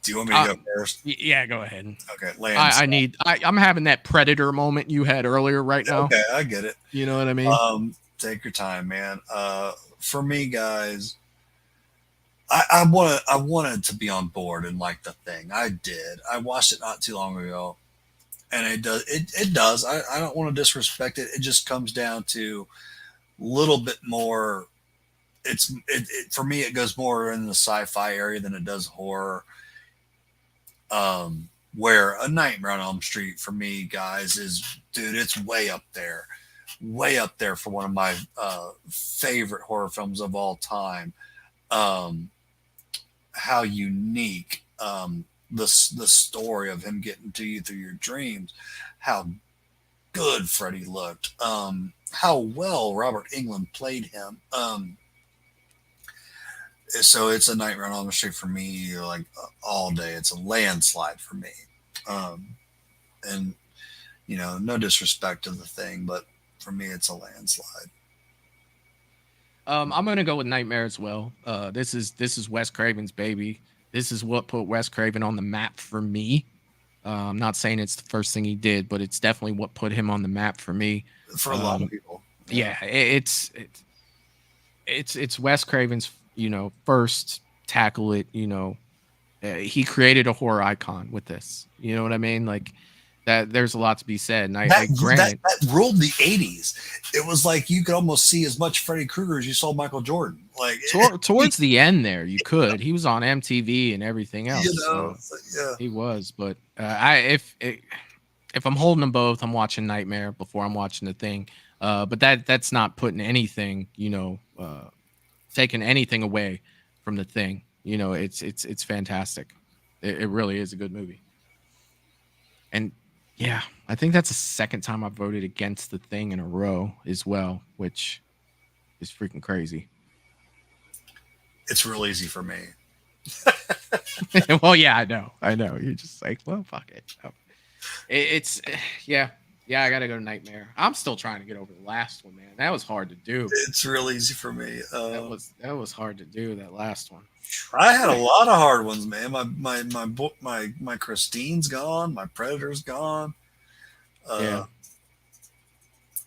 you want me to go first? Yeah, go ahead. Okay, Lance. I'm having that Predator moment you had earlier right now. Okay, I get it. You know what I mean? Take your time, man. For me, guys, I wanted to be on board and like The Thing. I did. I watched it not too long ago, and it does. I don't want to disrespect it. It just comes down to a little bit more. For me, it goes more in the sci-fi area than it does horror. Where A Nightmare on Elm Street for me, guys, it's way up there for one of my favorite horror films of all time. How unique the story of him getting to you through your dreams, how good Freddy looked, how well Robert Englund played him. So it's A Nightmare on Elm Street for me, like all day. It's a landslide for me. And no disrespect to The Thing, but for me, it's a landslide. I'm gonna go with Nightmare as well. This is Wes Craven's baby. This is what put Wes Craven on the map for me. I'm not saying it's the first thing he did, but it's definitely what put him on the map for me. For a lot of people. Yeah, it's Wes Craven's first tackle it. He created a horror icon with this. You know what I mean? Like that. There's a lot to be said. And that ruled the 80s. It was like you could almost see as much Freddy Krueger as you saw Michael Jordan. Like towards the end there, you could. He was on MTV and everything else. Yeah, he was. But if I'm holding them both, I'm watching Nightmare before I'm watching The Thing. But that's not putting anything, taking anything away from The Thing. It's fantastic. It really is a good movie. And yeah, I think that's the second time I voted against The Thing in a row as well, which is freaking crazy. It's real easy for me. Well, yeah, I know. You're just like, well, fuck it. It's yeah, I gotta go to Nightmare. I'm still trying to get over the last one, man. That was hard to do. It's real easy for me. That was hard to do, that last one. I had a lot of hard ones, man. My Christine's gone. My Predator's gone. Yeah.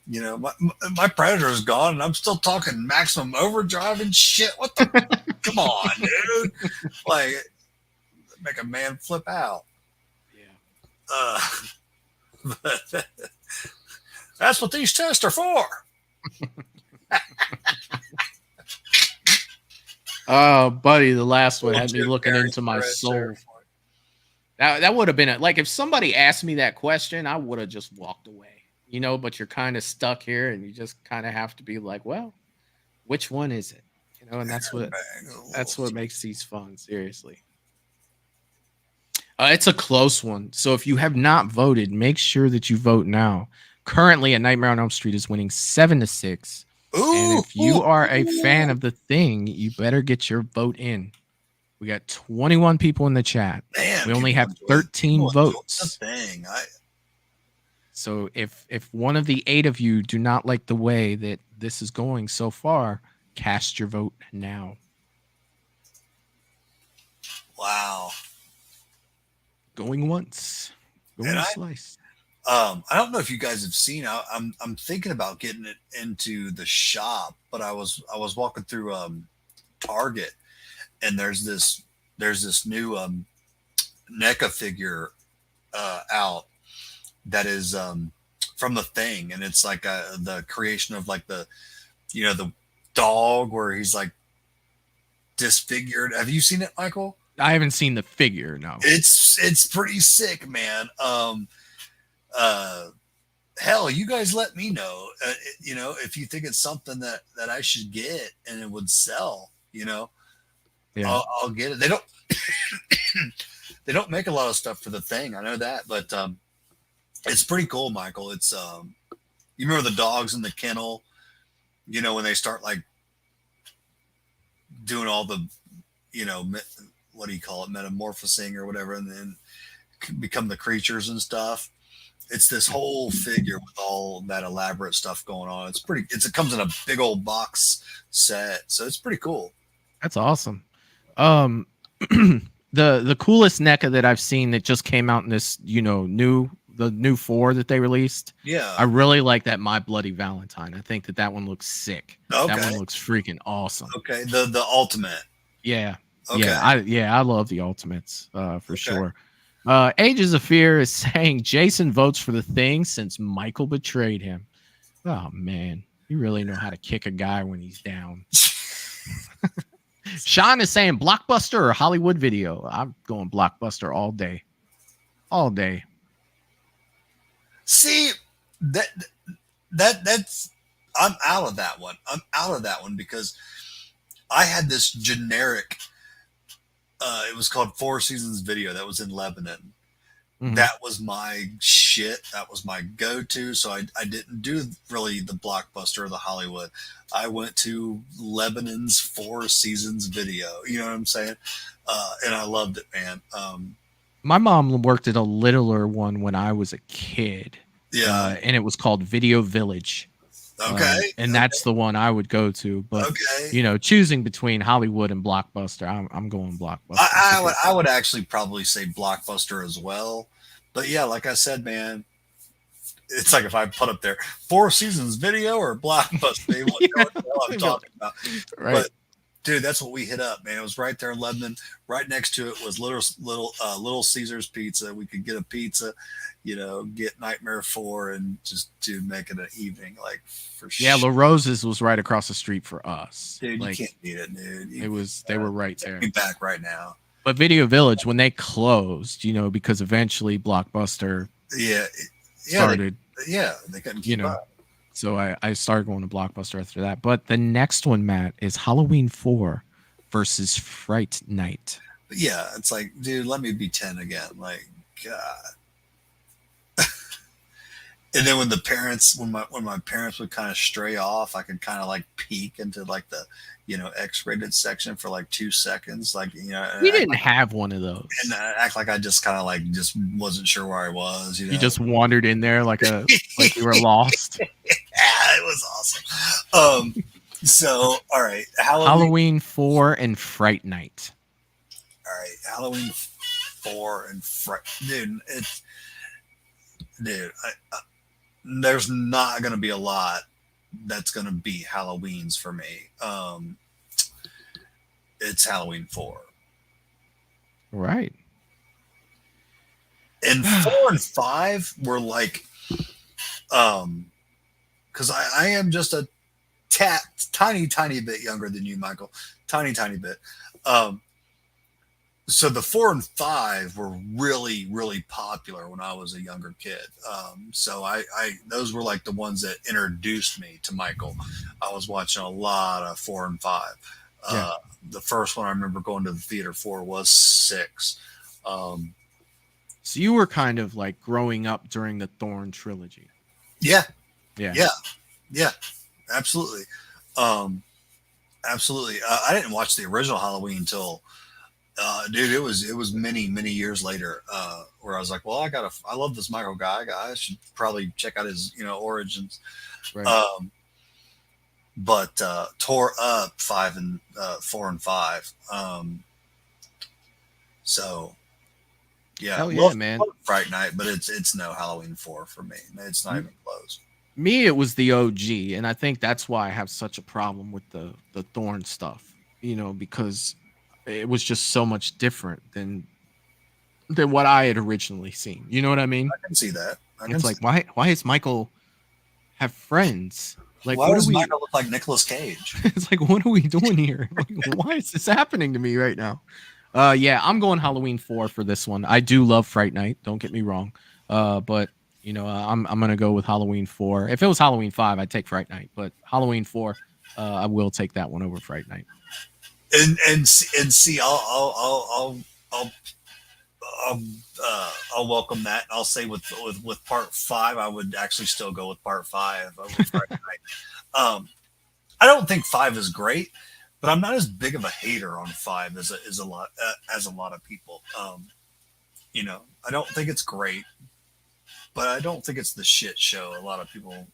My Predator's gone, and I'm still talking Maximum Overdrive and shit. What the? Come on, dude! Like, make a man flip out. Yeah. But that's what these tests are for. Oh, buddy, the last one had me looking into my soul. That would have been like if somebody asked me that question, I would have just walked away. But you're kind of stuck here, and you just kind of have to be like, well, which one is it? And that's what makes these fun. Seriously. It's a close one. So if you have not voted, make sure that you vote now. Currently, A Nightmare on Elm Street is winning 7-6. And if you are a fan of The Thing, you better get your vote in. We got 21 people in the chat. Man, we only have 13 votes. Thing. So if one of the 8 of you do not like the way that this is going so far, cast your vote now. Wow. Going once, going twice. I don't know if you guys have seen. I'm thinking about getting it into the shop, but I was walking through Target, and there's this new NECA figure out that is from The Thing, and it's like the creation of like the the dog where he's like disfigured. Have you seen it, Michael? I haven't seen the figure. No, it's pretty sick, man. Hell, you guys let me know. If you think it's something that I should get and it would sell. Yeah. I'll get it. They don't they don't make a lot of stuff for The Thing. I know that, but it's pretty cool, Michael. It's you remember the dogs in the kennel? When they start like doing all the, what do you call it, metamorphosing or whatever, and then become the creatures and stuff. It's this whole figure with all that elaborate stuff going on. It comes in a big old box set, so it's pretty cool. That's awesome. The coolest NECA that I've seen that just came out in this, the new 4 that they released. Yeah. I really like that My Bloody Valentine. I think that one looks sick. Okay. That one looks freaking awesome. Okay. The ultimate. Yeah. Okay. I love the ultimates for sure. Ages of Fear is saying Jason votes for The Thing since Michael betrayed him. Oh man, you really know how to kick a guy when he's down. Sean is saying Blockbuster or Hollywood Video. I'm going Blockbuster all day. All day. See, that's I'm out of that one. I'm out of that one because I had this generic it was called Four Seasons Video that was in Lebanon. Mm-hmm. That was my shit. That was my go-to. So I didn't do really the Blockbuster or the Hollywood. I went to Lebanon's Four Seasons Video. You know what I'm saying? And I loved it, man. My mom worked at a littler one when I was a kid. Yeah. And it was called Video Village. Okay. And that's the one I would go to. But, choosing between Hollywood and Blockbuster, I'm going Blockbuster. I would actually probably say Blockbuster as well. But yeah, like I said, man, it's like if I put up there Four Seasons Video or Blockbuster, they won't know what the hell I'm talking about. Right. But dude, that's what we hit up, man. It was right there in Lebanon. Right next to it was Little Caesars Pizza. We could get a pizza, get Nightmare 4 and just to make it an evening, like for sure. Yeah, La Rose's was right across the street for us. Dude, you can't beat it, dude. They were right there. Be back right now. But Video Village, when they closed, because eventually Blockbuster started. They couldn't keep up. So I started going to Blockbuster after that. But the next one, Matt, is Halloween 4 versus Fright Night. Yeah, it's like, dude, let me be 10 again. Like, God. And then when my parents would kind of stray off, I could kind of like peek into like the, X-rated section for like 2 seconds. Like, we didn't have one of those. And act like I just kind of like just wasn't sure where I was. You just wandered in there like you were lost. Yeah, it was awesome. So, all right. Halloween 4 and Fright Night. All right. Halloween 4 and Fright. Dude, there's not going to be a lot that's going to be Halloween's for me. It's Halloween 4. Right. And 4 and 5 were like, because I am just a tiny bit younger than you, Michael. Tiny bit. So the 4 and 5 were really, really popular when I was a younger kid. So I those were like the ones that introduced me to Michael. I was watching a lot of 4 and 5. Yeah. The first one I remember going to the theater for was 6. So you were kind of like growing up during the Thorn trilogy. Yeah. Yeah. Absolutely. Absolutely. I didn't watch the original Halloween until, dude, it was many years later, where I was like, well, I love this Michael guy. I should probably check out his, origins. Right. But tore up 4 and 5. So Yeah, Hell yeah, man. love Fright Night, but it's no Halloween 4 for me. It's not even close. Me, it was the OG, and I think that's why I have such a problem with the Thorn stuff. Because it was just so much different than what I had originally seen. You know what I mean? I can see that. It's like, why is Michael have friends? Like, why does Michael look like Nicolas Cage? It's like, what are we doing here? Like, why is this happening to me right now? Yeah, I'm going Halloween 4 for this one. I do love Fright Night. Don't get me wrong. But I'm gonna go with Halloween 4. If it was Halloween 5, I'd take Fright Night. But Halloween 4, I will take that one over Fright Night. And see, I'll welcome that. I'll say with part 5, I would actually still go with part 5 over Friday Night. I don't think 5 is great, but I'm not as big of a hater on 5 as a lot of people. I don't think it's great, but I don't think it's the shit show a lot of people,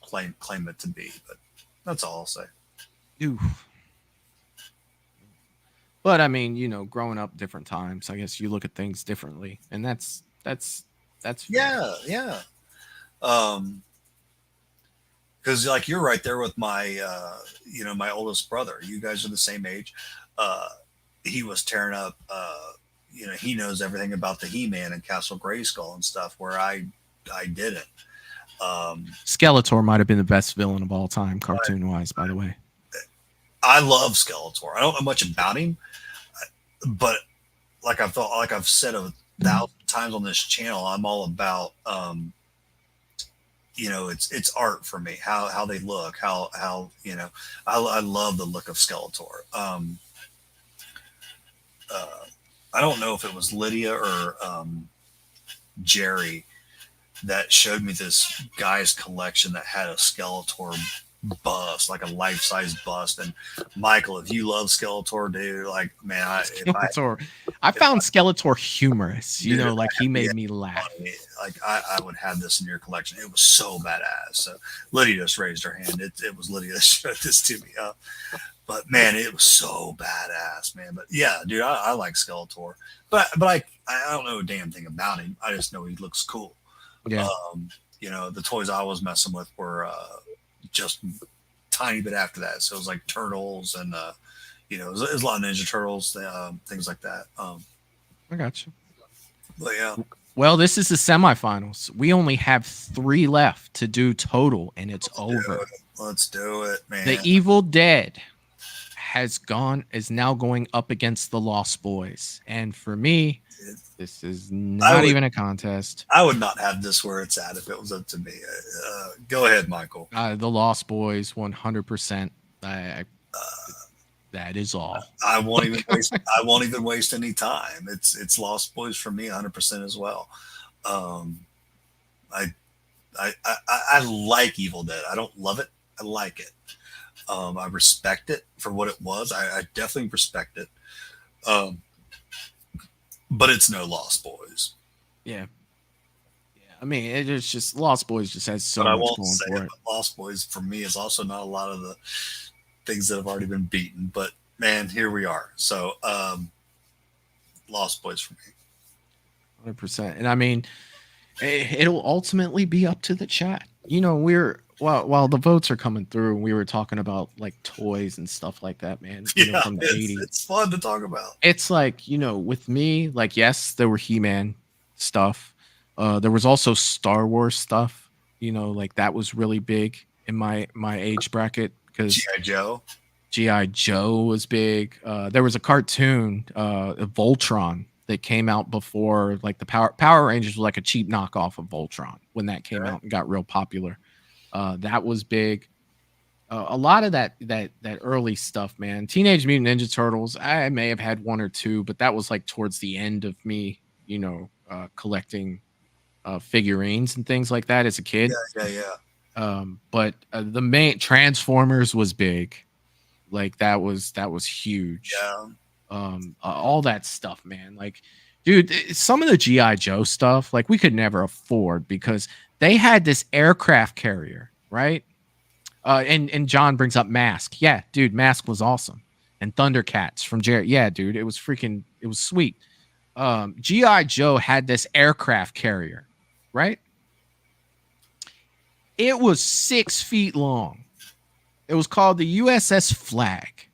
claim it to be. But that's all I'll say. Oof. But I mean, growing up different times, I guess you look at things differently, and that's yeah. Because like you're right there with my my oldest brother. You guys are the same age. He was tearing up. He knows everything about the He-Man and Castle Grayskull and stuff, where I didn't. Skeletor might have been the best villain of all time, cartoon wise. By the way, I love Skeletor. I don't know much about him, but like I've said 1,000 times on this channel, I'm all about it's art for me. How they look, how I love the look of Skeletor. I don't know if it was Lydia or Jerry that showed me this guy's collection that had a Skeletor bust, like a life-size bust. And Michael, if you love Skeletor, dude, like, man, I found Skeletor humorous. Like he made me laugh. Like I would have this in your collection. It was so badass. So Lydia just raised her hand. It was Lydia that showed this to me. But man, it was so badass, man. But yeah, dude, I like Skeletor. But I don't know a damn thing about him. I just know he looks cool. Yeah. The toys I was messing with were just tiny bit after that. So it was like Turtles and it was a lot of Ninja Turtles, things like that. I got you. But yeah. Well, this is the semifinals. We only have 3 left to do total, and it's over. Let's do it, man. The Evil Dead is now going up against the Lost Boys, and for me, this is not even a contest. I would not have this where it's at if it was up to me. Go ahead, Michael. The Lost Boys, 100%. That is all. I won't even waste any time. It's Lost Boys for me, 100% as well. I like Evil Dead. I don't love it. I like it. I respect it for what it was. I definitely respect it. But it's no Lost Boys. Yeah. I mean, it's just Lost Boys just has so much going for it. Lost Boys for me is also not a lot of the things that have already been beaten. But man, here we are. So Lost Boys for me. 100%. And I mean, it'll ultimately be up to the chat. While the votes are coming through, we were talking about like toys and stuff like that, man. From the 80s. It's fun to talk about. It's like, with me, like, yes, there were He-Man stuff. There was also Star Wars stuff, like that was really big in my age bracket because G.I. Joe was big. There was a cartoon, Voltron, that came out before, like the Power Rangers was like a cheap knockoff of Voltron when that came out and got real popular. That was big. A lot of that early stuff, man. Teenage Mutant Ninja Turtles, I may have had 1 or 2, but that was like towards the end of me, collecting figurines and things like that as a kid. Yeah. But the main Transformers was big. Like that was huge. Yeah. All that stuff, man. Like, dude, some of the G.I. Joe stuff, like we could never afford because they had this aircraft carrier, right? And John brings up Mask. Yeah, dude, Mask was awesome. and Thundercats from Jerry. Yeah, dude, it was sweet. G.I. Joe had this aircraft carrier, right? It was 6 feet long. It was called the USS Flag.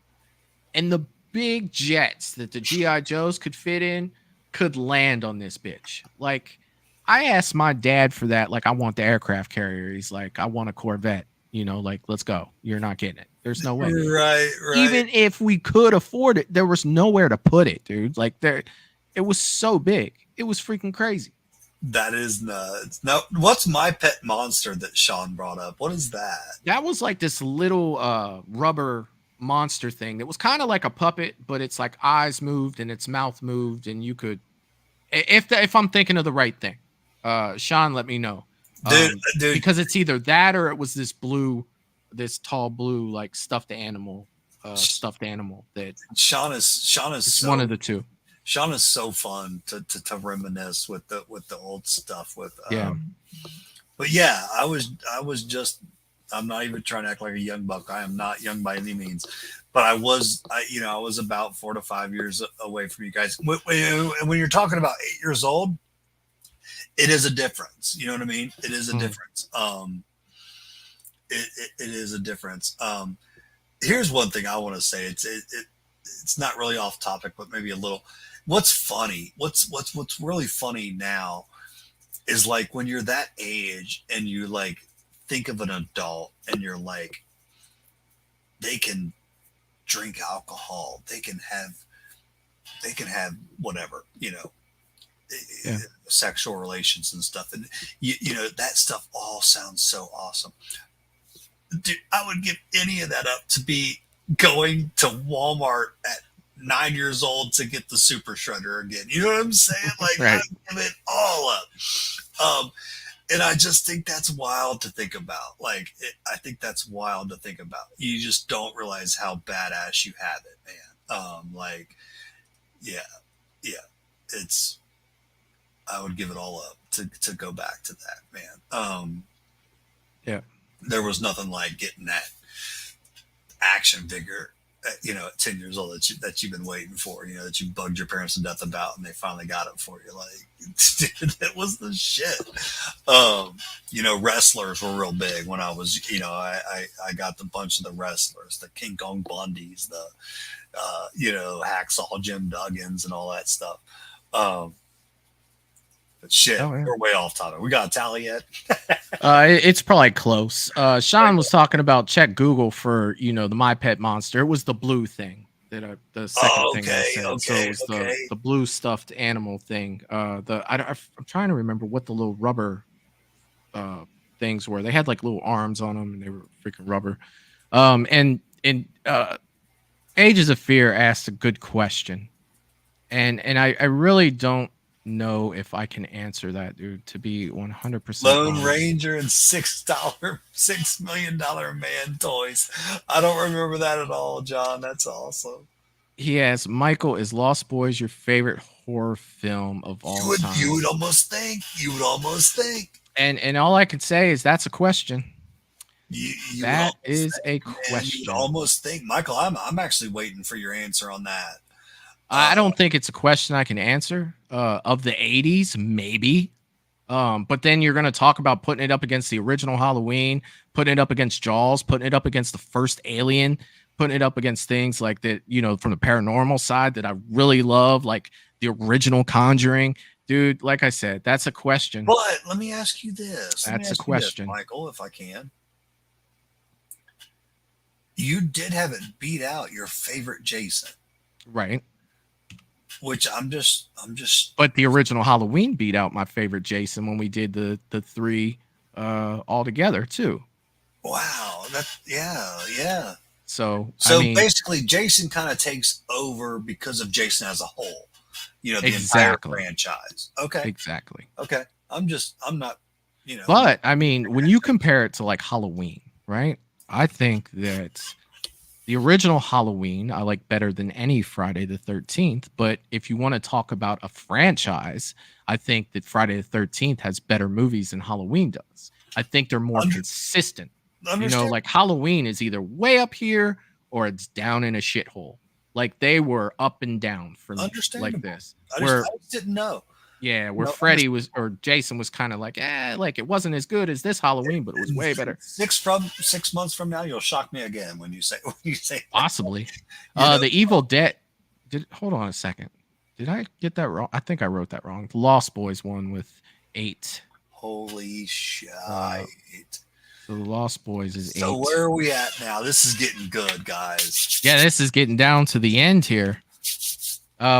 And the big jets that the G.I. Joes could fit in could land on this bitch. Like, I asked my dad for that. Like, I want the aircraft carrier. He's like, I want a Corvette. You know, like, let's go. You're not getting it. There's no way. Right. Even if we could afford it, there was nowhere to put it, dude. Like, it was so big. It was freaking crazy. That is nuts. Now, what's My Pet Monster that Sean brought up? What is that? That was like this little rubber monster thing that was kind of like a puppet, but its like eyes moved and its mouth moved, and you could, if I'm thinking of the right thing, Sean, let me know, dude. Because it's either that or it was this tall blue like stuffed animal that Sean is one of the two. Sean is so fun to reminisce with the old stuff with But yeah, I was just, I'm not even trying to act like a young buck. I am not young by any means, but I was about 4 to 5 years away from you guys. When you're talking about 8 years old, it is a difference. You know what I mean? It is a difference. It is a difference. Here's one thing I want to say. It's not really off topic, but maybe a little. What's funny? What's really funny now is like when you're that age and you like think of an adult and you're like, they can drink alcohol, they can have whatever, sexual relations and stuff, and you know that stuff all sounds so awesome. Dude, I would give any of that up to be going to Walmart at 9 years old to get the super shredder again. You know what I'm saying? Like, right. I give it all up. And I just think that's wild to think about. Like, I think that's wild to think about. You just don't realize how badass you have it, man. It's, I would give it all up to go back to that, man. There was nothing like getting that action figure at 10 years old that you've been waiting for, that you bugged your parents to death about, and they finally got it for you. Like, dude, that was the shit. Wrestlers were real big when I was, I got the bunch of the wrestlers, the King Kong Bundys, the, Hacksaw Jim Duggins and all that stuff. But shit, we're way off topic. We got a tally yet? It's probably close. Sean was talking about check Google for the My Pet Monster. It was the blue thing that the second thing I said. So it was the blue stuffed animal thing. I'm trying to remember what the little rubber things were. They had like little arms on them, and they were freaking rubber. And Ages of Fear asked a good question, and I really don't know if I can answer that, dude, to be 100% Lone honest. Ranger and $6 million man toys. I don't remember that at all, John. That's awesome. He asks, Michael, is Lost Boys your favorite horror film of all time? You would almost think. And all I could say is that's a question. That is a question. You'd almost think, Michael. I'm actually waiting for your answer on that. I don't think it's a question I can answer. Of the 80s, maybe. But then you're going to talk about putting it up against the original Halloween, putting it up against Jaws, putting it up against the first Alien, putting it up against things like that, from the paranormal side that I really love, like the original Conjuring. Dude, like I said, that's a question. But let me ask you this. That's a question, Michael, if I can. You did have it beat out your favorite Jason. Right. Which I'm just. But the original Halloween beat out my favorite Jason when we did the three all together too. Wow, yeah. So basically, Jason kind of takes over because of Jason as a whole. The entire franchise. Okay. Exactly. Okay. I'm not. But I mean, when you compare it to like Halloween, right? I think that the original Halloween I like better than any Friday the 13th. But if you want to talk about a franchise, I think that Friday the 13th has better movies than Halloween does. I think they're more consistent. Like Halloween is either way up here or it's down in a shithole. like they were up and down for me like this. I just didn't know. Yeah, where Freddy was or Jason was kind of like, like it wasn't as good as this Halloween, but it was way better. 6 months from now, you'll shock me again when you say possibly. The Evil Dead. Hold on a second. Did I get that wrong? I think I wrote that wrong. The Lost Boys one with 8. Holy shit. So the Lost Boys is 8. So where are we at now? This is getting good, guys. Yeah, this is getting down to the end here.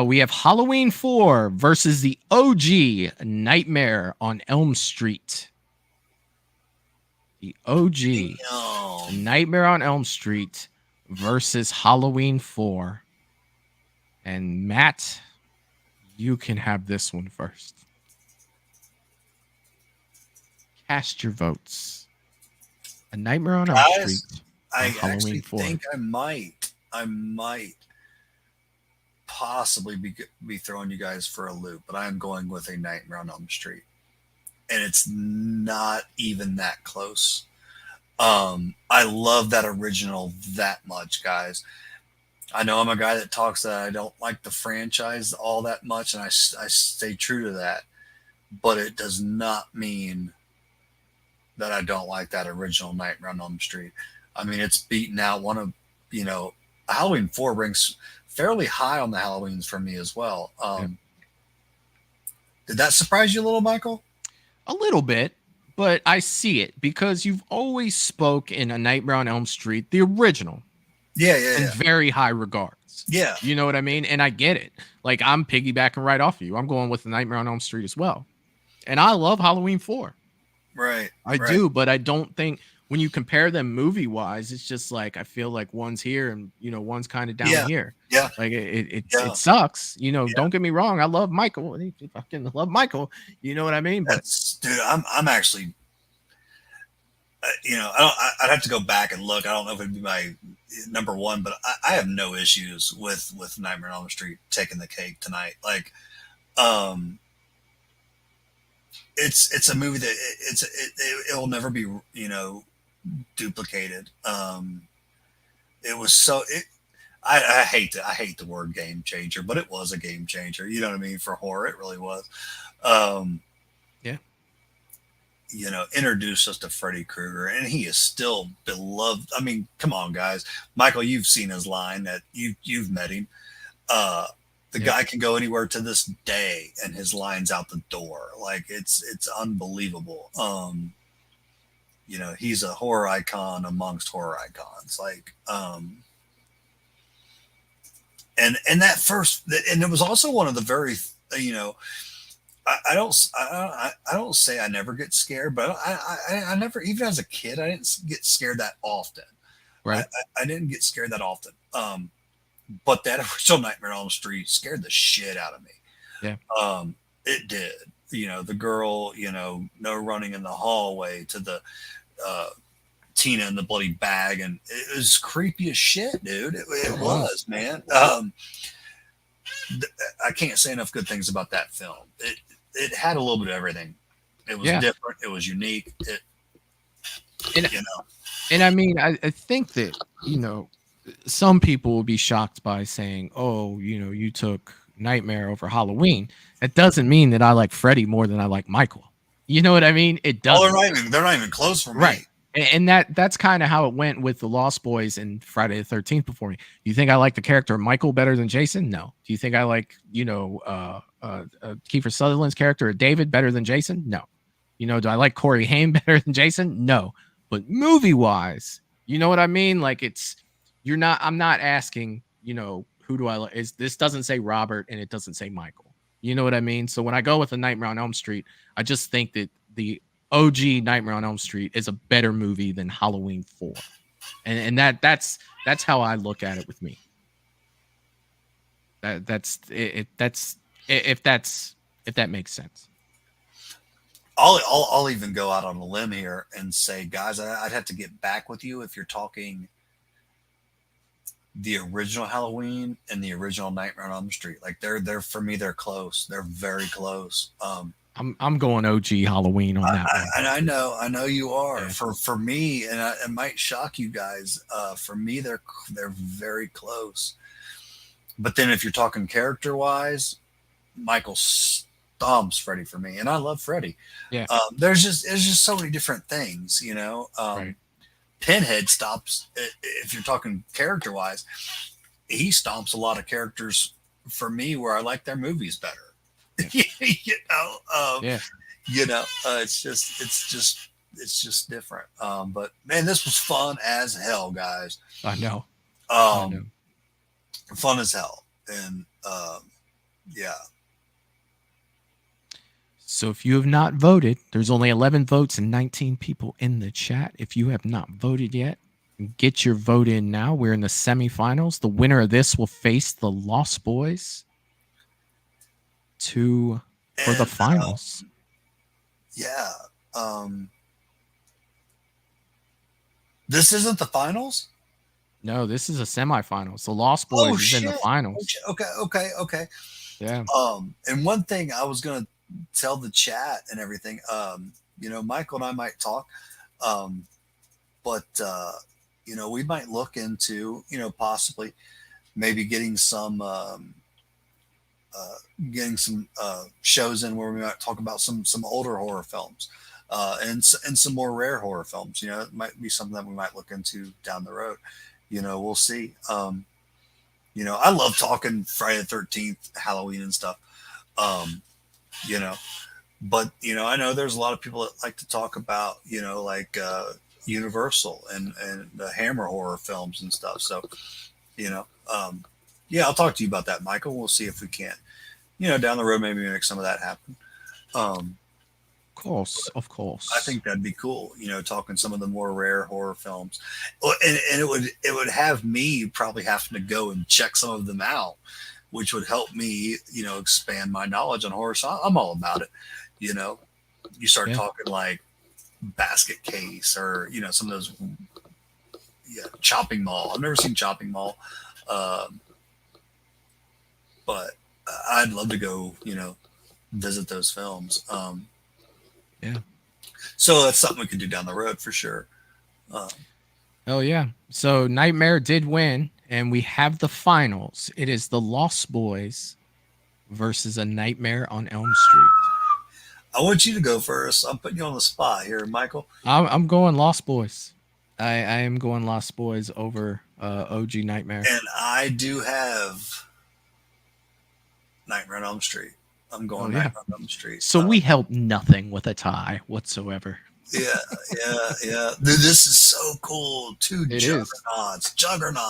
We have Halloween 4 versus the OG Nightmare on Elm Street. The OG Nightmare on Elm Street versus Halloween 4. And Matt, you can have this one first. Cast your votes. A Nightmare on Elm Street. I Halloween actually 4. think I might possibly be throwing you guys for a loop, but I'm going with a Nightmare on Elm Street, and it's not even that close. I love that original that much, guys. I know I'm a guy that talks that I don't like the franchise all that much, and I stay true to that, but it does not mean that I don't like that original Nightmare on Elm Street. I mean, it's beaten out one of, Halloween 4 ranks fairly high on the Halloweens for me as well. Did that surprise you a little, Michael? A little bit, but I see it because you've always spoke in A Nightmare on Elm Street, the original. In very high regards. Yeah. You know what I mean? And I get it. Like, I'm piggybacking right off of you. I'm going with The Nightmare on Elm Street as well. And I love Halloween 4. Right. I do, but I don't think when you compare them movie wise, it's just like I feel like one's here and one's kind of down here. Yeah. Like it sucks. Don't get me wrong. I love Michael. I fucking love Michael. You know what I mean? But dude, I'm actually I'd have to go back and look. I don't know if it'd be my number one, but I have no issues with Nightmare on Elm Street taking the cake tonight. Like, it's a movie that it will never be duplicated. It was so I hate the word game changer, but it was a game changer. You know what I mean? For horror, it really was. Introduced us to Freddy Krueger, and he is still beloved. I mean, come on, guys. Michael, you've seen his line that you've met him. The guy can go anywhere to this day, and his line's out the door. Like it's unbelievable. He's a horror icon amongst horror icons. Like, and that first, and it was also one of the very, I don't say I never get scared, but I never, even as a kid, I didn't get scared that often. Right. I didn't get scared that often. But that original Nightmare on Elm Street scared the shit out of me. Yeah. It did. The girl, no running in the hallway to the Tina in the bloody bag, and it was creepy as shit, dude. It was, man. I can't say enough good things about that film. It had a little bit of everything. It was different. It was unique. And I mean, I think that, some people will be shocked by saying, oh, you took Nightmare over Halloween. That doesn't mean that I like Freddy more than I like Michael. You know what I mean? It doesn't. They're not even close for me. Right. And that's kind of how it went with the Lost Boys and Friday the 13th before me. Do you think I like the character of Michael better than Jason? No. Do you think I like, Kiefer Sutherland's character of David better than Jason? No. Do I like Corey Haim better than Jason? No. But movie wise, you know what I mean? Like I'm not asking, who do I like? This doesn't say Robert and it doesn't say Michael. You know what I mean? So when I go with A Nightmare on Elm Street, I just think that the OG Nightmare on Elm Street is a better movie than Halloween 4. And that's how I look at it with me. That's if that makes sense. I'll even go out on a limb here and say, guys, I'd have to get back with you if you're talking the original Halloween and the original Nightmare on Elm Street. Like they're for me, they're close. They're very close. I'm going OG Halloween on that one. And I know you are. Yeah. For me, and it might shock you guys. For me, they're very close. But then if you're talking character wise, Michael stomps Freddy for me, and I love Freddy. Yeah. There's just so many different things, Right. Pinhead stops, if you're talking character wise, he stomps a lot of characters for me where I like their movies better. Yeah. Yeah. Yeah. It's just different. But man, this was fun as hell, guys. I know. I know. Fun as hell. And yeah. So if you have not voted, there's only 11 votes and 19 people in the chat. If you have not voted yet, get your vote in now. We're in the semifinals. The winner of this will face the Lost Boys for the finals. Yeah. This isn't the finals? No, this is a semifinals. The Lost Boys is in the finals. Okay. Yeah. And one thing I was gonna tell the chat and everything, Michael and I might talk, but we might look into, possibly maybe getting some shows in where we might talk about some older horror films, and some more rare horror films. It might be something that we might look into down the road. We'll see. I love talking Friday the 13th, Halloween and stuff. But I know there's a lot of people that like to talk about, like Universal and the Hammer horror films and stuff. So, yeah, I'll talk to you about that, Michael. We'll see if we can, down the road, maybe make some of that happen. Of course. I think that'd be cool, talking some of the more rare horror films. And it would have me probably having to go and check some of them out, which would help me, expand my knowledge on horror. So I'm all about it. You start talking like Basket Case or, some of those, Chopping Mall. I've never seen Chopping Mall. But I'd love to go, visit those films. Yeah. So that's something we could do down the road for sure. Oh yeah. So Nightmare did win, and we have the finals. It is the Lost Boys versus A Nightmare on Elm Street. I want you to go first. I'm putting you on the spot here, Michael. I'm going Lost Boys. I am going Lost Boys over OG Nightmare. And I do have Nightmare on Elm Street. I'm going Nightmare on Elm Street. So we help nothing with a tie whatsoever. Yeah. Dude, this is so cool. Juggernauts.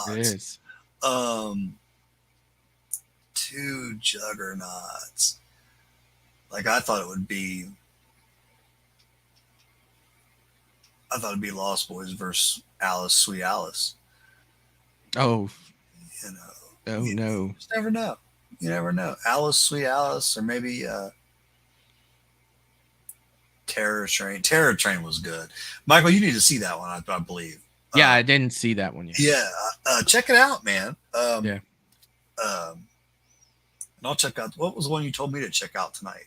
It is. Two Juggernauts. Like I thought it'd be Lost Boys versus Alice, Sweet Alice. Oh. No. You just never know. You never know. Alice, Sweet Alice, or maybe Terror Train. Terror Train was good. Michael, you need to see that one, I believe. Yeah, I didn't see that one yet. Yeah, check it out, man. Yeah. And I'll check out. What was the one you told me to check out tonight?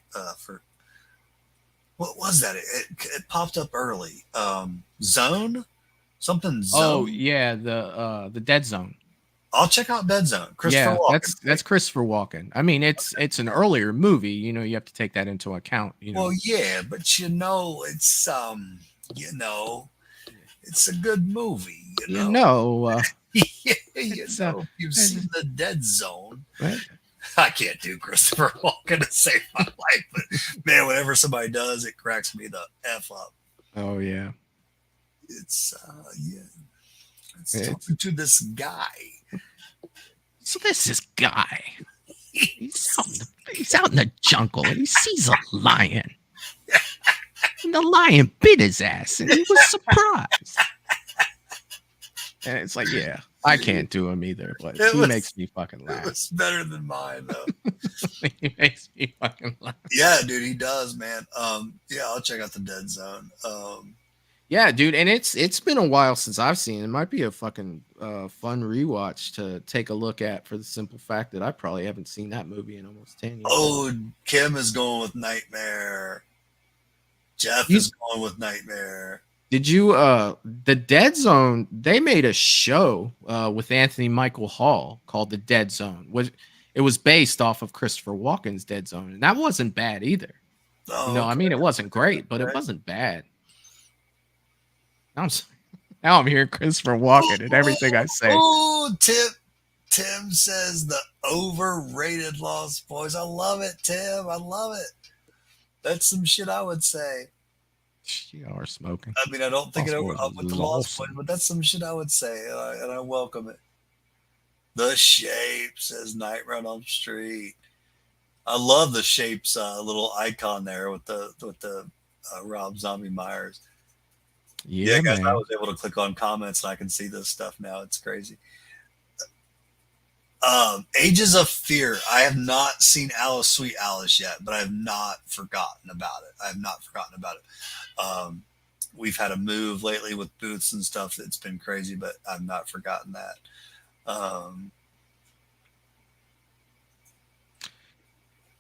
What was that? It popped up early. Zone, something. Zone. Oh yeah, the Dead Zone. I'll check out Dead Zone. Christopher Walken. That's Christopher Walken. I mean, it's an earlier movie. You have to take that into account. Well, yeah, but it's it's a good movie. You've seen the Dead Zone. Right? I can't do Christopher Walken to save my life, but man, whenever somebody does, it cracks me the F up. Oh yeah. It's talking to this guy. So this guy, he's out in the jungle and he sees a lion. And the lion bit his ass and he was surprised. And it's like, yeah, I can't do him either, but he makes me fucking laugh. It's better than mine, though. He makes me fucking laugh. Yeah, dude, he does, man. Yeah, I'll check out the Dead Zone. Yeah, dude, and it's been a while since I've seen it. It might be a fucking fun rewatch to take a look at for the simple fact that I probably haven't seen that movie in almost 10 years. Oh, Kim is going with Nightmare. Jeff is going with Nightmare. Did you the Dead Zone, they made a show with Anthony Michael Hall called The Dead Zone. It was based off of Christopher Walken's Dead Zone, and that wasn't bad either. Oh, I mean, it wasn't great, but it wasn't bad. Now I'm hearing Christopher Walken and everything I say. Oh, Tim says the overrated Lost Boys. I love it, Tim. I love it. That's some shit I would say. You are smoking. I mean, I don't think it up with the Lost Boys, but that's some shit I would say, and I welcome it. The Shape says Nightmare on Elm Street. I love the Shape's little icon there with the Rob Zombie Myers. Yeah, guys, man. I was able to click on comments and I can see this stuff now. It's crazy. Ages of Fear. I have not seen Alice, Sweet Alice yet, but I have not forgotten about it. We've had a move lately with booths and stuff that's been crazy, but I've not forgotten that.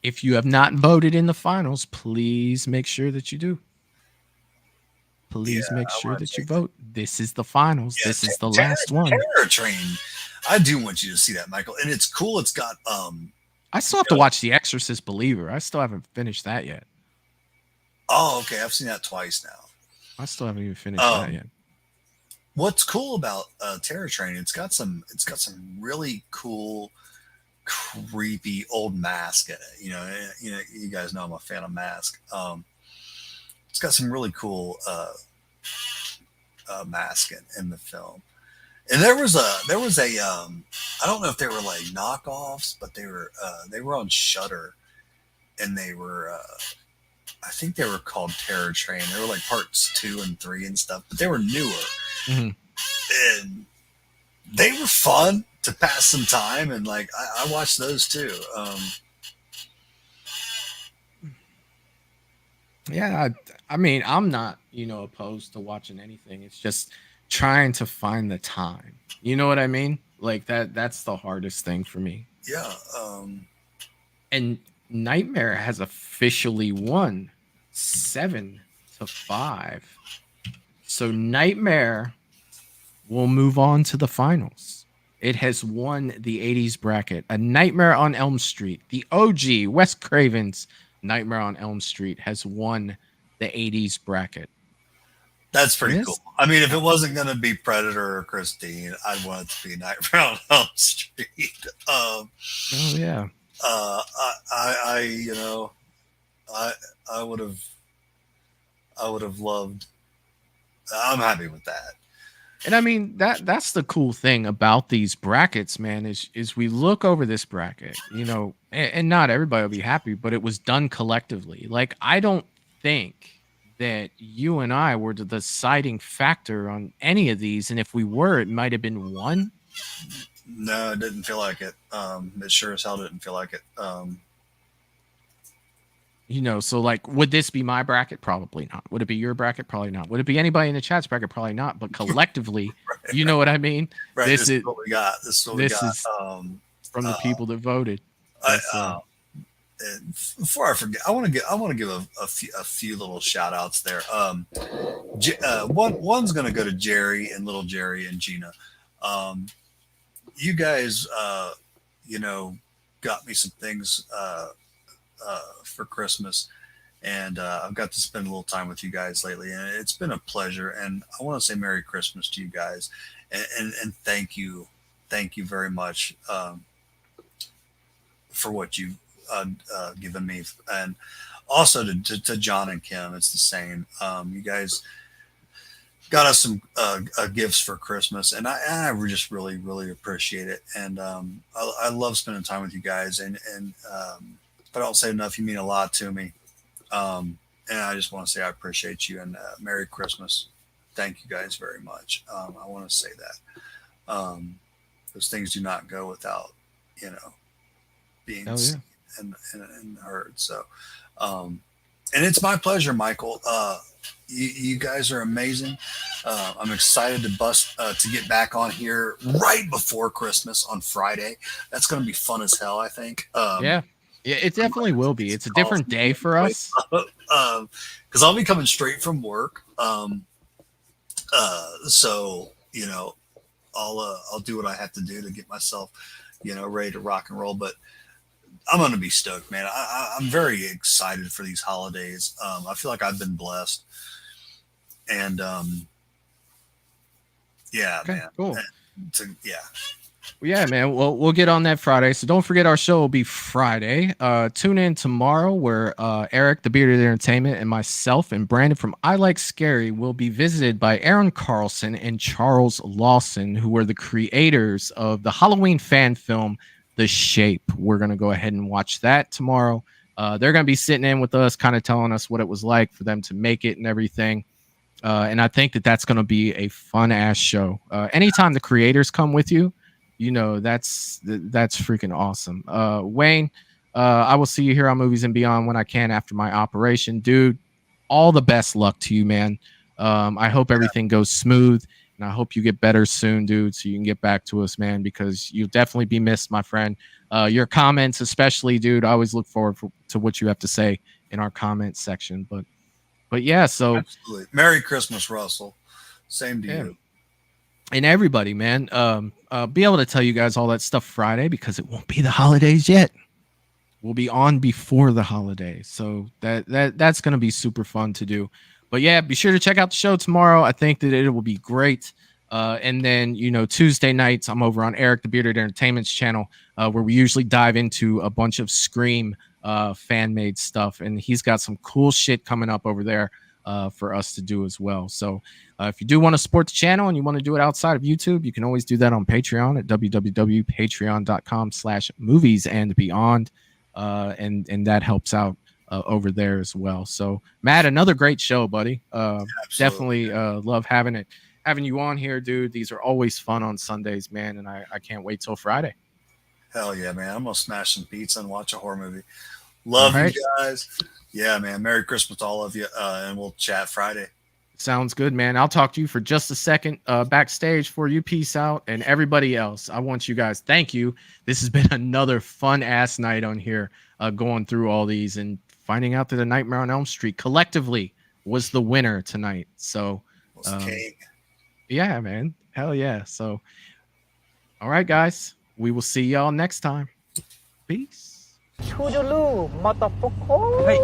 If you have not voted in the finals, please make sure that you do. Please make sure that you vote. This is the finals. This is the last one. Terror Train. I do want you to see that, Michael. And it's cool. It's got I still have to watch The Exorcist Believer. I still haven't finished that yet. Oh, okay. I've seen that twice now. I still haven't even finished that yet. What's cool about Terror Train? It's got some really cool, creepy old Mask in it. You guys know I'm a fan of Mask. It's got some really cool Mask in the film. And there was a I don't know if they were like knockoffs, but they were on Shudder, and they were I think they were called Terror Train. They were like parts 2 and 3 and stuff, but they were newer. Mm-hmm. And they were fun to pass some time, and like I watched those too. Yeah, I mean, I'm not, opposed to watching anything. It's just trying to find the time. You know what I mean? Like that's the hardest thing for me. Yeah. And Nightmare has officially won 7-5. So Nightmare will move on to the finals. It has won the 80s bracket. A Nightmare on Elm Street, the OG Wes Craven's Nightmare on Elm Street, has won the 80s bracket. That's pretty cool. I mean, if it wasn't going to be Predator or Christine, I'd want it to be Nightmare on Elm Street. Oh yeah. I would have loved. I'm happy with that. And I mean, that's the cool thing about these brackets, man, is we look over this bracket, and not everybody will be happy, but it was done collectively. Like, I don't think that you and I were the deciding factor on any of these, and if we were, it might have been one. No, it didn't feel like it. It sure as hell didn't feel like it. So like, would this be my bracket? Probably not. Would it be your bracket? Probably not. Would it be anybody in the chat's bracket? Probably not. But collectively, you know what I mean? Right. This is what we got. This is from the people that voted. And before I forget, I want to give a few little shout outs there. One's going to go to Jerry and little Jerry and Gina. You guys, got me some things for Christmas, and I've got to spend a little time with you guys lately, and it's been a pleasure. And I want to say Merry Christmas to you guys, and thank you very much for what you've given me, and also to John and Kim. It's the same. You guys got us some gifts for Christmas, and I just really, really appreciate it. And I love spending time with you guys, and if I don't say enough, you mean a lot to me. And I just want to say I appreciate you, and Merry Christmas. Thank you guys very much. I want to say that those things do not go without, being seen and heard. So, and it's my pleasure, Michael. You guys are amazing. I'm excited to get back on here right before Christmas on Friday. That's going to be fun as hell, I think. Yeah, it definitely will be. It's a different day for us. Because I'll be coming straight from work. So I'll do what I have to do to get myself ready to rock and roll. But I'm gonna be stoked, man. I'm very excited for these holidays. I feel like I've been blessed, and yeah, Okay, man. cool. Yeah. Yeah, man. Well, we'll get on that Friday. So don't forget our show will be Friday. Tune in tomorrow where Eric, the Bearded Entertainment, and myself and Brandon from I Like Scary will be visited by Aaron Carlson and Charles Lawson, who were the creators of the Halloween fan film, The Shape. We're going to go ahead and watch that tomorrow. They're going to be sitting in with us, kind of telling us what it was like for them to make it and everything. And I think that that's going to be a fun ass show. Anytime the creators come with you, that's freaking awesome. Wayne, I will see you here on Movies and Beyond when I can after my operation, dude. All the best luck to you, man. I hope everything goes smooth, and I hope you get better soon, dude, so you can get back to us, man, because you'll definitely be missed, my friend. Your comments, especially, dude. I always look forward to what you have to say in our comment section. But yeah, so absolutely. Merry Christmas, Russell. Same to you. And everybody, man, be able to tell you guys all that stuff Friday because it won't be the holidays yet. We'll be on before the holidays, so that's going to be super fun to do. But yeah, be sure to check out the show tomorrow. I think that it will be great. And then Tuesday nights I'm over on Eric the Bearded Entertainment's channel, where we usually dive into a bunch of Scream fan made stuff, and he's got some cool shit coming up over there for us to do as well. So if you do want to support the channel and you want to do it outside of YouTube, you can always do that on Patreon at www.patreon.com/moviesandbeyond. And that helps out over there as well. So Matt, another great show, buddy. Definitely love having you on here, dude. These are always fun on Sundays, man. And I can't wait till Friday. Hell yeah, man. I'm going to smash some pizza and watch a horror movie. Love you guys. Yeah, man. Merry Christmas to all of you. And we'll chat Friday. Sounds good, man. I'll talk to you for just a second backstage for you. Peace out. And everybody else, I want you guys, thank you. This has been another fun ass night on here, going through all these and finding out that A Nightmare on Elm Street collectively was the winner tonight. So yeah, man. Hell yeah. So all right, guys, we will see y'all next time. Peace. Toodaloo, motherfucker. Hey.